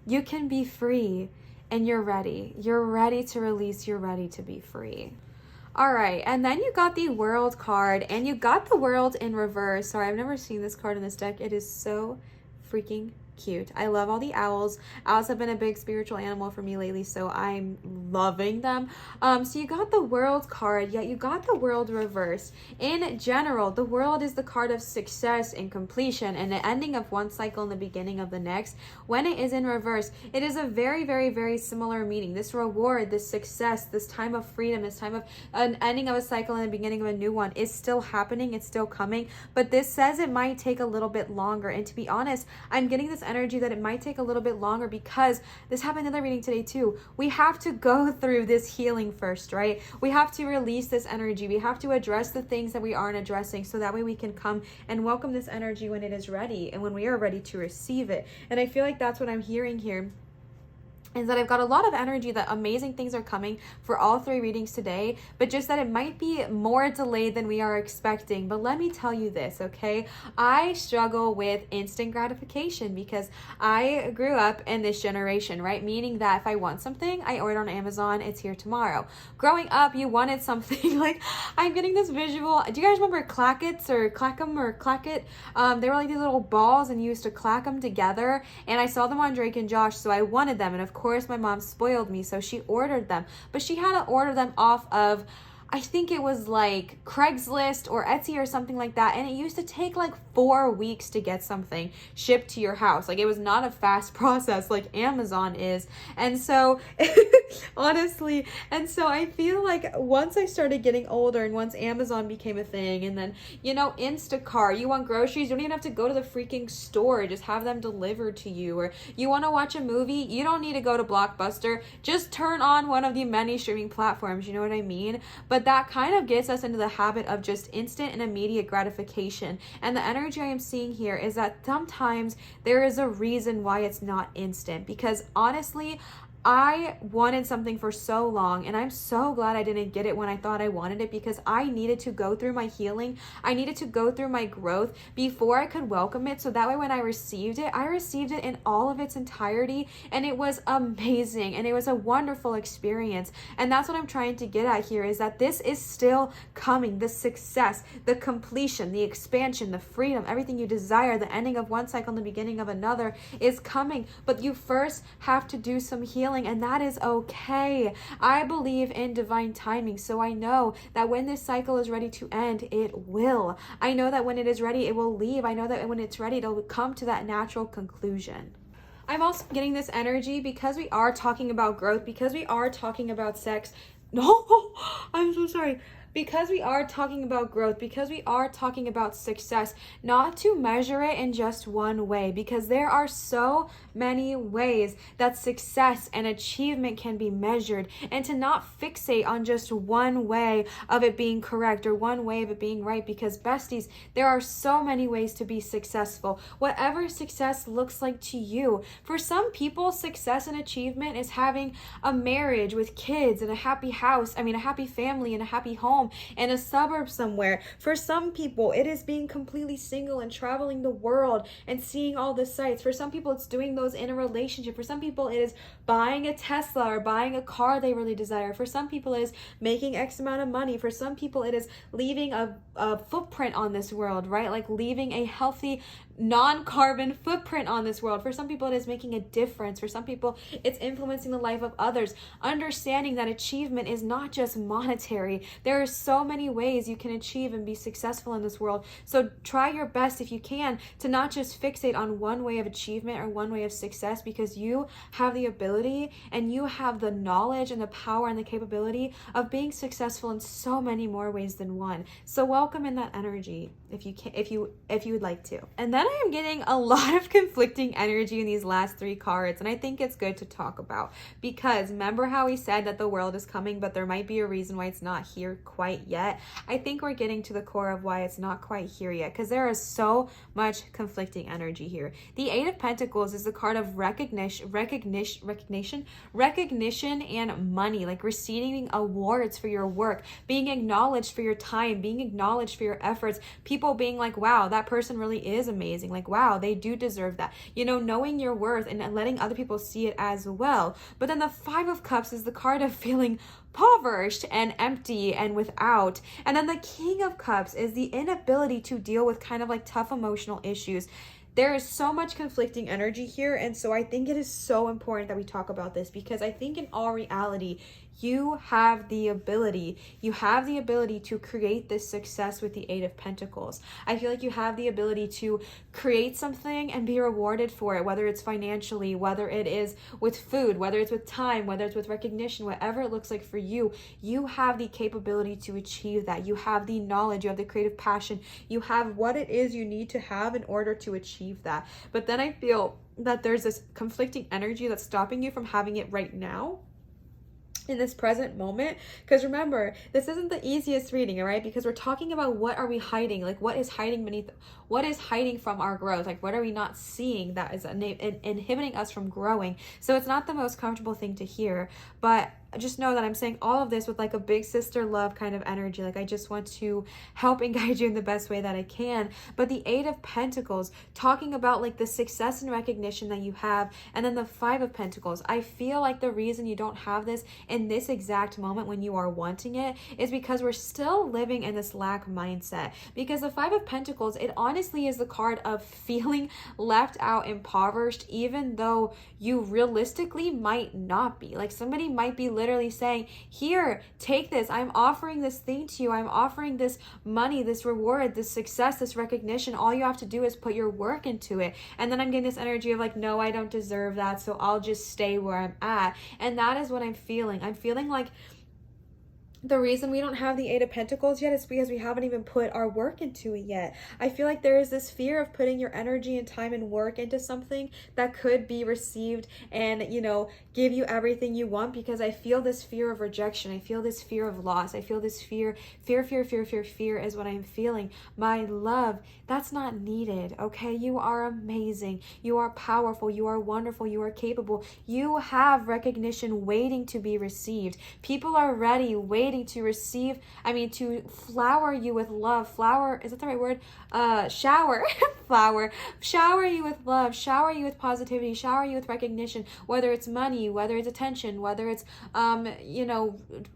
Speaker 1: you can be free, and you're ready. You're ready to release. You're ready to be free. All right, and then you got the World card, and you got the World in reverse. Sorry, I've never seen this card in this deck. It is so freaking cute. I love all the owls. Owls have been a big spiritual animal for me lately, so I'm loving them. So you got the World card, yet you got the World reversed. In general, the World is the card of success and completion and the ending of one cycle and the beginning of the next. When it is in reverse, it is a very, very, very similar meaning. This reward, this success, this time of freedom, this time of an ending of a cycle and the beginning of a new one is still happening. It's still coming, but this says it might take a little bit longer. And to be honest, I'm getting this energy that it might take a little bit longer, because this happened in the reading today too. We have to go through this healing first, right? We have to release this energy. We have to address the things that we aren't addressing, so that way we can come and welcome this energy when it is ready and when we are ready to receive it. And I feel like that's what I'm hearing here, is that I've got a lot of energy that amazing things are coming for all three readings today, but just that it might be more delayed than we are expecting. But let me tell you this, okay? I struggle with instant gratification, because I grew up in this generation, right? Meaning that if I want something, I order on Amazon, it's here tomorrow. Growing up, you wanted something like, I'm getting this visual. Do you guys remember clackets or clackum or clacket? They were like these little balls, and you used to clack them together, and I saw them on Drake and Josh, so I wanted them. And of course my mom spoiled me, so she ordered them, but she had to order them off of, I think it was like Craigslist or Etsy or something like that. And it used to take like 4 weeks to get something shipped to your house. Like, it was not a fast process like Amazon is. And so, honestly, and so I feel like once I started getting older and once Amazon became a thing, and then, you know, Instacart, you want groceries, you don't even have to go to the freaking store. Just have them delivered to you. Or you want to watch a movie, you don't need to go to Blockbuster. Just turn on one of the many streaming platforms. You know what I mean? But that kind of gets us into the habit of just instant and immediate gratification. And the energy I am seeing here is that sometimes there is a reason why it's not instant. Because honestly, I wanted something for so long, and I'm so glad I didn't get it when I thought I wanted it, because I needed to go through my healing. I needed to go through my growth before I could welcome it. So that way when I received it in all of its entirety, and it was amazing, and it was a wonderful experience. And that's what I'm trying to get at here, is that this is still coming. The success, the completion, the expansion, the freedom, everything you desire, the ending of one cycle and the beginning of another is coming. But you first have to do some healing, and that is okay. I believe in divine timing, so I know that when this cycle is ready to end, it will. I know that when it is ready, it will leave. I know that when it's ready, it'll come to that natural conclusion. I'm also getting this energy because we are talking about growth, because we are talking about sex. No, I'm so sorry. Because we are talking about growth, because we are talking about success, not to measure it in just one way, because there are so many ways that success and achievement can be measured, and to not fixate on just one way of it being correct or one way of it being right, because besties, there are so many ways to be successful, whatever success looks like to you. For some people, success and achievement is having a marriage with kids and a happy house, a happy family and a happy home in a suburb somewhere. For some people, it is being completely single and traveling the world and seeing all the sights. For some people, it's doing those in a relationship. For some people, it is buying a Tesla or buying a car they really desire. For some people, it is making X amount of money. For some people, it is leaving a footprint on this world, right? Like leaving a healthy, non-carbon footprint on this world. For some people, it is making a difference. For some people, it's influencing the life of others. Understanding that achievement is not just monetary. There are so many ways you can achieve and be successful in this world. So try your best, if you can, to not just fixate on one way of achievement or one way of success, because you have the ability and you have the knowledge and the power and the capability of being successful in so many more ways than one. So welcome in that energy if you can, if you would like to. And then I am getting a lot of conflicting energy in these last 3 cards, and I think it's good to talk about, because remember how we said that the world is coming, but there might be a reason why it's not here quite yet. I think we're getting to the core of why it's not quite here yet, because there is so much conflicting energy here. The 8 of Pentacles is the card of recognition and money, like receiving awards for your work, being acknowledged for your time, being acknowledged for your efforts, people being like, wow, that person really is amazing, like, wow, they do deserve that, you know, knowing your worth and letting other people see it as well. But then the 5 of Cups is the card of feeling impoverished and empty and without. And then the King of Cups is the inability to deal with kind of like tough emotional issues. There is so much conflicting energy here, and so I think it is so important that we talk about this, because I think in all reality, you have the ability to create this success with the 8 of Pentacles. I feel like you have the ability to create something and be rewarded for it, whether it's financially, whether it is with food, whether it's with time, whether it's with recognition, whatever it looks like for you. You have the capability to achieve that. You have the knowledge, you have the creative passion, you have what it is you need to have in order to achieve that. But then I feel that there's this conflicting energy that's stopping you from having it right now, in this present moment. Because remember, this isn't the easiest reading, all right? Because we're talking about what are we hiding, like what is hiding beneath, what is hiding from our growth, like what are we not seeing that is inhibiting us from growing. So it's not the most comfortable thing to hear, but just know that I'm saying all of this with like a big sister love kind of energy. Like I just want to help and guide you in the best way that I can. But the 8 of Pentacles, talking about like the success and recognition that you have, and then the 5 of Pentacles, I feel like the reason you don't have this in this exact moment when you are wanting it is because we're still living in this lack mindset. Because the 5 of Pentacles, it honestly is the card of feeling left out, impoverished, even though you realistically might not be. Like somebody might be living literally saying, here, take this. I'm offering this thing to you. I'm offering this money, this reward, this success, this recognition. All you have to do is put your work into it. And then I'm getting this energy of like, no, I don't deserve that, so I'll just stay where I'm at. And that is what I'm feeling. I'm feeling like the reason we don't have the Eight of Pentacles yet is because we haven't even put our work into it yet. I feel like there is this fear of putting your energy and time and work into something that could be received and, you know, give you everything you want, because I feel this fear of rejection. I feel this fear of loss. I feel this fear is what I'm feeling. My love, that's not needed, okay? You are amazing. You are powerful. You are wonderful. You are capable. You have recognition waiting to be received. People are ready, waiting to receive, to flower you with love. Flower, is that the right word? Shower. Flower. Shower you with love. Shower you with positivity. Shower you with recognition, whether it's money, whether it's attention, whether it's,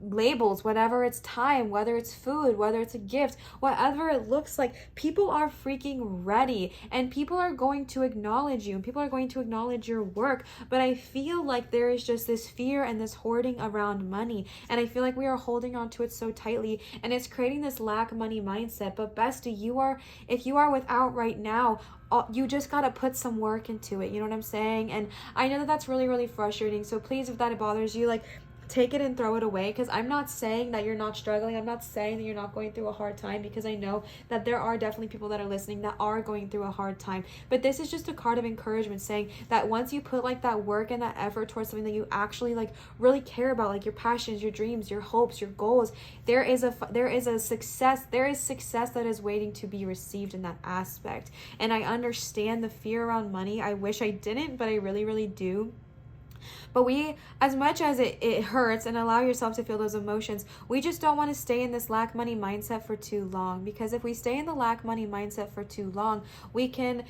Speaker 1: labels, whether it's time, whether it's food, whether it's a gift, whatever it looks like. People are freaking ready, and people are going to acknowledge you, and people are going to acknowledge your work. But I feel like there is just this fear and this hoarding around money, and I feel like we are holding onto it so tightly, and it's creating this lack money mindset. But bestie, if you are without right now, you just got to put some work into it. You know what I'm saying? And I know that that's really, really frustrating. So please, if that bothers you, like, take it and throw it away, because I'm not saying that you're not struggling. I'm not saying that you're not going through a hard time, because I know that there are definitely people that are listening that are going through a hard time. But this is just a card of encouragement, saying that once you put like that work and that effort towards something that you actually like really care about, like your passions, your dreams, your hopes, your goals, there is success that is waiting to be received in that aspect. And I understand the fear around money. I wish I didn't, but I really, really do. But we, as much as it hurts, and allow yourself to feel those emotions, we just don't want to stay in this lack money mindset for too long. Because if we stay in the lack money mindset for too long, we can,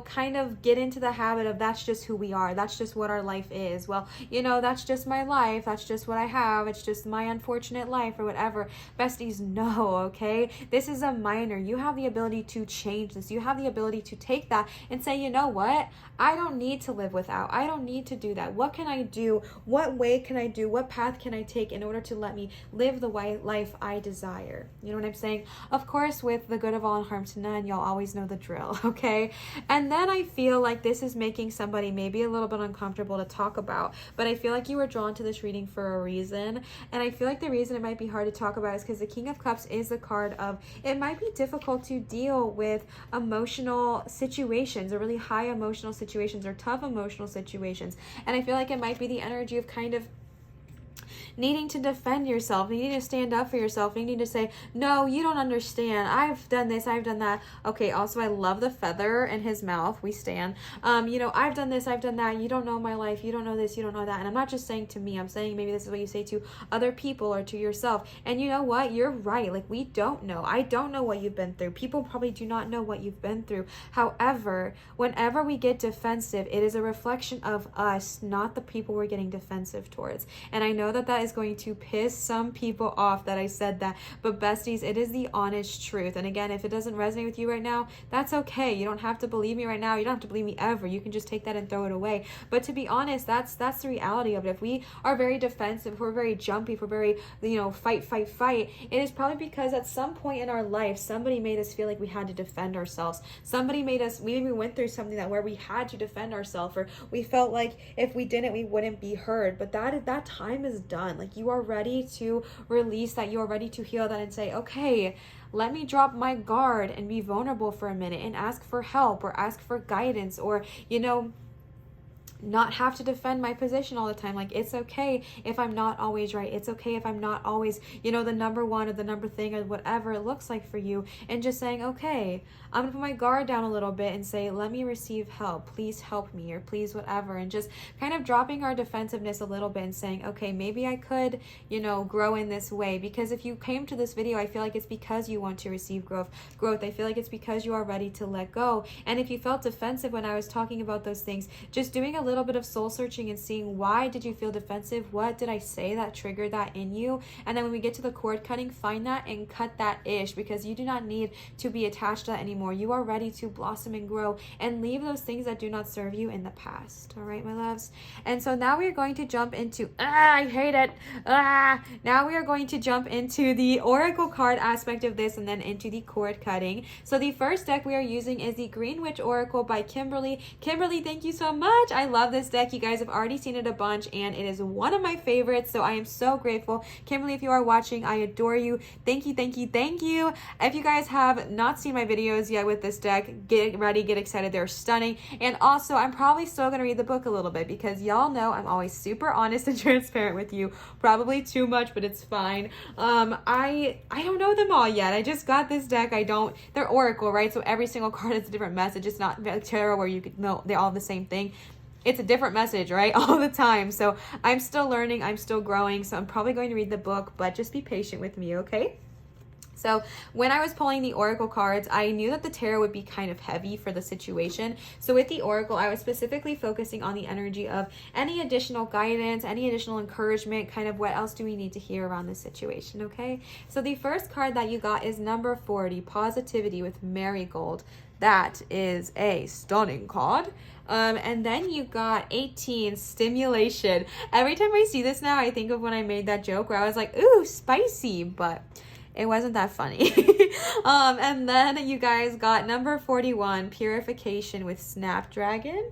Speaker 1: kind of get into the habit of, that's just who we are. That's just what our life is. Well, that's just my life. That's just what I have. It's just my unfortunate life, or whatever. Besties, no, okay? This is a minor. You have the ability to change this. You have the ability to take that and say, you know what? I don't need to live without. I don't need to do that. What can I do? What way can I do? What path can I take in order to let me live the life I desire? You know what I'm saying? Of course, with the good of all and harm to none, y'all always know the drill, okay? And then I feel like this is making somebody maybe a little bit uncomfortable to talk about, but I feel like you were drawn to this reading for a reason. And I feel like the reason it might be hard to talk about is because the King of Cups is the card of, it might be difficult to deal with emotional situations, or really high emotional situations, or tough emotional situations. And I feel like it might be the energy of kind of needing to defend yourself, needing to stand up for yourself, needing to say, no, you don't understand. I've done this, I've done that. Okay, also, I love the feather in his mouth. We stand. I've done this, I've done that. You don't know my life. You don't know this, you don't know that. And I'm not just saying to me. I'm saying maybe this is what you say to other people or to yourself. And you know what? You're right. Like, we don't know. I don't know what you've been through. People probably do not know what you've been through. However, whenever we get defensive, it is a reflection of us, not the people we're getting defensive towards. And I know that is going to piss some people off that I said that, but besties, it is the honest truth. And again, if it doesn't resonate with you right now, that's okay. You don't have to believe me right now. You don't have to believe me ever. You can just take that and throw it away. But to be honest, that's the reality of it. If we are very defensive, if we're very jumpy, if we're very, fight, it is probably because at some point in our life, somebody made us feel like we had to defend ourselves. Somebody made us, maybe we went through something where we had to defend ourselves, or we felt like if we didn't, we wouldn't be heard. But that time is done. Like, you are ready to release that. You are ready to heal that and say, okay, let me drop my guard and be vulnerable for a minute and ask for help, or ask for guidance, or, not have to defend my position all the time. Like, it's okay if I'm not always right. It's okay if I'm not always, the number one or the number thing or whatever it looks like for you. And just saying, okay, I'm gonna put my guard down a little bit and say, let me receive help. Please help me, or please whatever. And just kind of dropping our defensiveness a little bit and saying, okay, maybe I could, grow in this way. Because if you came to this video, I feel like it's because you want to receive growth. I feel like it's because you are ready to let go. And if you felt defensive when I was talking about those things, just doing a little bit of soul searching and seeing, why did you feel defensive? What did I say that triggered that in you? And then when we get to the cord cutting, find that and cut that ish, because you do not need to be attached to that anymore. You are ready to blossom and grow and leave those things that do not serve you in the past. All right, my loves. And so now we are going to jump into, I hate it. Now we are going to jump into the oracle card aspect of this and then into the cord cutting. So the first deck we are using is the Green Witch Oracle by Kimberly. Kimberly, thank you so much. I love this deck. You guys have already seen it a bunch and it is one of my favorites. So I am so grateful. Kimberly, if you are watching, I adore you. Thank you, thank you, thank you. If you guys have not seen my videos yet with this deck, get ready, get excited. They're stunning. And also, I'm probably still going to read the book a little bit because y'all know I'm always super honest and transparent with you. Probably too much, but it's fine. I don't know them all yet. I just got this deck. They're oracle, right? So every single card is a different message. It's not tarot where you could know they're all the same thing. It's a different message, right? All the time. So I'm still learning. I'm still growing. So I'm probably going to read the book, but just be patient with me, okay? So when I was pulling the oracle cards, I knew that the tarot would be kind of heavy for the situation. So with the oracle, I was specifically focusing on the energy of any additional guidance, any additional encouragement, kind of what else do we need to hear around this situation, okay? So the first card that you got is number 40, Positivity with Marigold. That is a stunning card. And then you got 18, Stimulation. Every time I see this now, I think of when I made that joke where I was like, ooh, spicy, but it wasn't that funny. And then you guys got number 41, Purification with Snapdragon.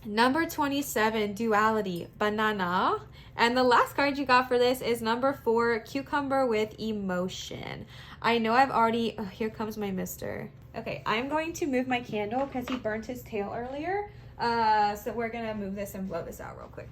Speaker 1: Number 27, Duality, Banana. And the last card you got for this is number 4, Cucumber with Emotion. I know I've already, here comes my mister. Okay, I'm going to move my candle because he burnt his tail earlier. So we're gonna move this and blow this out real quick.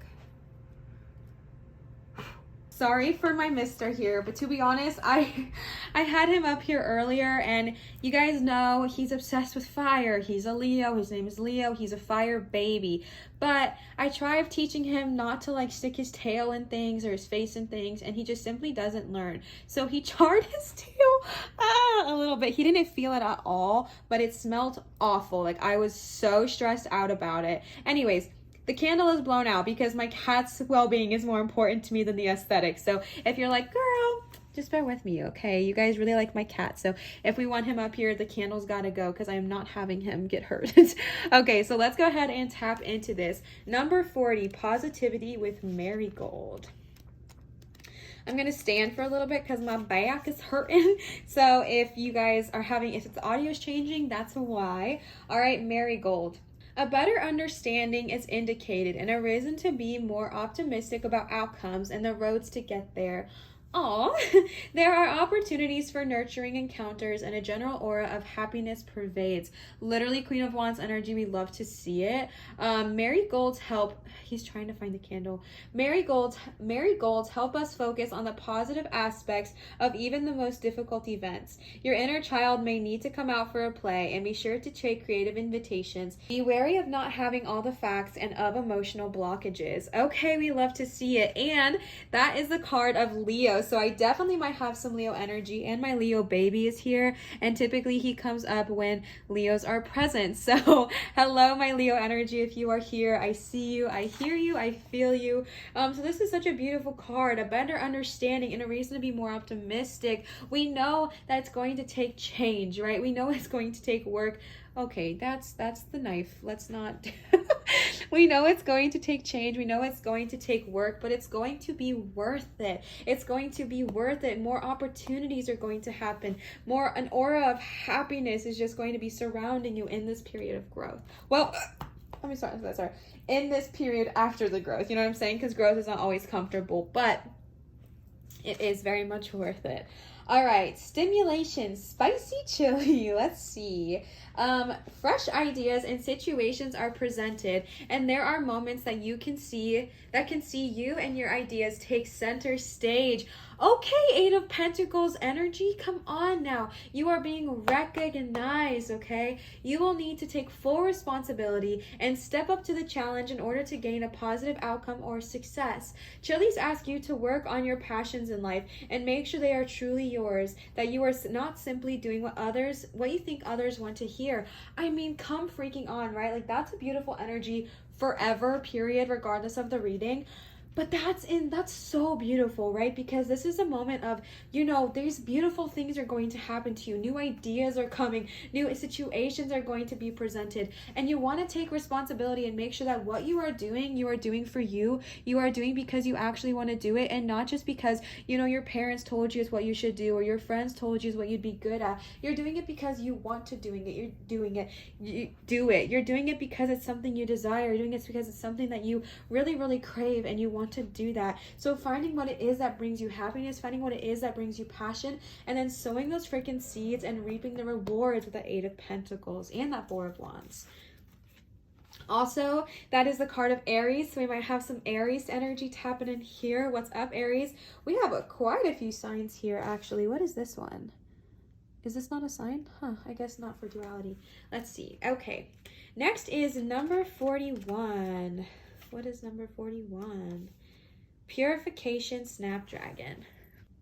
Speaker 1: Sorry for my mister here, but to be honest, I had him up here earlier, and you guys know he's obsessed with fire. He's a Leo. His name is Leo. He's a fire baby. But I tried teaching him not to like stick his tail in things or his face in things, and he just simply doesn't learn. So he charred his tail a little bit. He didn't feel it at all, but it smelled awful. Like, I was so stressed out about it. Anyways, the candle is blown out because my cat's well-being is more important to me than the aesthetic. So if you're like, girl, just bear with me, okay? You guys really like my cat. So if we want him up here, the candle's got to go because I am not having him get hurt. Okay, so let's go ahead and tap into this. Number 40, Positivity with Marigold. I'm going to stand for a little bit because my back is hurting. So if you guys are having, if the audio is changing, that's why. All right, Marigold. A better understanding is indicated and a reason to be more optimistic about outcomes and the roads to get there. There are opportunities for nurturing encounters and a general aura of happiness pervades. Literally Queen of Wands energy. We love to see it. Marigolds help. He's trying to find the candle. Marigolds help us focus on the positive aspects of even the most difficult events. Your inner child may need to come out for a play, and be sure to take creative invitations. Be wary of not having all the facts and of emotional blockages. Okay, we love to see it. And that is the card of Leo. So I definitely might have some Leo energy, and my Leo baby is here, and typically he comes up when Leos are present. So hello, my Leo energy. If you are here, I see you, I hear you, I feel you. So this is such a beautiful card, a better understanding and a reason to be more optimistic. We know that it's going to take change, right? We know it's going to take work. Okay, that's the knife. Let's not. We know it's going to take change. We know it's going to take work, but it's going to be worth it. It's going to be worth it. More opportunities are going to happen. An aura of happiness is just going to be surrounding you in this period of growth. Well, let me start. Sorry. In this period after the growth, you know what I'm saying? Because growth is not always comfortable, but it is very much worth it. All right, stimulation, spicy chili. Let's see. Fresh ideas and situations are presented, and there are moments that you can see you and your ideas take center stage. Okay, Eight of Pentacles energy, come on now. You are being recognized, okay? You will need to take full responsibility and step up to the challenge in order to gain a positive outcome or success. Chilies ask you to work on your passions in life and make sure they are truly yours, that you are not simply doing what you think others want to hear. I mean, come freaking on, right? Like, that's a beautiful energy forever, period, regardless of the reading. But that's so beautiful, right? Because this is a moment of, these beautiful things are going to happen to you. New ideas are coming. New situations are going to be presented. And you want to take responsibility and make sure that what you are doing for you. You are doing because you actually want to do it, and not just because, your parents told you it's what you should do, or your friends told you is what you'd be good at. You're doing it because you want to doing it. You're doing it. You do it. You're doing it because it's something you desire. You're doing it because it's something that you really, really crave, and you want to do that. So finding what it is that brings you happiness, finding what it is that brings you passion, and then sowing those freaking seeds and reaping the rewards with the Eight of Pentacles and that Four of Wands. Also, that is the card of Aries, so we might have some Aries energy tapping in here. What's up, Aries? We have quite a few signs here, actually. What is this one? Is this not a sign? I guess not for duality. Let's see. Okay, next is number 41. What is number 41? Purification Snapdragon.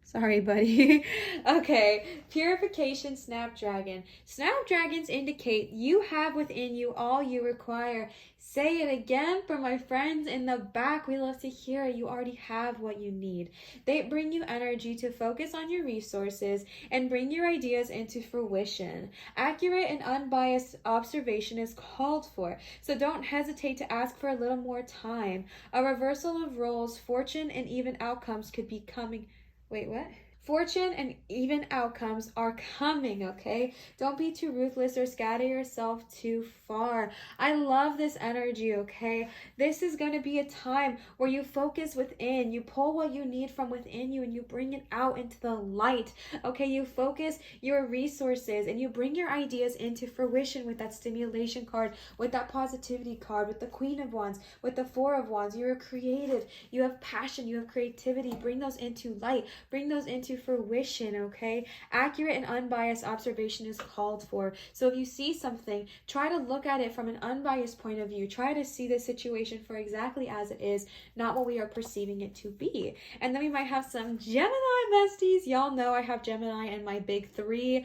Speaker 1: Sorry, buddy. Okay, Purification Snapdragon. Snapdragons indicate you have within you all you require. Say it again for my friends in the back. We love to hear it. You already have what you need. They bring you energy to focus on your resources and bring your ideas into fruition. Accurate and unbiased observation is called for, so don't hesitate to ask for a little more time. A reversal of roles, fortune, and even outcomes could be coming. Wait, what? Fortune and even outcomes are coming, okay? Don't be too ruthless or scatter yourself too far. I love this energy, okay? This is going to be a time where you focus within. You pull what you need from within you and you bring it out into the light, okay? You focus your resources and you bring your ideas into fruition with that stimulation card, with that positivity card, with the Queen of Wands, with the Four of Wands. You're creative. You have passion. You have creativity. Bring those into light. Bring those into fruition, okay? Accurate and unbiased observation is called for. So if you see something, try to look at it from an unbiased point of view. Try to see the situation for exactly as it is, not what we are perceiving it to be. And then we might have some Gemini besties. Y'all know I have Gemini in my big three.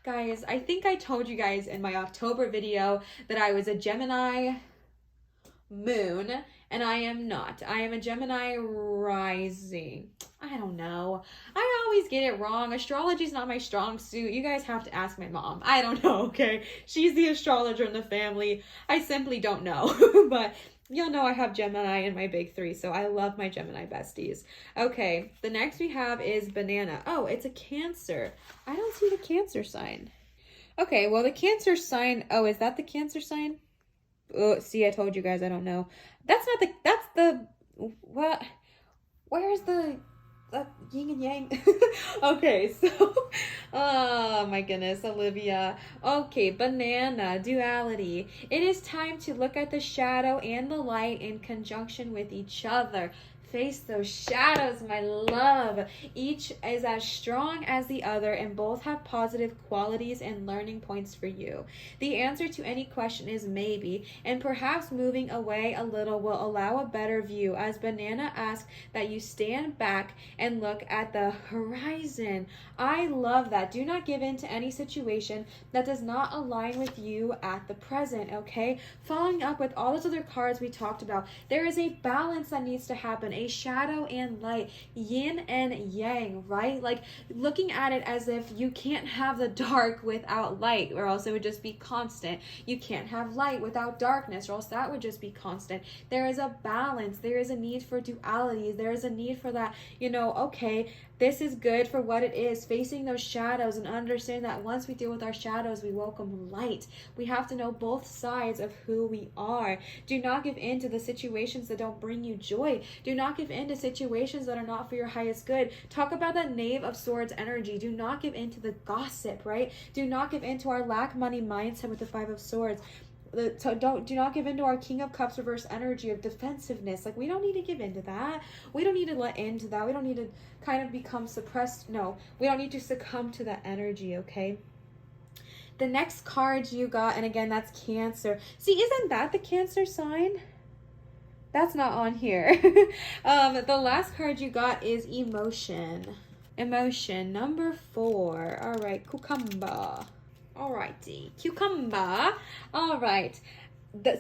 Speaker 1: Guys, I think I told you guys in my October video that I was a Gemini moon, and I am not. I am a Gemini rising. I don't know. I always get it wrong. Astrology is not my strong suit. You guys have to ask my mom. I don't know, okay? She's the astrologer in the family. I simply don't know. But you'll know I have Gemini in my big three, so I love my Gemini besties. Okay, the next we have is Banana. Oh, it's a Cancer. I don't see the Cancer sign. Okay, well, the Cancer sign. Oh, is that the Cancer sign? Oh, see, I told you guys I don't know. That's the, what? Where's the yin and yang? Okay, so, oh my goodness, Olivia. Okay, Banana, duality. It is time to look at the shadow and the light in conjunction with each other. Face those shadows, my love. Each is as strong as the other and both have positive qualities and learning points for you. The answer to any question is maybe, and perhaps moving away a little will allow a better view, as Banana asks that you stand back and look at the horizon. I love that. Do not give in to any situation that does not align with you at the present, okay? Following up with all those other cards we talked about, there is a balance that needs to happen. A shadow and light, yin and yang, right? Like looking at it as if you can't have the dark without light, or else it would just be constant. You can't have light without darkness, or else that would just be constant. There is a balance. There is a need for duality. There is a need for that, okay, this is good for what it is, facing those shadows and understanding that once we deal with our shadows, we welcome light. We have to know both sides of who we are. Do not give in to the situations that don't bring you joy. Do not give in to situations that are not for your highest good. Talk about that Knave of Swords energy. Do not give in to the gossip, right? Do not give in to our lack money mindset with the Five of Swords. do not give into our King of Cups reverse energy of defensiveness. Like, we don't need to give into that. We don't need to let into that. We don't need to kind of become suppressed. No, we don't need to succumb to that energy, okay? The next card you got, and again, that's Cancer. See, isn't that the Cancer sign? That's not on here. The last card you got is Emotion. Emotion, number 4. All right, Cucumber. Alrighty, Cucumber. All right.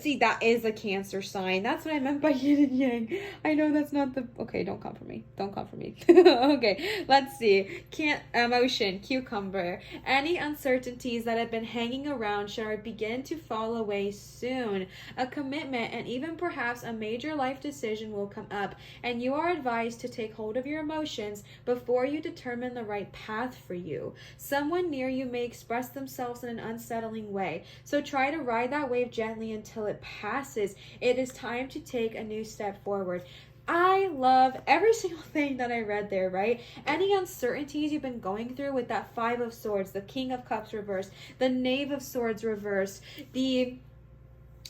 Speaker 1: See, that is a Cancer sign. That's what I meant by yin and yang. I know that's not the... Okay, don't come for me. Don't come for me. Okay, let's see. Emotion, Cucumber. Any uncertainties that have been hanging around should begin to fall away soon. A commitment and even perhaps a major life decision will come up, and you are advised to take hold of your emotions before you determine the right path for you. Someone near you may express themselves in an unsettling way, so try to ride that wave gently until it passes. It is time to take a new step forward. I love every single thing that I read there, right? Any uncertainties you've been going through with that 5 of Swords, the King of Cups reversed, the Knave of Swords reversed, the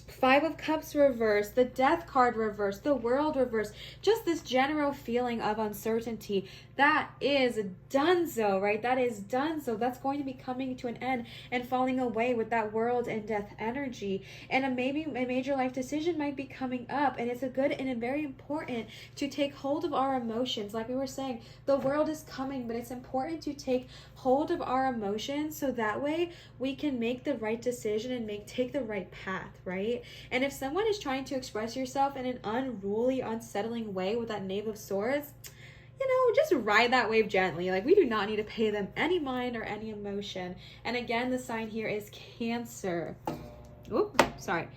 Speaker 1: 5 of Cups reversed, the Death card reversed, the World reversed, just this general feeling of uncertainty. That is donezo, right? That is donezo. That's going to be coming to an end and falling away with that World and Death energy. And maybe a major life decision might be coming up, and it's a good and very important to take hold of our emotions. Like we were saying, the world is coming, but it's important to take hold of our emotions so that way we can make the right decision and take the right path, right? And if someone is trying to express yourself in an unruly, unsettling way with that Knave of Swords, just ride that wave gently. Like, we do not need to pay them any mind or any emotion. And again, the sign here is Cancer. Oop, sorry.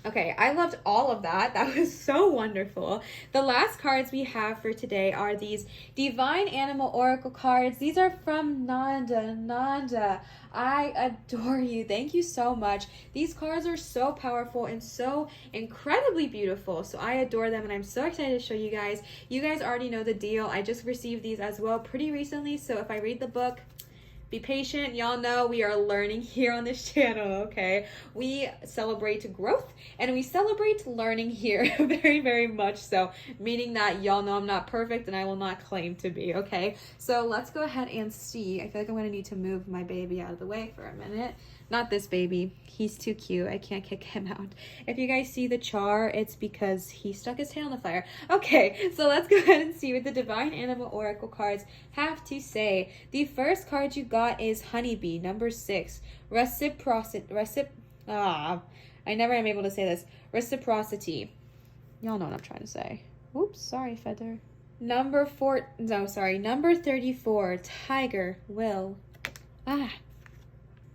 Speaker 1: Okay, I loved all of that. That was so wonderful. The last cards we have for today are these Divine Animal Oracle cards. These are from Nanda. Nanda, I adore you. Thank you so much. These cards are so powerful and so incredibly beautiful. So I adore them, and I'm so excited to show you guys. You guys already know the deal. I just received these as well pretty recently. So if I read the book, be patient. Y'all know we are learning here on this channel, okay? We celebrate growth and we celebrate learning here very, very much so, meaning that y'all know I'm not perfect and I will not claim to be, okay? So let's go ahead and see. I feel like I'm gonna need to move my baby out of the way for a minute. Not this baby. He's too cute. I can't kick him out. If you guys see the char, it's because he stuck his tail in the fire. Okay, so let's go ahead and see what the Divine Animal Oracle cards have to say. The first card you got is Honeybee, number 6. Reciprocity. I never am able to say this. Reciprocity. Y'all know what I'm trying to say. Oops, sorry, Feather. Number 34, Tiger, Will.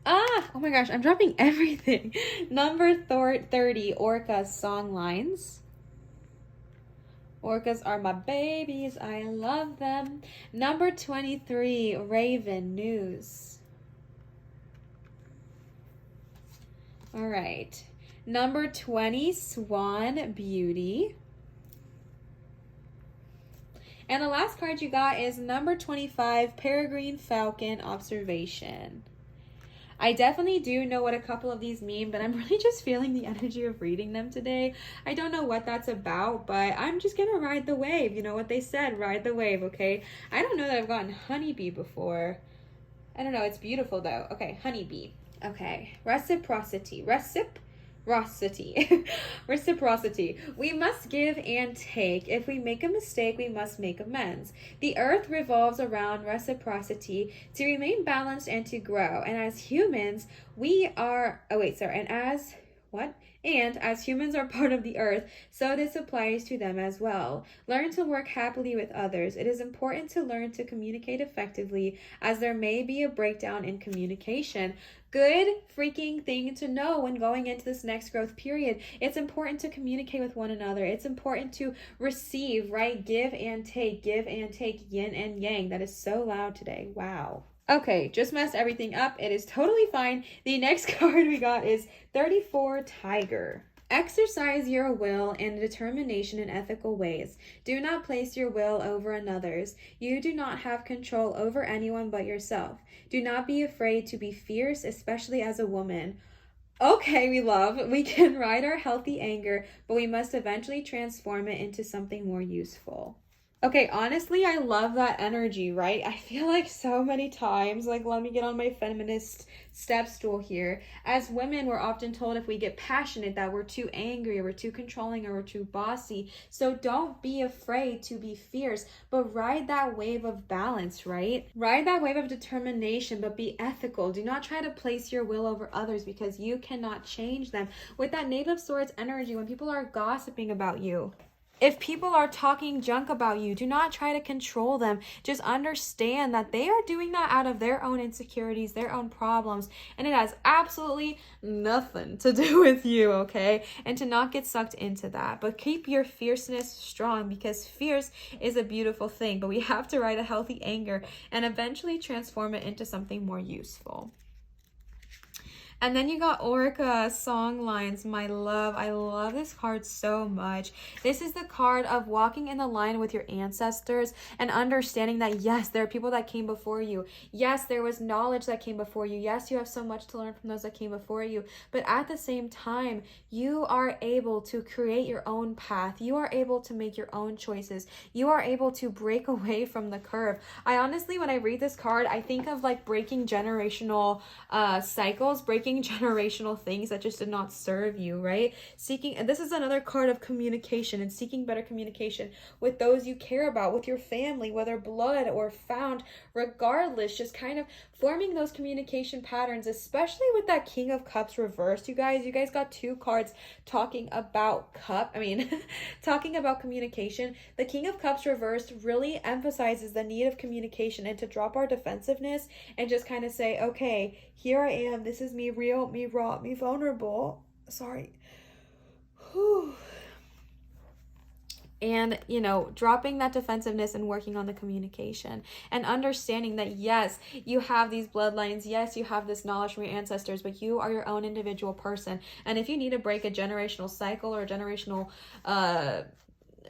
Speaker 1: Oh my gosh, I'm dropping everything. Number 30, Orca, Song Lines. Orcas are my babies. I love them. Number 23, Raven, News. All right. Number 20, Swan, Beauty. And the last card you got is number 25, Peregrine Falcon, Observation. I definitely do know what a couple of these mean, but I'm really just feeling the energy of reading them today. I don't know what that's about, but I'm just gonna ride the wave. You know what they said, ride the wave, okay? I don't know that I've gotten Honeybee before. I don't know, it's beautiful though. Okay, Honeybee. Okay, Reciprocity. Reciprocity. We must give and take. If we make a mistake, we must make amends. The earth revolves around reciprocity to remain balanced and to grow. And as humans, And as humans are part of the earth, so this applies to them as well. Learn to work happily with others. It is important to learn to communicate effectively, as there may be a breakdown in communication. Good freaking thing to know when going into this next growth period. It's important to communicate with one another. It's important to receive, right? Give and take, yin and yang. That is so loud today. Wow. Okay, just messed everything up. It is totally fine. The next card we got is 34, Tiger. Exercise your will and determination in ethical ways. Do not place your will over another's. You do not have control over anyone but yourself. Do not be afraid to be fierce, especially as a woman. Okay, we can ride our healthy anger, but we must eventually transform it into something more useful. Okay, honestly, I love that energy, right? I feel like so many times, like, let me get on my feminist step stool here. As women, we're often told if we get passionate that we're too angry or we're too controlling or we're too bossy. So don't be afraid to be fierce, but ride that wave of balance, right? Ride that wave of determination, but be ethical. Do not try to place your will over others because you cannot change them. With that Knave of Swords energy, when people are gossiping about you, if people are talking junk about you, do not try to control them. Just understand that they are doing that out of their own insecurities, their own problems, and it has absolutely nothing to do with you, okay? And to not get sucked into that. But keep your fierceness strong because fierce is a beautiful thing, but we have to ride a healthy anger and eventually transform it into something more useful. And then you got Orca Song Lines, my love. I love this card so much. This is the card of walking in the line with your ancestors and understanding that, yes, there are people that came before you. Yes, there was knowledge that came before you. Yes, you have so much to learn from those that came before you. But at the same time, you are able to create your own path. You are able to make your own choices. You are able to break away from the curve. I honestly, when I read this card, I think of like breaking generational cycles, breaking generational things that just did not serve you, right? Seeking, and this is another card of communication and seeking better communication with those you care about, with your family, whether blood or found, regardless, just kind of forming those communication patterns, especially with that King of Cups reversed, you guys. You guys got two cards talking about talking about communication. The King of Cups reversed really emphasizes the need of communication and to drop our defensiveness and just kind of say, okay, here I am. This is me real, me raw, me vulnerable. Sorry. Whew. And, you know, dropping that defensiveness and working on the communication and understanding that, yes, you have these bloodlines. Yes, you have this knowledge from your ancestors, but you are your own individual person. And if you need to break a generational cycle or a generational,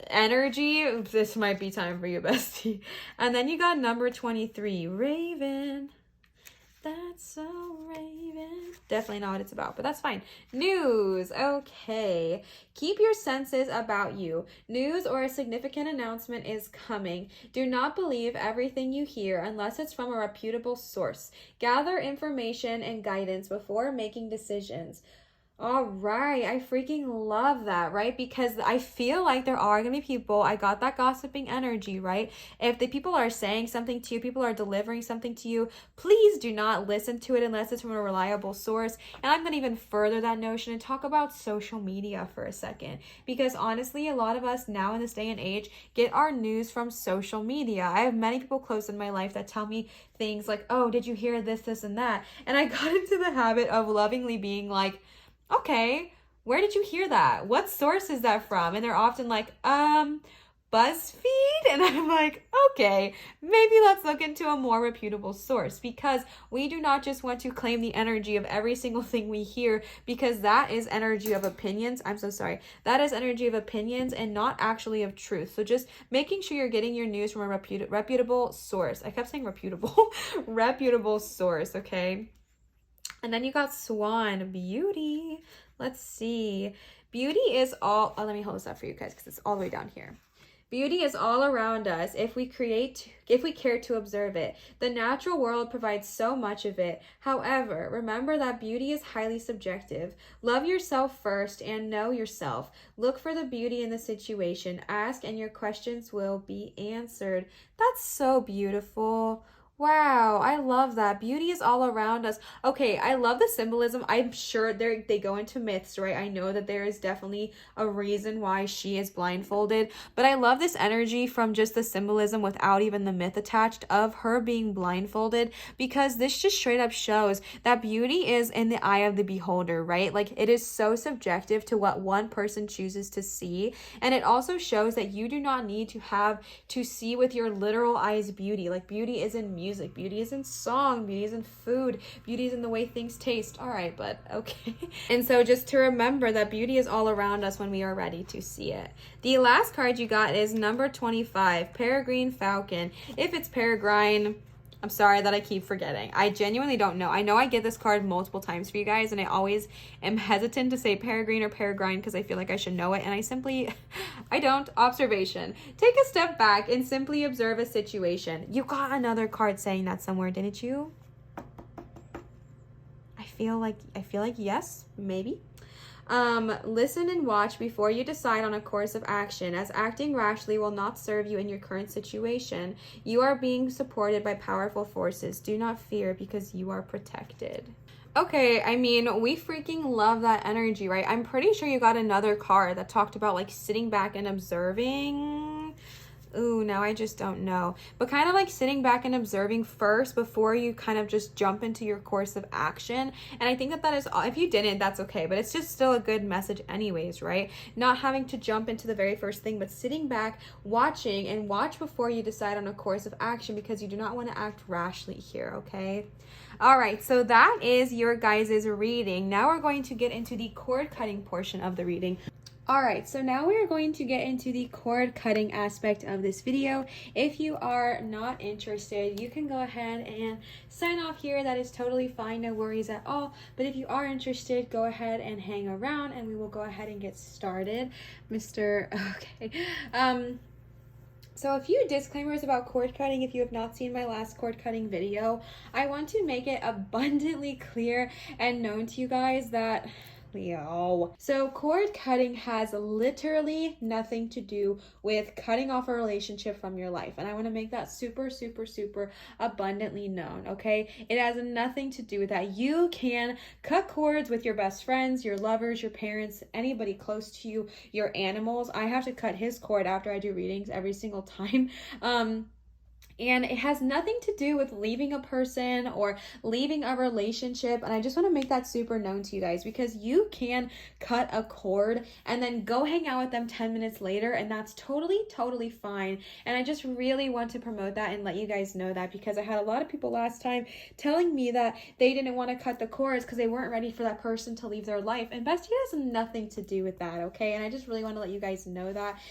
Speaker 1: energy, this might be time for you, bestie. And then you got number 23, Raven. That's so Raven. Definitely not what it's about, but that's fine. News. Okay. Keep your senses about you. News or a significant announcement is coming. Do not believe everything you hear unless it's from a reputable source. Gather information and guidance before making decisions. All right, I freaking love that, right? Because I feel like there are gonna be people, I got that gossiping energy, right? If the people are saying something to you, people are delivering something to you, please do not listen to it unless it's from a reliable source. And I'm gonna even further that notion and talk about social media for a second. Because honestly, a lot of us now in this day and age get our news from social media. I have many people close in my life that tell me things like, oh, did you hear this, this, and that? And I got into the habit of lovingly being like, okay, where did you hear that? What source is that from? And they're often like, BuzzFeed? And I'm like, okay, maybe let's look into a more reputable source because we do not just want to claim the energy of every single thing we hear because that is energy of opinions. I'm so sorry. That is energy of opinions and not actually of truth. So just making sure you're getting your news from a reputable source. I kept saying reputable, reputable source, okay? And then you got Swan, beauty. Let's see. Beauty is all, oh, let me hold this up for you guys because it's all the way down here. Beauty is all around us if we care to observe it. The natural world provides so much of it. However, remember that beauty is highly subjective. Love yourself first and know yourself. Look for the beauty in the situation. Ask and your questions will be answered. That's so beautiful. Wow, I love that. Beauty is all around us. Okay, I love the symbolism. I'm sure they go into myths, right? I know that there is definitely a reason why she is blindfolded, but I love this energy from just the symbolism without even the myth attached of her being blindfolded because this just straight up shows that beauty is in the eye of the beholder, right? Like it is so subjective to what one person chooses to see, and it also shows that you do not need to have to see with your literal eyes beauty. Like beauty is in music, beauty is in song, beauty is in food, beauty is in the way things taste. All right, but okay. And so just to remember that beauty is all around us when we are ready to see it. The last card you got is number 25, Peregrine Falcon. If it's Peregrine, I'm sorry that I keep forgetting. I genuinely don't know. I know I get this card multiple times for you guys, and I always am hesitant to say peregrine or peregrine because I feel like I should know it, and I simply, I don't. Observation. Take a step back and simply observe a situation. You got another card saying that somewhere, didn't you? I feel like yes, maybe. Listen and watch before you decide on a course of action, as acting rashly will not serve you in your current situation. You are being supported by powerful forces. Do not fear because you are protected. Okay, I mean, we freaking love that energy, right? I'm pretty sure you got another card that talked about like sitting back and observing. Ooh, now I just don't know. But kind of like sitting back and observing first before you kind of just jump into your course of action. And I think that is, if you didn't, that's okay. But it's just still a good message anyways, right? Not having to jump into the very first thing, but sitting back, watching, and watch before you decide on a course of action, because you do not want to act rashly here, okay? All right, so that is your guys' reading. Now we're going to get into the cord cutting portion of the reading. All right, so now we are going to get into the cord cutting aspect of this video. If you are not interested, you can go ahead and sign off here. That is totally fine, no worries at all. But if you are interested, go ahead and hang around and we will go ahead and get started. Okay. So a few disclaimers about cord cutting. If you have not seen my last cord cutting video, I want to make it abundantly clear and known to you guys that so cord cutting has literally nothing to do with cutting off a relationship from your life. And I want to make that super, super, super abundantly known, okay? It has nothing to do with that. You can cut cords with your best friends, your lovers, your parents, anybody close to you, your animals. I have to cut his cord after I do readings every single time. And it has nothing to do with leaving a person or leaving a relationship. And I just want to make that super known to you guys, because you can cut a cord and then go hang out with them 10 minutes later, and that's totally, totally fine. And I just really want to promote that and let you guys know that, because I had a lot of people last time telling me that they didn't want to cut the cords because they weren't ready for that person to leave their life. And bestie has nothing to do with that, okay? And I just really want to let you guys know that.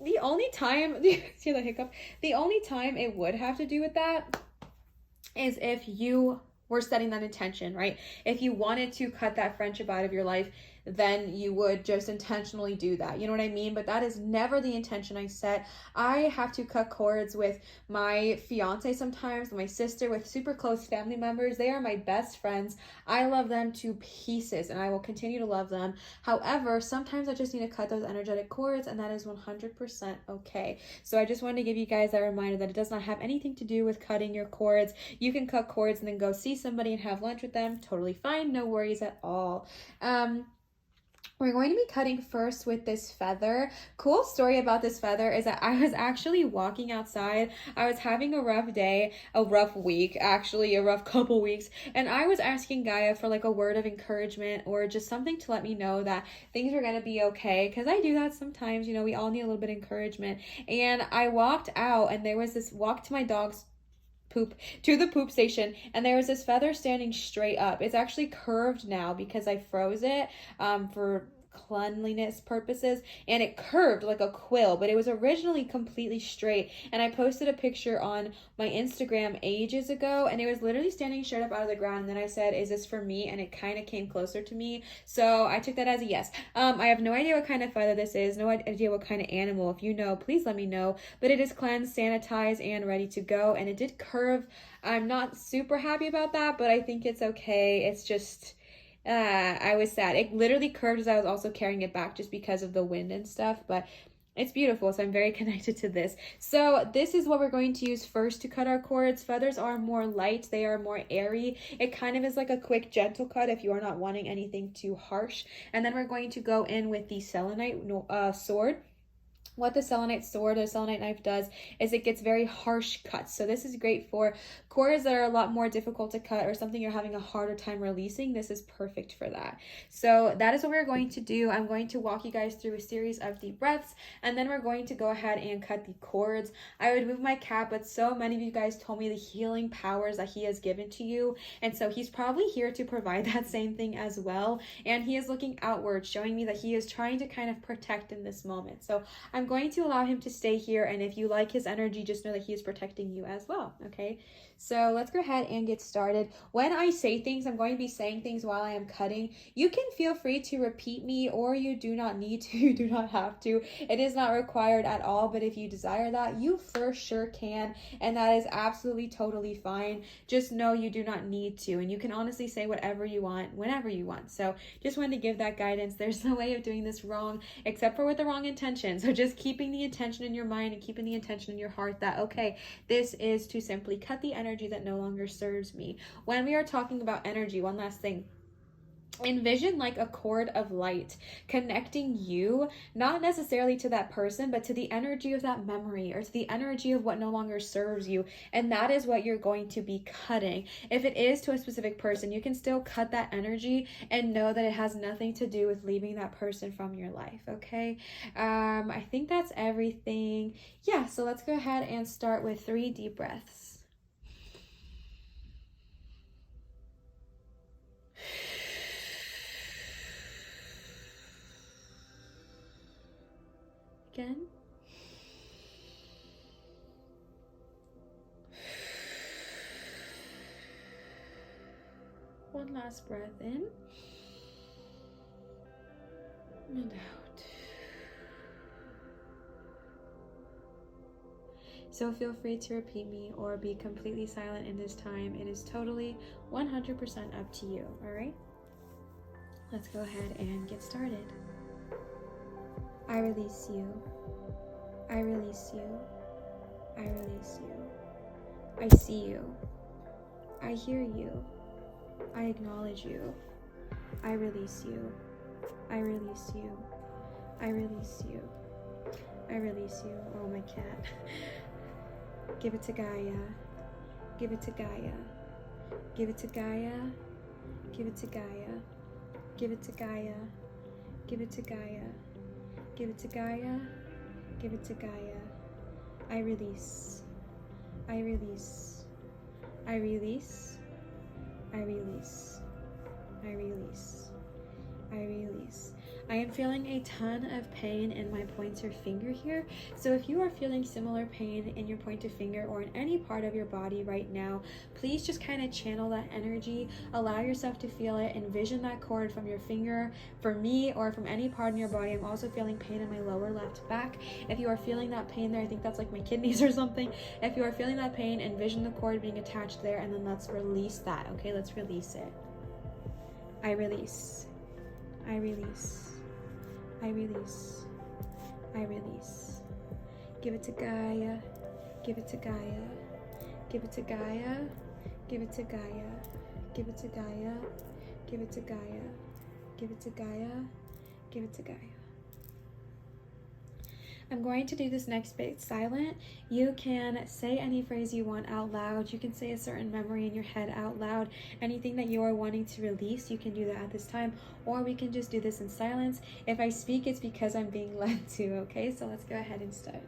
Speaker 1: The only time, see the hiccup? The only time it would have to do with that is if you were setting that intention, right? If you wanted to cut that friendship out of your life, then you would just intentionally do that. You know what I mean? But that is never the intention I set. I have to cut cords with my fiance sometimes, my sister, with super close family members. They are my best friends. I love them to pieces and I will continue to love them. However, sometimes I just need to cut those energetic cords, and that is 100% okay. So I just wanted to give you guys that reminder that it does not have anything to do with cutting your cords. You can cut cords and then go see somebody and have lunch with them. Totally fine. No worries at all. We're going to be cutting first with this feather. Cool story about this feather is that I was actually walking outside. I was having a rough day, a rough week, actually a rough couple weeks. And I was asking Gaia for like a word of encouragement or just something to let me know that things are going to be okay. Because I do that sometimes, you know, we all need a little bit of encouragement. And I walked out and there was this walk to my dog's to the poop station, and there was this feather standing straight up. It's actually curved now because I froze it for cleanliness purposes, and it curved like a quill, but it was originally completely straight. And I posted a picture on my Instagram ages ago, and it was literally standing straight up out of the ground. And then I said, is this for me? And it kind of came closer to me, so I took that as a yes. I have no idea what kind of feather this is, no idea what kind of animal. If you know, please let me know. But it is cleansed, sanitized, and ready to go, and it did curve. I'm not super happy about that, but I think it's okay. It's just I was sad. It literally curved as I was also carrying it back just because of the wind and stuff, but it's beautiful, so I'm very connected to this. So this is what we're going to use first to cut our cords. Feathers are more light. They are more airy. It kind of is like a quick, gentle cut if you are not wanting anything too harsh. And then we're going to go in with the selenite sword. What the selenite sword or selenite knife does is it gets very harsh cuts. So this is great for cords that are a lot more difficult to cut or something you're having a harder time releasing. This is perfect for that. So that is what we're going to do. I'm going to walk you guys through a series of deep breaths, and then we're going to go ahead and cut the cords. I would move my cat, but so many of you guys told me the healing powers that he has given to you. And so he's probably here to provide that same thing as well. And he is looking outward, showing me that he is trying to kind of protect in this moment. So I'm going to allow him to stay here, and if you like his energy, just know that he is protecting you as well, okay? So let's go ahead and get started. When I say things, I'm going to be saying things while I am cutting. You can feel free to repeat me, or you do not need to, you do not have to. It is not required at all, but if you desire that, you for sure can, and that is absolutely totally fine. Just know you do not need to, and you can honestly say whatever you want, whenever you want. So just wanted to give that guidance. There's no way of doing this wrong, except for with the wrong intention. So just keeping the intention in your mind and keeping the intention in your heart that, okay, this is to simply cut the energy that no longer serves me. When we are talking about energy, one last thing. Envision like a cord of light connecting you, not necessarily to that person, but to the energy of that memory or to the energy of what no longer serves you. And that is what you're going to be cutting. If it is to a specific person, you can still cut that energy and know that it has nothing to do with leaving that person from your life. Okay. I think that's everything. Yeah. So let's go ahead and start with 3 deep breaths. Again. One last breath in and out. So feel free to repeat me or be completely silent in this time. It is totally 100% up to you, all right? Let's go ahead and get started. I release you. I release you. I release you. I see you. I hear you. I acknowledge you. I release you. I release you. I release you. I release you. Oh, my cat. Give it to Gaia. Give it to Gaia. Give it to Gaia. Give it to Gaia. Give it to Gaia. Give it to Gaia. Give it to Gaia. Give it to Gaia. I release. I release. I release. I release. I release. I release. I am feeling a ton of pain in my pointer finger here. So if you are feeling similar pain in your pointer finger or in any part of your body right now, please just kind of channel that energy. Allow yourself to feel it. Envision that cord from your finger. For me, or from any part in your body, I'm also feeling pain in my lower left back. If you are feeling that pain there, I think that's like my kidneys or something. If you are feeling that pain, envision the cord being attached there, and then let's release that. Okay, let's release it. I release. I release. I release. I release. Give it to Gaia. Give it to Gaia. Give it to Gaia. Give it to Gaia. Give it to Gaia. Give it to Gaia. Give it to Gaia. Give it to Gaia. I'm going to do this next bit silent. You can say any phrase you want out loud. You can say a certain memory in your head out loud. Anything that you are wanting to release, you can do that at this time, or we can just do this in silence. If I speak, it's because I'm being led to, okay? So let's go ahead and start.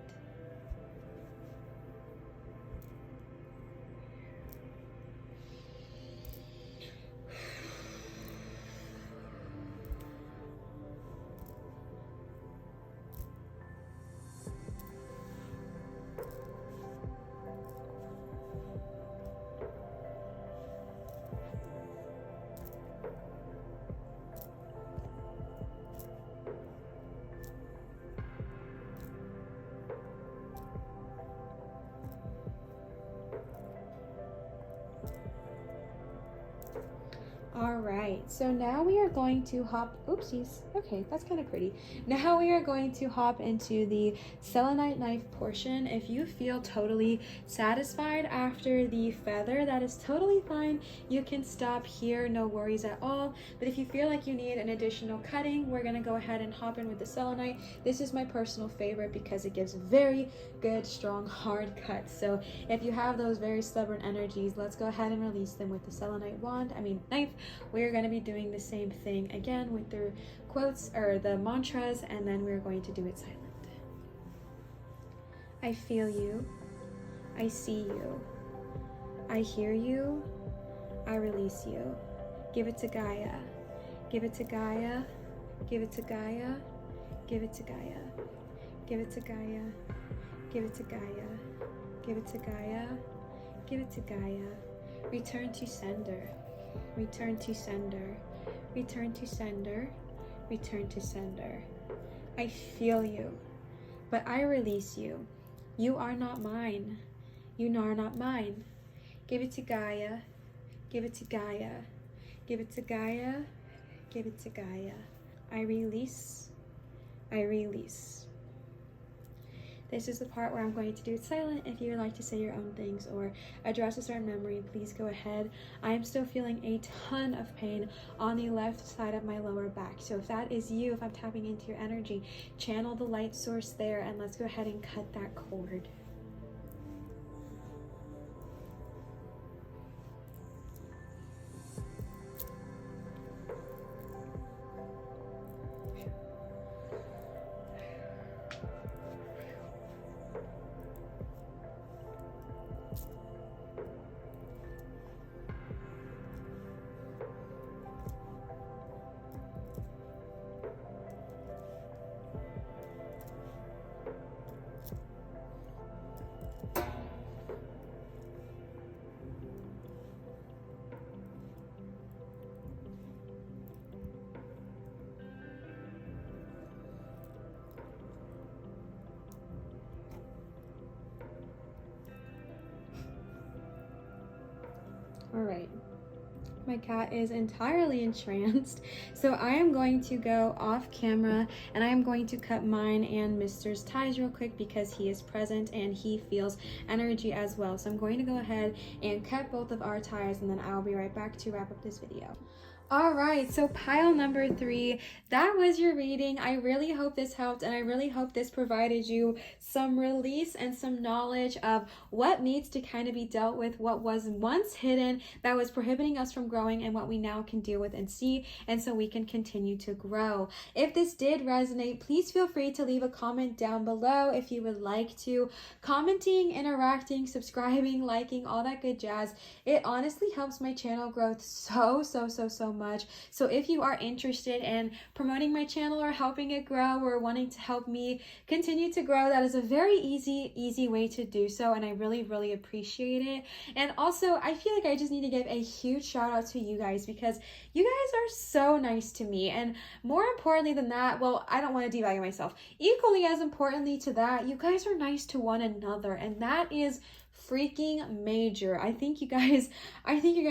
Speaker 1: All right, so now we are going to hop, oopsies, okay, that's kind of pretty. Now we are going to hop into the selenite knife portion. If you feel totally satisfied after the feather, that is totally fine. You can stop here, no worries at all. But if you feel like you need an additional cutting, we're gonna go ahead and hop in with the selenite. This is my personal favorite because it gives very good, strong, hard cuts. So if you have those very stubborn energies, let's go ahead and release them with the selenite knife. We're going to be doing the same thing again with the quotes or the mantras, and then we're going to do it silent. I feel you. I see you. I hear you. I release you. Give it to Gaia. Give it to Gaia. Give it to Gaia. Give it to Gaia. Give it to Gaia. Give it to Gaia. Give it to Gaia. Give it to Gaia. Return to sender. Return to sender. Return to sender. Return to sender. I feel you, but I release you. You are not mine. You are not mine. Give it to Gaia. Give it to Gaia. Give it to Gaia. Give it to Gaia. I release. I release. This is the part where I'm going to do it silent. If you would like to say your own things or address a certain memory, please go ahead. I am still feeling a ton of pain on the left side of my lower back. So if that is you, if I'm tapping into your energy, channel the light source there and let's go ahead and cut that cord. All right, my cat is entirely entranced, so I am going to go off camera and I am going to cut mine and Mr's ties real quick because he is present and he feels energy as well. So I'm going to go ahead and cut both of our ties and then I'll be right back to wrap up this video. All right, so pile number 3, that was your reading. I really hope this helped and I really hope this provided you some release and some knowledge of what needs to kind of be dealt with, what was once hidden that was prohibiting us from growing and what we now can deal with and see, and so we can continue to grow. If this did resonate, please feel free to leave a comment down below if you would like to. Commenting, interacting, subscribing, liking, all that good jazz. It honestly helps my channel grow so much. So if you are interested in promoting my channel or helping it grow or wanting to help me continue to grow, that is a very easy way to do so, and I really appreciate it. And also I feel like I just need to give a huge shout out to you guys because you guys are so nice to me, and more importantly than that, well, I don't want to devalue myself, equally as importantly to that, you guys are nice to one another, and that is freaking major. I think you guys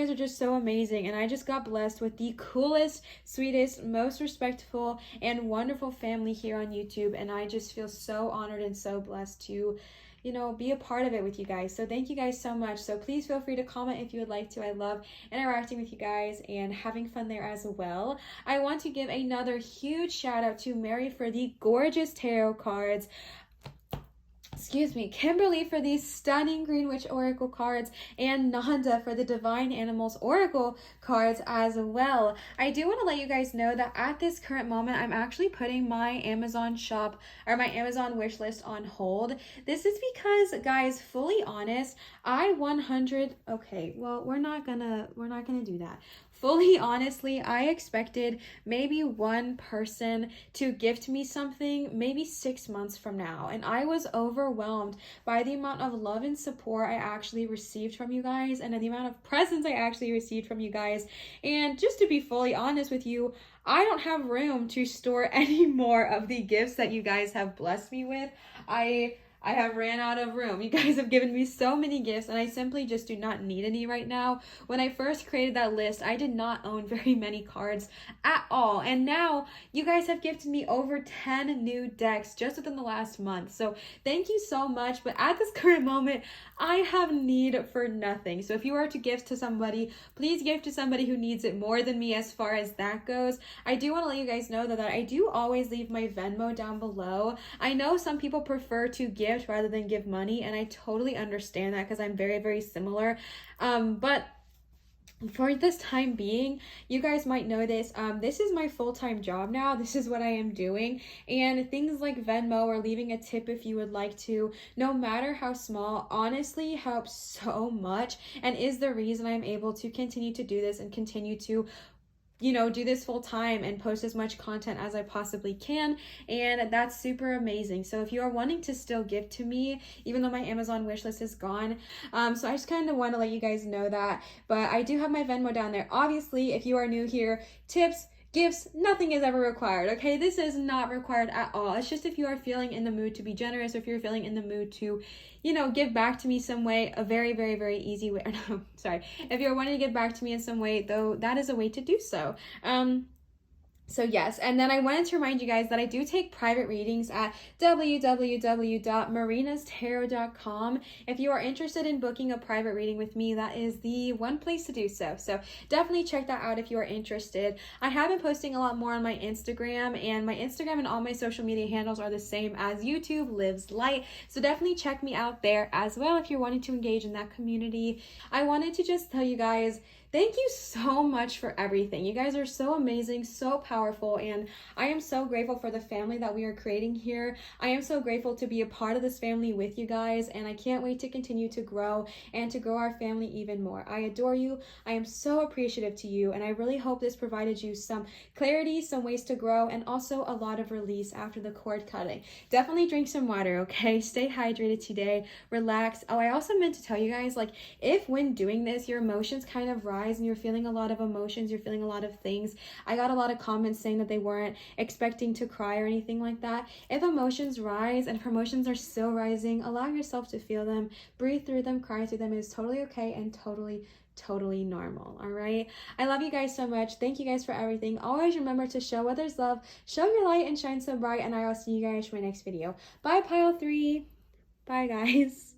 Speaker 1: are just so amazing, and I just got blessed with the coolest, sweetest, most respectful and wonderful family here on YouTube, and I just feel so honored and so blessed to, you know, be a part of it with you guys. So thank you guys so much. So please feel free to comment if you would like to. I love interacting with you guys and having fun there as well. I want to give another huge shout out to Mary for the gorgeous tarot cards. Kimberly for these stunning Green Witch Oracle cards, and Nanda for the Divine Animals Oracle cards as well. I do want to let you guys know that at this current moment, I'm actually putting my Amazon shop or my Amazon wish list on hold. This is because, guys, fully honest, okay, well, we're not gonna do that. Fully honestly, I expected maybe one person to gift me something maybe 6 months from now, and I was overwhelmed by the amount of love and support I actually received from you guys and the amount of presents I actually received from you guys. And just to be fully honest with you, I don't have room to store any more of the gifts that you guys have blessed me with. I have ran out of room. You guys have given me so many gifts and I simply just do not need any right now. When I first created that list, I did not own very many cards at all. And now you guys have gifted me over 10 new decks just within the last month. So thank you so much. But at this current moment, I have need for nothing. So if you are to gift to somebody, please gift to somebody who needs it more than me as far as that goes. I do want to let you guys know that I do always leave my Venmo down below. I know some people prefer to gift rather than give money, and I totally understand that because I'm very similar. But for this time being, you guys might know this, this is my full-time job now. This is what I am doing, and things like Venmo or leaving a tip if you would like to, no matter how small, honestly helps so much and is the reason I'm able to continue to do this and continue to do this full time and post as much content as I possibly can, and that's super amazing. So if you are wanting to still give to me, even though my Amazon wishlist is gone, so I just kind of want to let you guys know that, but I do have my Venmo down there. Obviously, if you are new here, tips, gifts, nothing is ever required, okay? This is not required at all. It's just if you are feeling in the mood to be generous, or if you're feeling in the mood to, give back to me some way, a very, very, very easy way, no, sorry. If you're wanting to give back to me in some way, though, that is a way to do so. So yes, and then I wanted to remind you guys that I do take private readings at www.marinatarot.com. If you are interested in booking a private reading with me, that is the one place to do so. So definitely check that out if you are interested. I have been posting a lot more on my Instagram, and my Instagram and all my social media handles are the same as YouTube, Lives Light. So definitely check me out there as well if you're wanting to engage in that community. I wanted to just tell you guys, thank you so much for everything. You guys are so amazing, so powerful, and I am so grateful for the family that we are creating here. I am so grateful to be a part of this family with you guys, and I can't wait to continue to grow and to grow our family even more. I adore you. I am so appreciative to you, and I really hope this provided you some clarity, some ways to grow, and also a lot of release after the cord cutting. Definitely drink some water, okay? Stay hydrated today. Relax. Oh, I also meant to tell you guys, like, if when doing this, your emotions kind of rise and you're feeling a lot of emotions, you're feeling a lot of things. I got a lot of comments saying that they weren't expecting to cry or anything like that. If emotions rise, and if emotions are still rising, allow yourself to feel them, breathe through them, cry through them. It is totally okay and totally normal. All right, I love you guys so much. Thank you guys for everything. Always remember to show others love, show your light, and shine so bright, and I will see you guys for my next video. Bye, pile 3. Bye, guys.